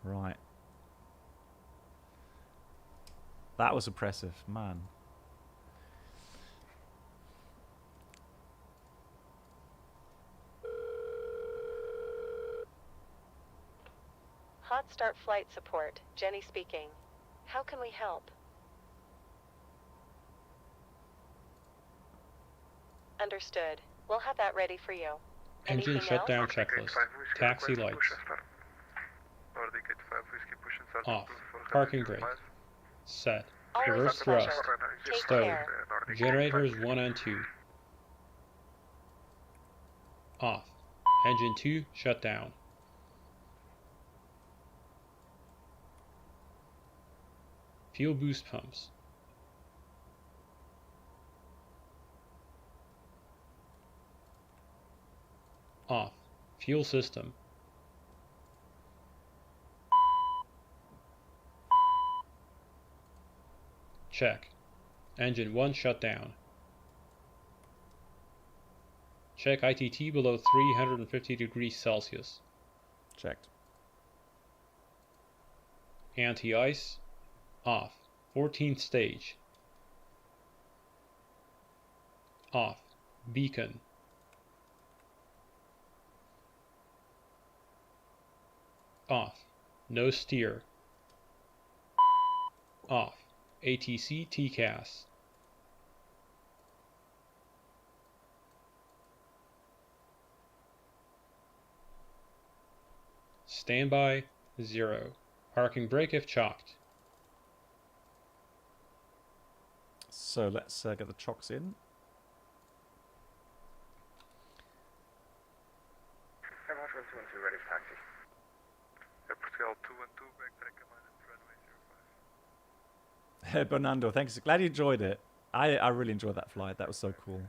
Right. That was impressive, man. Hotstart flight support. Jenny speaking. How can we help? Understood. We'll have that ready for you. Engine Anything shutdown else? checklist. Taxi lights. Off. Parking brake. Set. Always Reverse a pleasure. thrust. Take Stowed. care. Generators 1 and 2. Off. Engine 2 shut down. Fuel boost pumps. Off. Fuel system. Check. Engine 1 shut down. Check ITT below 350 degrees Celsius. Checked. Anti-ice. Off. 14th stage. Off. Beacon. Off. No steer. Off. ATC TCAS. Standby 0. Parking brake if chalked. So let's get the chocks in. Ready for taxi. Portugal 212, backtrack command runway 05. Hey, Bernardo, thanks. Glad you enjoyed it. I really enjoyed that flight. That was so cool.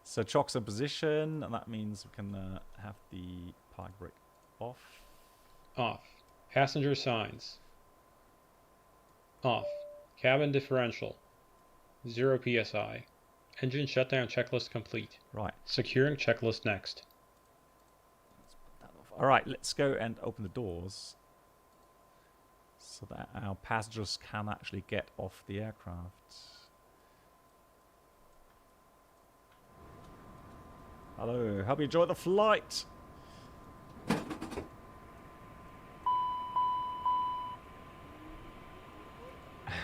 So chocks in position, and that means we can have the park brake off. Off. Passenger signs. Off. Cabin differential. 0 psi. Engine shutdown checklist complete. Right. Securing checklist next. All right, let's go and open the doors so that our passengers can actually get off the aircraft. Hello, hope you enjoy the flight.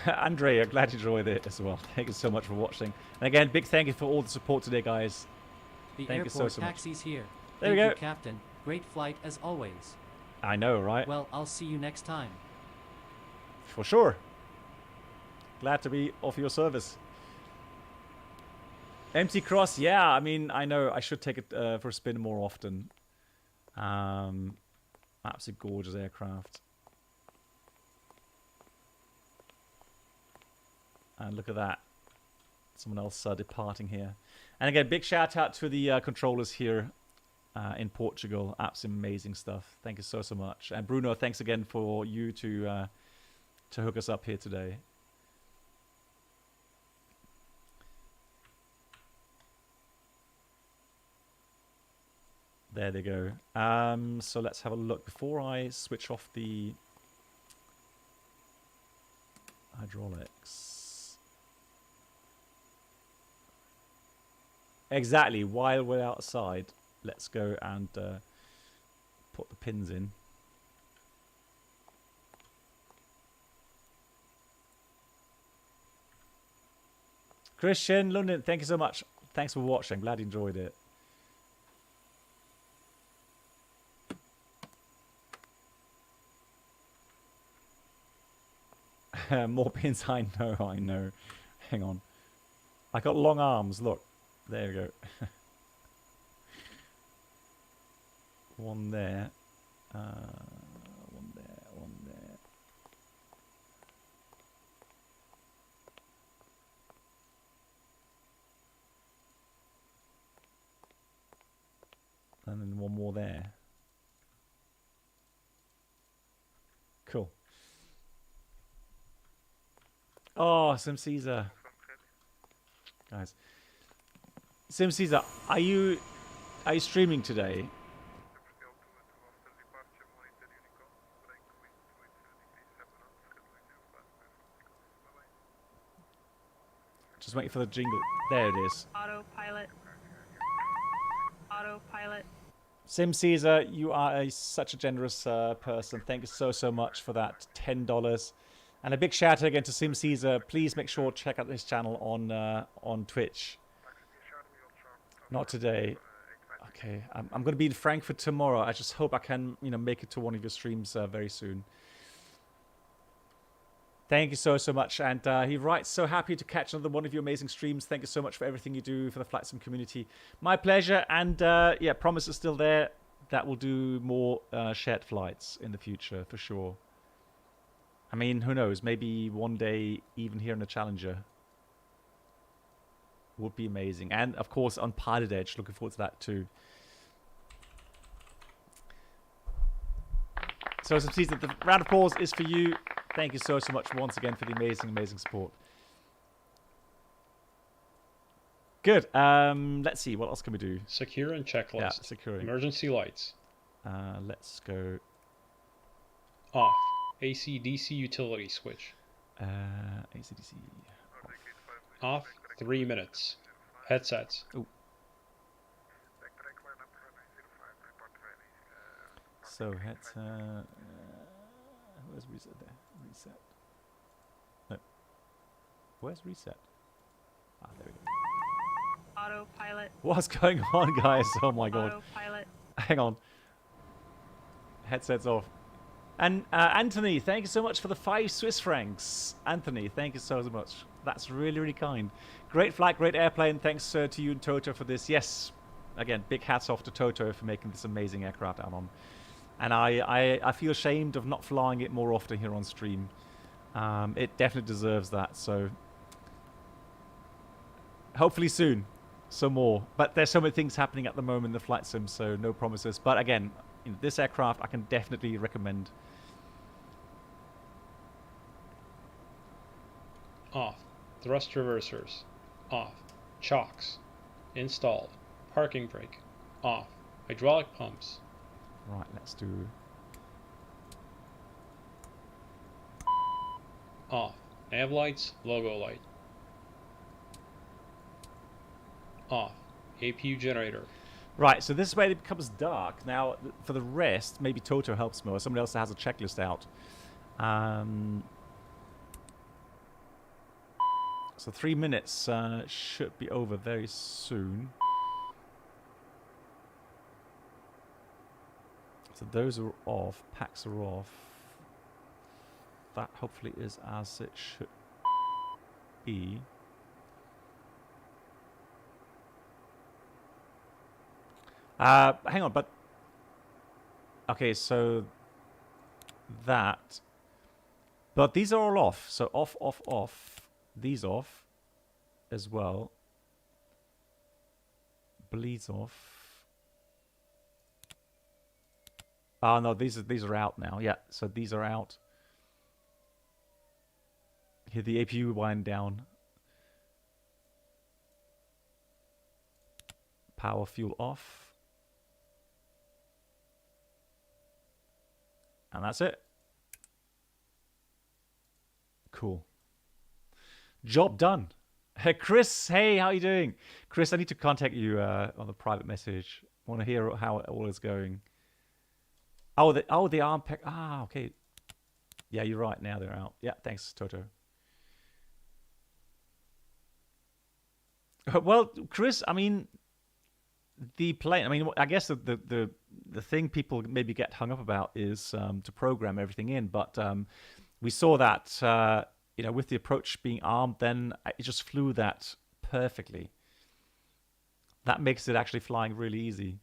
Andre, I'm glad you enjoyed it as well. Thank you so much for watching. And again, big thank you for all the support today, guys. The Thank you airport so much. taxi's here. There we Thank go. you, Captain. Great flight as always. I know, right? Well, I'll see you next time. For sure. Glad to be of your service. Empty Cross, yeah, I mean, I know I should take it for a spin more often. Absolutely gorgeous aircraft. And look at that. Someone else departing here. And again, big shout out to the controllers here in Portugal. Absolutely amazing stuff. Thank you so much. And Bruno, thanks again for you to hook us up here today. There they go. So let's have a look. Before I switch off the hydraulics. Exactly. While we're outside, let's go and put the pins in. Christian London, thank you so much. Thanks for watching. Glad you enjoyed it. More pins, I know. Hang on. I got long arms, look. There we go. One there. One there, one there. And then one more there. Cool. Oh, Sim Caesar. Guys. Sim Caesar, are you streaming today? Just waiting for the jingle. There it is. Autopilot. Autopilot. Sim Caesar, you are such a generous person. Thank you so much for that $10. And a big shout out again to Sim Caesar. Please make sure to check out this channel on Twitch. Not today. Okay, I'm going to be in Frankfurt tomorrow. I just hope I can, make it to one of your streams very soon. Thank you so much. And he writes, so happy to catch another one of your amazing streams. Thank you so much for everything you do for the Flight Sim community. My pleasure. And yeah, promise is still there that we'll do more shared flights in the future for sure. I mean, who knows? Maybe one day even here in the Challenger would be amazing. And of course on Pilot Edge, looking forward to that too. So Subsista, the round of applause is for you. Thank you so much once again for the amazing support. Good. Let's see, what else can we do? Secure and checklist. Yeah, securing. Emergency lights. Let's go Off. AC/DC utility switch. AC/DC. Off. 3 minutes. Headsets. Ooh. So headset. Where's reset there? Reset. No. Where's reset? Ah, there we go. Autopilot. What's going on, guys? Oh my god. Autopilot. Hang on. Headset's off. And Anthony, thank you so much for the 5 Swiss francs. Anthony, thank you so much. That's really kind. Great flight, great airplane. Thanks to you and Toto for this. Yes, again, big hats off to Toto for making this amazing aircraft, Anon. And I feel ashamed of not flying it more often here on stream. It definitely deserves that. So hopefully soon, some more. But there's so many things happening at the moment in the flight sim, so no promises. But again, this aircraft I can definitely recommend. Off. Thrust reversers. Off. Chocks. Installed. Parking brake. Off. Hydraulic pumps. Right, let's do... Off. Nav lights. Logo light. Off. APU generator. Right, so this is where it becomes dark. Now, for the rest, maybe Toto helps me, or somebody else has a checklist out. So 3 minutes should be over very soon. So those are off, packs are off. That hopefully is as it should be. Hang on, but... Okay, so... That... But these are all off. So off, off, off. These off. As well. Bleeds off. Oh no, these are out now. Yeah, so these are out. Here the APU wind down. Power fuel off. And that's it. Cool. Job done. Hey, Chris. Hey, how you doing? Chris, I need to contact you on the private message. I want to hear how it all is going. Oh, the arm pack. Ah, okay. Yeah, you're right. Now they're out. Yeah, thanks, Toto. Well, Chris, I mean, the plane. I mean, I guess the thing people maybe get hung up about is to program everything in. But we saw that you know, with the approach being armed, then it just flew that perfectly. That makes it actually flying really easy.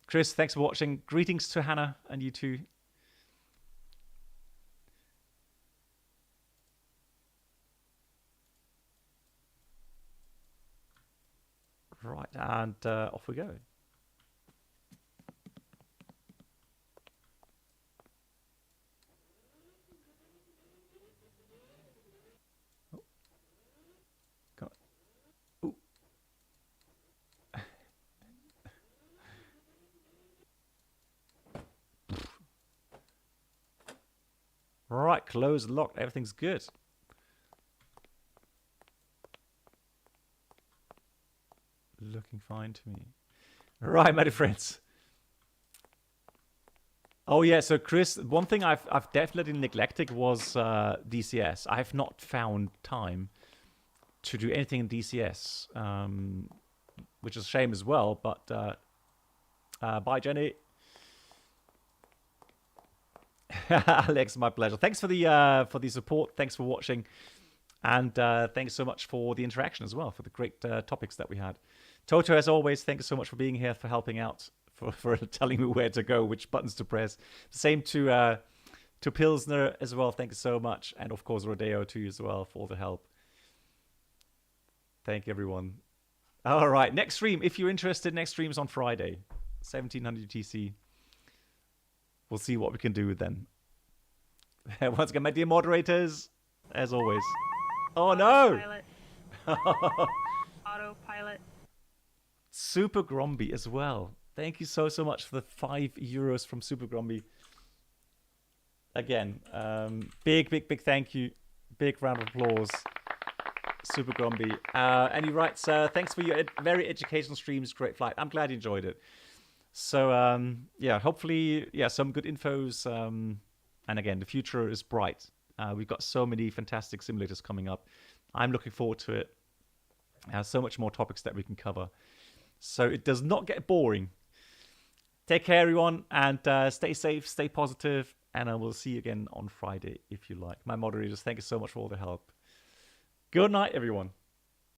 Chris, thanks for watching. Greetings to Hannah and you too. Right, and off we go. Oh. Come on. Ooh. Right, closed, locked, everything's good. Looking fine to me. Right, my dear friends. Oh yeah, so Chris, one thing I've definitely neglected was DCS. I have not found time to do anything in DCS, which is a shame as well. But bye, Jenny. Alex, my pleasure. Thanks for the support. Thanks for watching. And thanks so much for the interaction as well, for the great topics that we had. Toto, as always, thank you so much for being here, for helping out, for telling me where to go, which buttons to press. Same to Pilsner as well. Thank you so much. And, of course, Rodeo to you as well for all the help. Thank you, everyone. All right, next stream. If you're interested, next stream's on Friday, 1700 UTC. We'll see what we can do then. Once again, my dear moderators, as always. Oh, no! Autopilot. Autopilot. Super Gromby as well. Thank you so much for the €5 from Super Gromby. Again, big thank you. Big round of applause. Super Gromby. And he writes, thanks for your very educational streams. Great flight. I'm glad you enjoyed it. So, yeah, hopefully, yeah, some good infos. And again, the future is bright. We've got so many fantastic simulators coming up. I'm looking forward to it. So much more topics that we can cover. So it does not get boring. Take care, everyone, and stay safe, stay positive, and I will see you again on Friday if you like. My moderators, thank you so much for all the help. Good night, everyone.